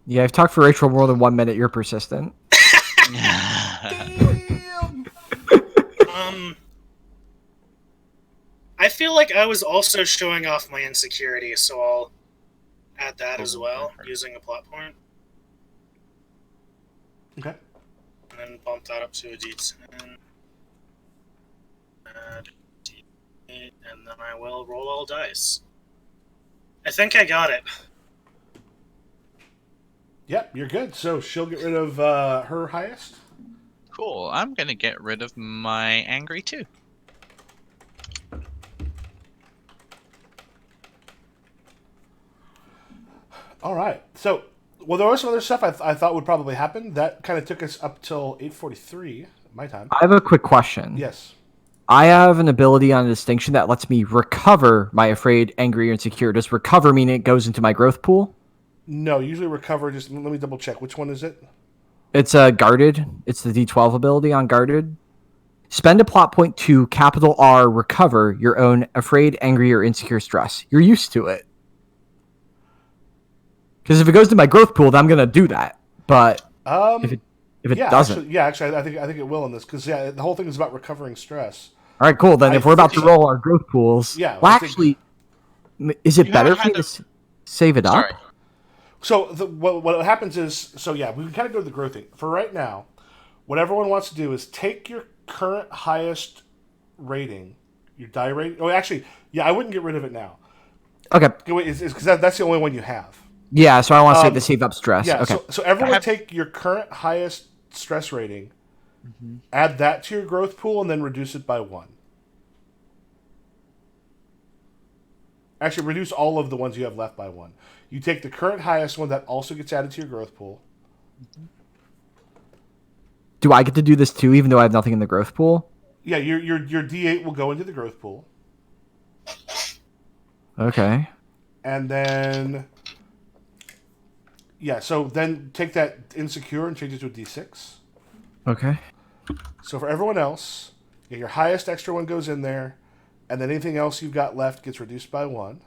Yeah, I've talked for Rachel more than 1 minute. You're persistent. I feel like I was also showing off my insecurity, so I'll add that as well, using a plot point. Okay. And then bump that up to a D10. Add D8, and then I will roll all dice. I think I got it. Yep, you're good. So she'll get rid of her highest. Cool. I'm gonna get rid of my angry too. All right. So, there was some other stuff I thought would probably happen. That kind of took us up till 8:43 my time. I have a quick question. Yes. I have an ability on a distinction that lets me recover my afraid, angry, or insecure. Does recover mean it goes into my growth pool? No, usually recover. Just let me double check. Which one is it? It's guarded. It's the D12 ability on guarded. Spend a plot point to capital R recover your own afraid, angry, or insecure stress. You're used to it. Because if it goes to my growth pool, then I'm gonna do that. But if it doesn't, actually, I think it will in this because the whole thing is about recovering stress. All right, cool. Then if we're about to roll our growth pools, yeah. Well, actually, is it better for me to save it up? Sorry. So what happens is, we can kind of go to the growth thing. For right now, what everyone wants to do is take your current highest rating, your die rating. Oh, actually, I wouldn't get rid of it now. Okay. Because that's the only one you have. Yeah, so I want to save up stress. Yeah, okay. so everyone take your current highest stress rating, add that to your growth pool, and then reduce it by 1. Actually, reduce all of the ones you have left by 1. You take the current highest one that also gets added to your growth pool. Do I get to do this too, even though I have nothing in the growth pool? Yeah, your D8 will go into the growth pool. Okay. And then... Yeah, so then take that insecure and change it to a D6. Okay. So for everyone else, your highest extra one goes in there, and then anything else you've got left gets reduced by 1.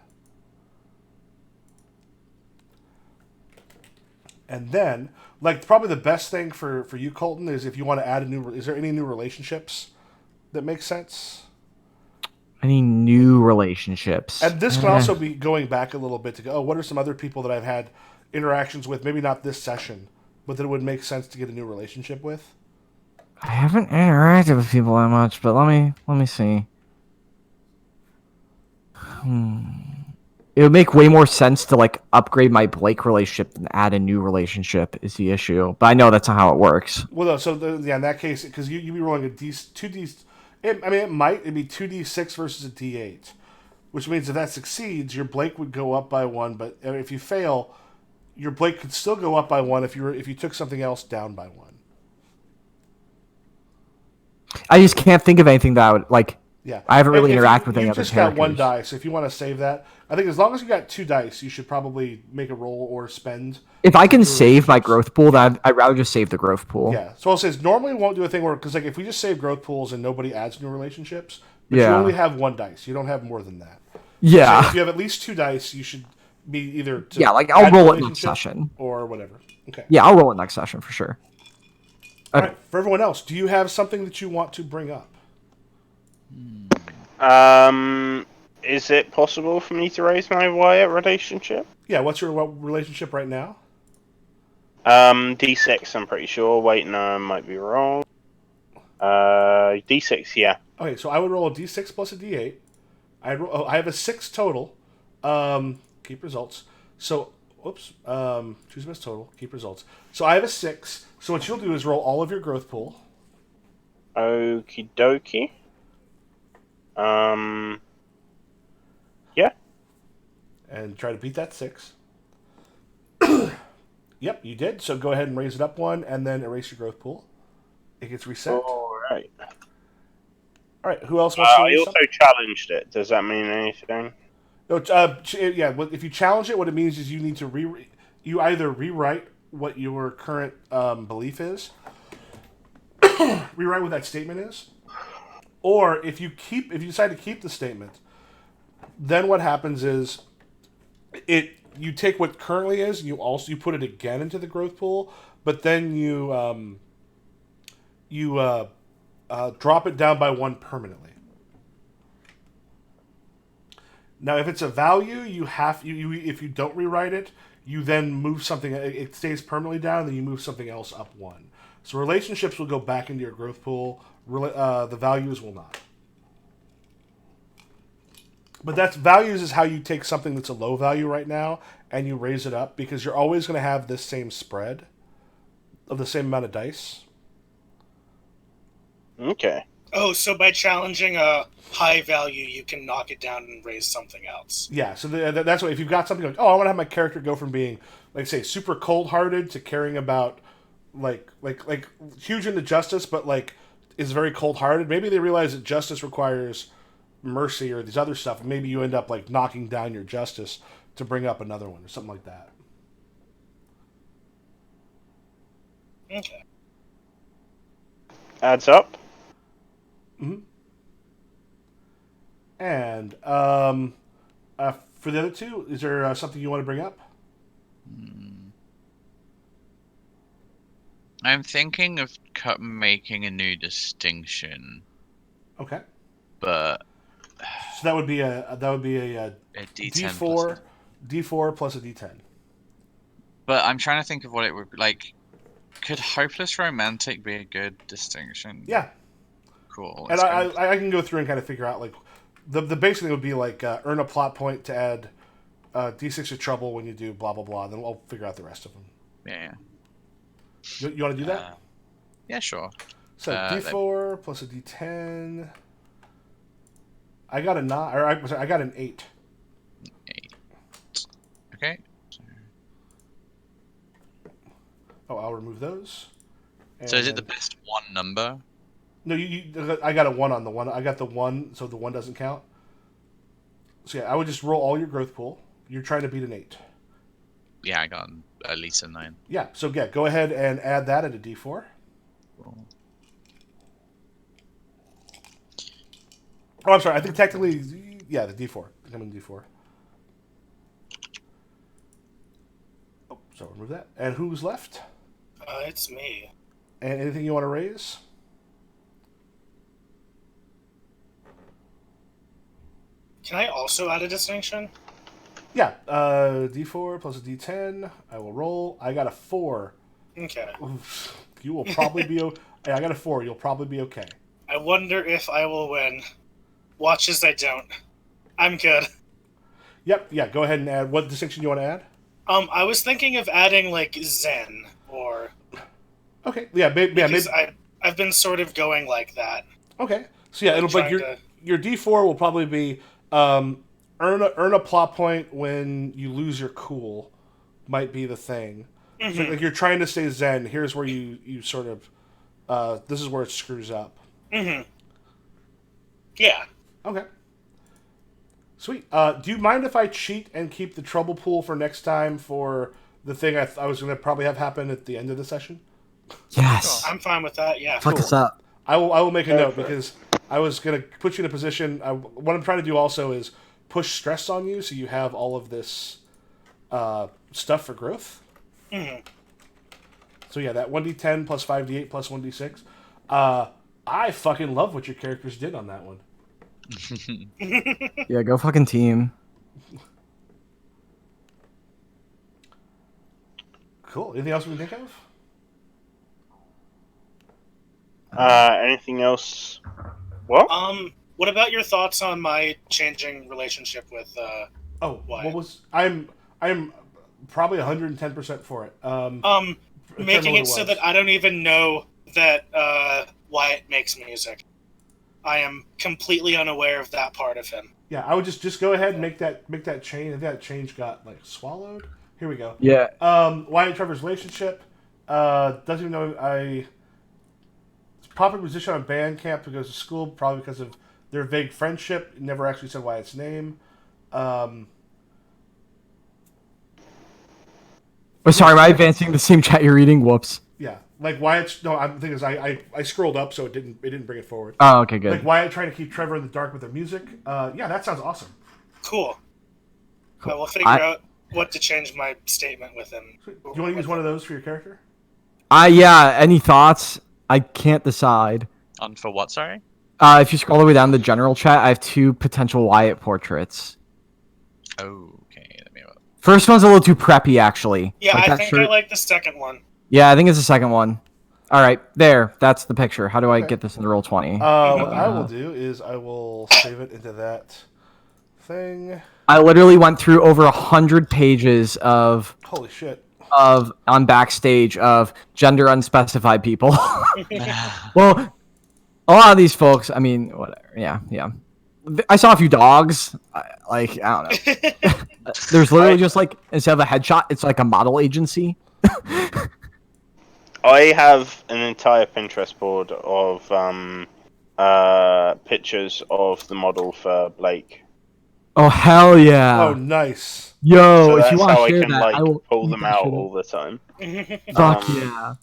And then, probably the best thing for you, Colton, is if you want to add is there any new relationships that make sense? Any new relationships? And this can also be going back a little bit to go, what are some other people that I've had interactions with, maybe not this session, but that it would make sense to get a new relationship with? I haven't interacted with people that much, but let me see. It would make way more sense to upgrade my Blake relationship than add a new relationship is the issue. But I know that's not how it works. Well, no, so in that case, because you'd be rolling a D2D. It'd be 2D6 versus a D8, which means if that succeeds, your Blake would go up by 1. But if you fail, your Blake could still go up by 1 if you took something else down by 1. I just can't think of anything that I would Yeah. I haven't really If interacted with any you other just got one characters. dice. If you want to save that, I think as long as you got 2 dice, you should probably make a roll or spend. If I can your save my relationships. growth pool, then I'd rather just save the growth pool. Yeah. So I'll say normally we won't do a thing where, because like if we just save growth pools and nobody adds new relationships, but you Yeah. only have 1 dice. You don't have more than that. Yeah. So if you have at least 2 dice, you should be either to Yeah, like I'll add roll new it next relationship session. or whatever. Okay. Yeah, I'll roll it next session for sure. All right. For everyone else, do you have something that you want to bring up? Is it possible for me to raise my Wyatt relationship? Yeah. What's your relationship right now? D6, I'm pretty sure. Wait, no, I might be wrong. D6, yeah. Okay, so I would roll a d6 plus a d8. I have a 6 total. Keep results. So, oops. Choose best total. Keep results. So I have a 6. So what you'll do is roll all of your growth pool. Okie dokie. Yeah. And try to beat that 6. Yep, you did. So go ahead and raise it up 1, and then erase your growth pool. It gets reset. Alright. All right, who else wants to I raise also something? challenged it. Does that mean anything? No, yeah. If you challenge it, what it means is you need to you either rewrite what your current belief is, rewrite what that statement is, or if you decide to keep the statement, then what happens is you take what currently is, and you put it again into the growth pool, but then you drop it down by 1 permanently. Now, if it's a value, if you don't rewrite it, you then move something. It stays permanently down, and then you move something else up 1. So relationships will go back into your growth pool. The values will not. But values is how you take something that's a low value right now and you raise it up, because you're always going to have this same spread of the same amount of dice. Okay. Oh, so by challenging a high value, you can knock it down and raise something else. Yeah, so that's what, if you've got something like, oh, I want to have my character go from being, like, say, super cold-hearted to caring about, like huge into justice, but, like, is very cold-hearted. Maybe they realize that justice requires mercy or these other stuff, and maybe you end up, like, knocking down your justice to bring up another one or something like that. Okay. Adds up. Mm-hmm. And for the other two, is there something you want to bring up? I'm thinking of making a new distinction, Okay. but So that would be a a D10 plus D4 plus a D10. But I'm trying to think of what it would be like. Could hopeless romantic be a good distinction? Yeah. Cool. And let's go. I can go through and kind of figure out, like, the basic thing would be like earn a plot point to add D6 of trouble when you do blah blah blah. Then I'll figure out the rest of them. Yeah. You want to do that? Yeah, sure. So D4 plus a D10. I got a 9, or I got an 8. 8. Okay. Oh, I'll remove those. So is it And the best one number? No, I got a 1 on the one. I got the 1, so the 1 doesn't count. So yeah, I would just roll all your growth pool. You're trying to beat an 8. Yeah, I got at least a 9. Yeah, so yeah, go ahead and add that at a D4. Cool. Oh, I'm sorry. I think technically, yeah, the D4. Becoming D4. Oh, so remove that. And who's left? It's me. And anything you want to raise? Can I also add a distinction? Yeah, D4 plus a D10. I will roll. I got a 4. Okay. Oof. You will probably be. I got a 4. You'll probably be okay. I wonder if I will win. Watch as I don't. I'm good. Yep. Yeah. Go ahead and add. What distinction you want to add? I was thinking of adding like Zen or. Okay. Yeah. Maybe. I've been sort of going like that. Okay. So yeah, it'll like your D4 will probably be earn a plot point when you lose your cool. Might be the thing. Mm-hmm. So like you're trying to stay Zen. Here's where you sort of this is where it screws up. Mm-hmm. Yeah. Okay. Sweet. Do you mind if I cheat and keep the trouble pool for next time for the thing I was going to probably have happen at the end of the session? Yes. I'm fine with that. Yeah. Fuck us up. I will make a note Perfect. because I was going to put you in a position. What I'm trying to do also is push stress on you so you have all of this stuff for growth. Mhm. So yeah, that 1d10 plus 5d8 plus 1d6. I fucking love what your characters did on that one. Yeah, go fucking team. Cool. Anything else we can think of? Anything else? What? What about your thoughts on my changing relationship with Oh, Wyatt? what was I'm probably 110% for it. Making what it so was. that I don't even know that Wyatt makes music. I am completely unaware of that part of him. Yeah, I would just go ahead and make that change. If that change got like swallowed, here we go. Yeah. Wyatt and Trevor's relationship. Doesn't even know popular musician on Bandcamp who goes to school, probably because of their vague friendship. Never actually said Wyatt's name. Oh, sorry, am I advancing the same chat you're reading? Whoops. Yeah, like Wyatt's. No, the thing is, I scrolled up, so it didn't bring it forward. Oh, okay, good. Like Wyatt trying to keep Trevor in the dark with their music. Yeah, that sounds awesome. Cool. I will figure out what to change my statement with him. Do you want to use one of those for your character? Yeah, any thoughts? I can't decide. On for what? Sorry. If you scroll all the way down the general chat, I have 2 potential Wyatt portraits. Okay, let me. First one's a little too preppy, actually. Yeah, Like I that think shirt- I like the second one. Yeah, I think it's the second one. All right, there. That's the picture. How do I get this into roll 20? What I will do is I will save it into that thing. I literally went through over 100 pages of Holy shit. on Backstage of gender unspecified people. Well, a lot of these folks, I mean, whatever. Yeah. I saw a few dogs. I don't know. There's literally just like, instead of a headshot, it's like a model agency. I have an entire Pinterest board of pictures of the model for Blake. Oh, hell yeah. Oh, nice. Yo, So if that's you want how to I share can that, I will pull eat them that out shit up. all the time. Fuck yeah.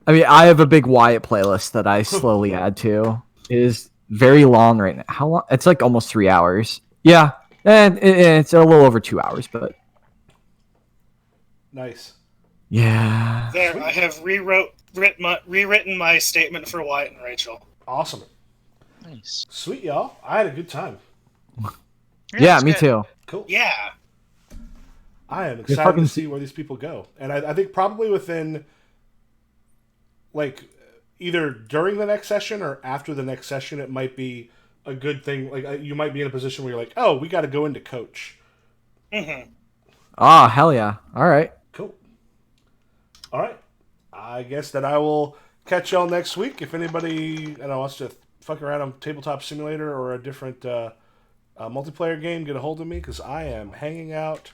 I mean, I have a big Wyatt playlist that I slowly add to. It is very long right now. How long? It's like almost 3 hours. Yeah, and it's a little over 2 hours, but Nice. yeah. There, I have rewritten my statement for Wyatt and Rachel. Awesome. Nice. Sweet, y'all. I had a good time. Yeah, that's me good. too. Cool. Yeah. I am excited fucking- to see where these people go. And I think probably within, like, either during the next session or after the next session, it might be a good thing. Like, you might be in a position where you're like, oh, we got to go into coach. Mm-hmm. Ah, hell yeah. All right. Cool. All right. I guess that I will catch y'all next week. If anybody wants to fuck around on Tabletop Simulator or a different multiplayer game, get a hold of me because I am hanging out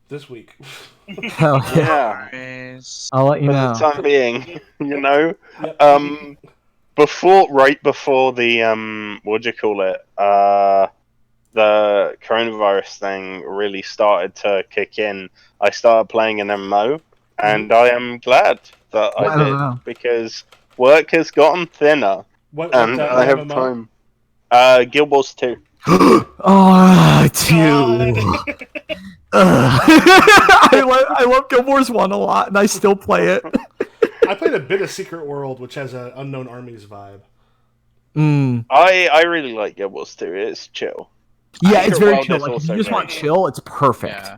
this week. Hell yeah. Yeah, Nice. I'll let you for know. the time being, you know. Yep. Right before the what do you call it? The coronavirus thing really started to kick in. I started playing an MMO, and I am glad that I I don't did know. because work has gotten thinner, What and I have MMO? time. Guild Wars 2. Oh, dude. God. I love Guild Wars 1 a lot, and I still play it. I played a bit of Secret World, which has an Unknown Armies vibe. Mm. I really like Guild Wars 2. It's chill. Yeah, it's Secret very World chill. is Like, if also you just very want chill, it's perfect. Yeah.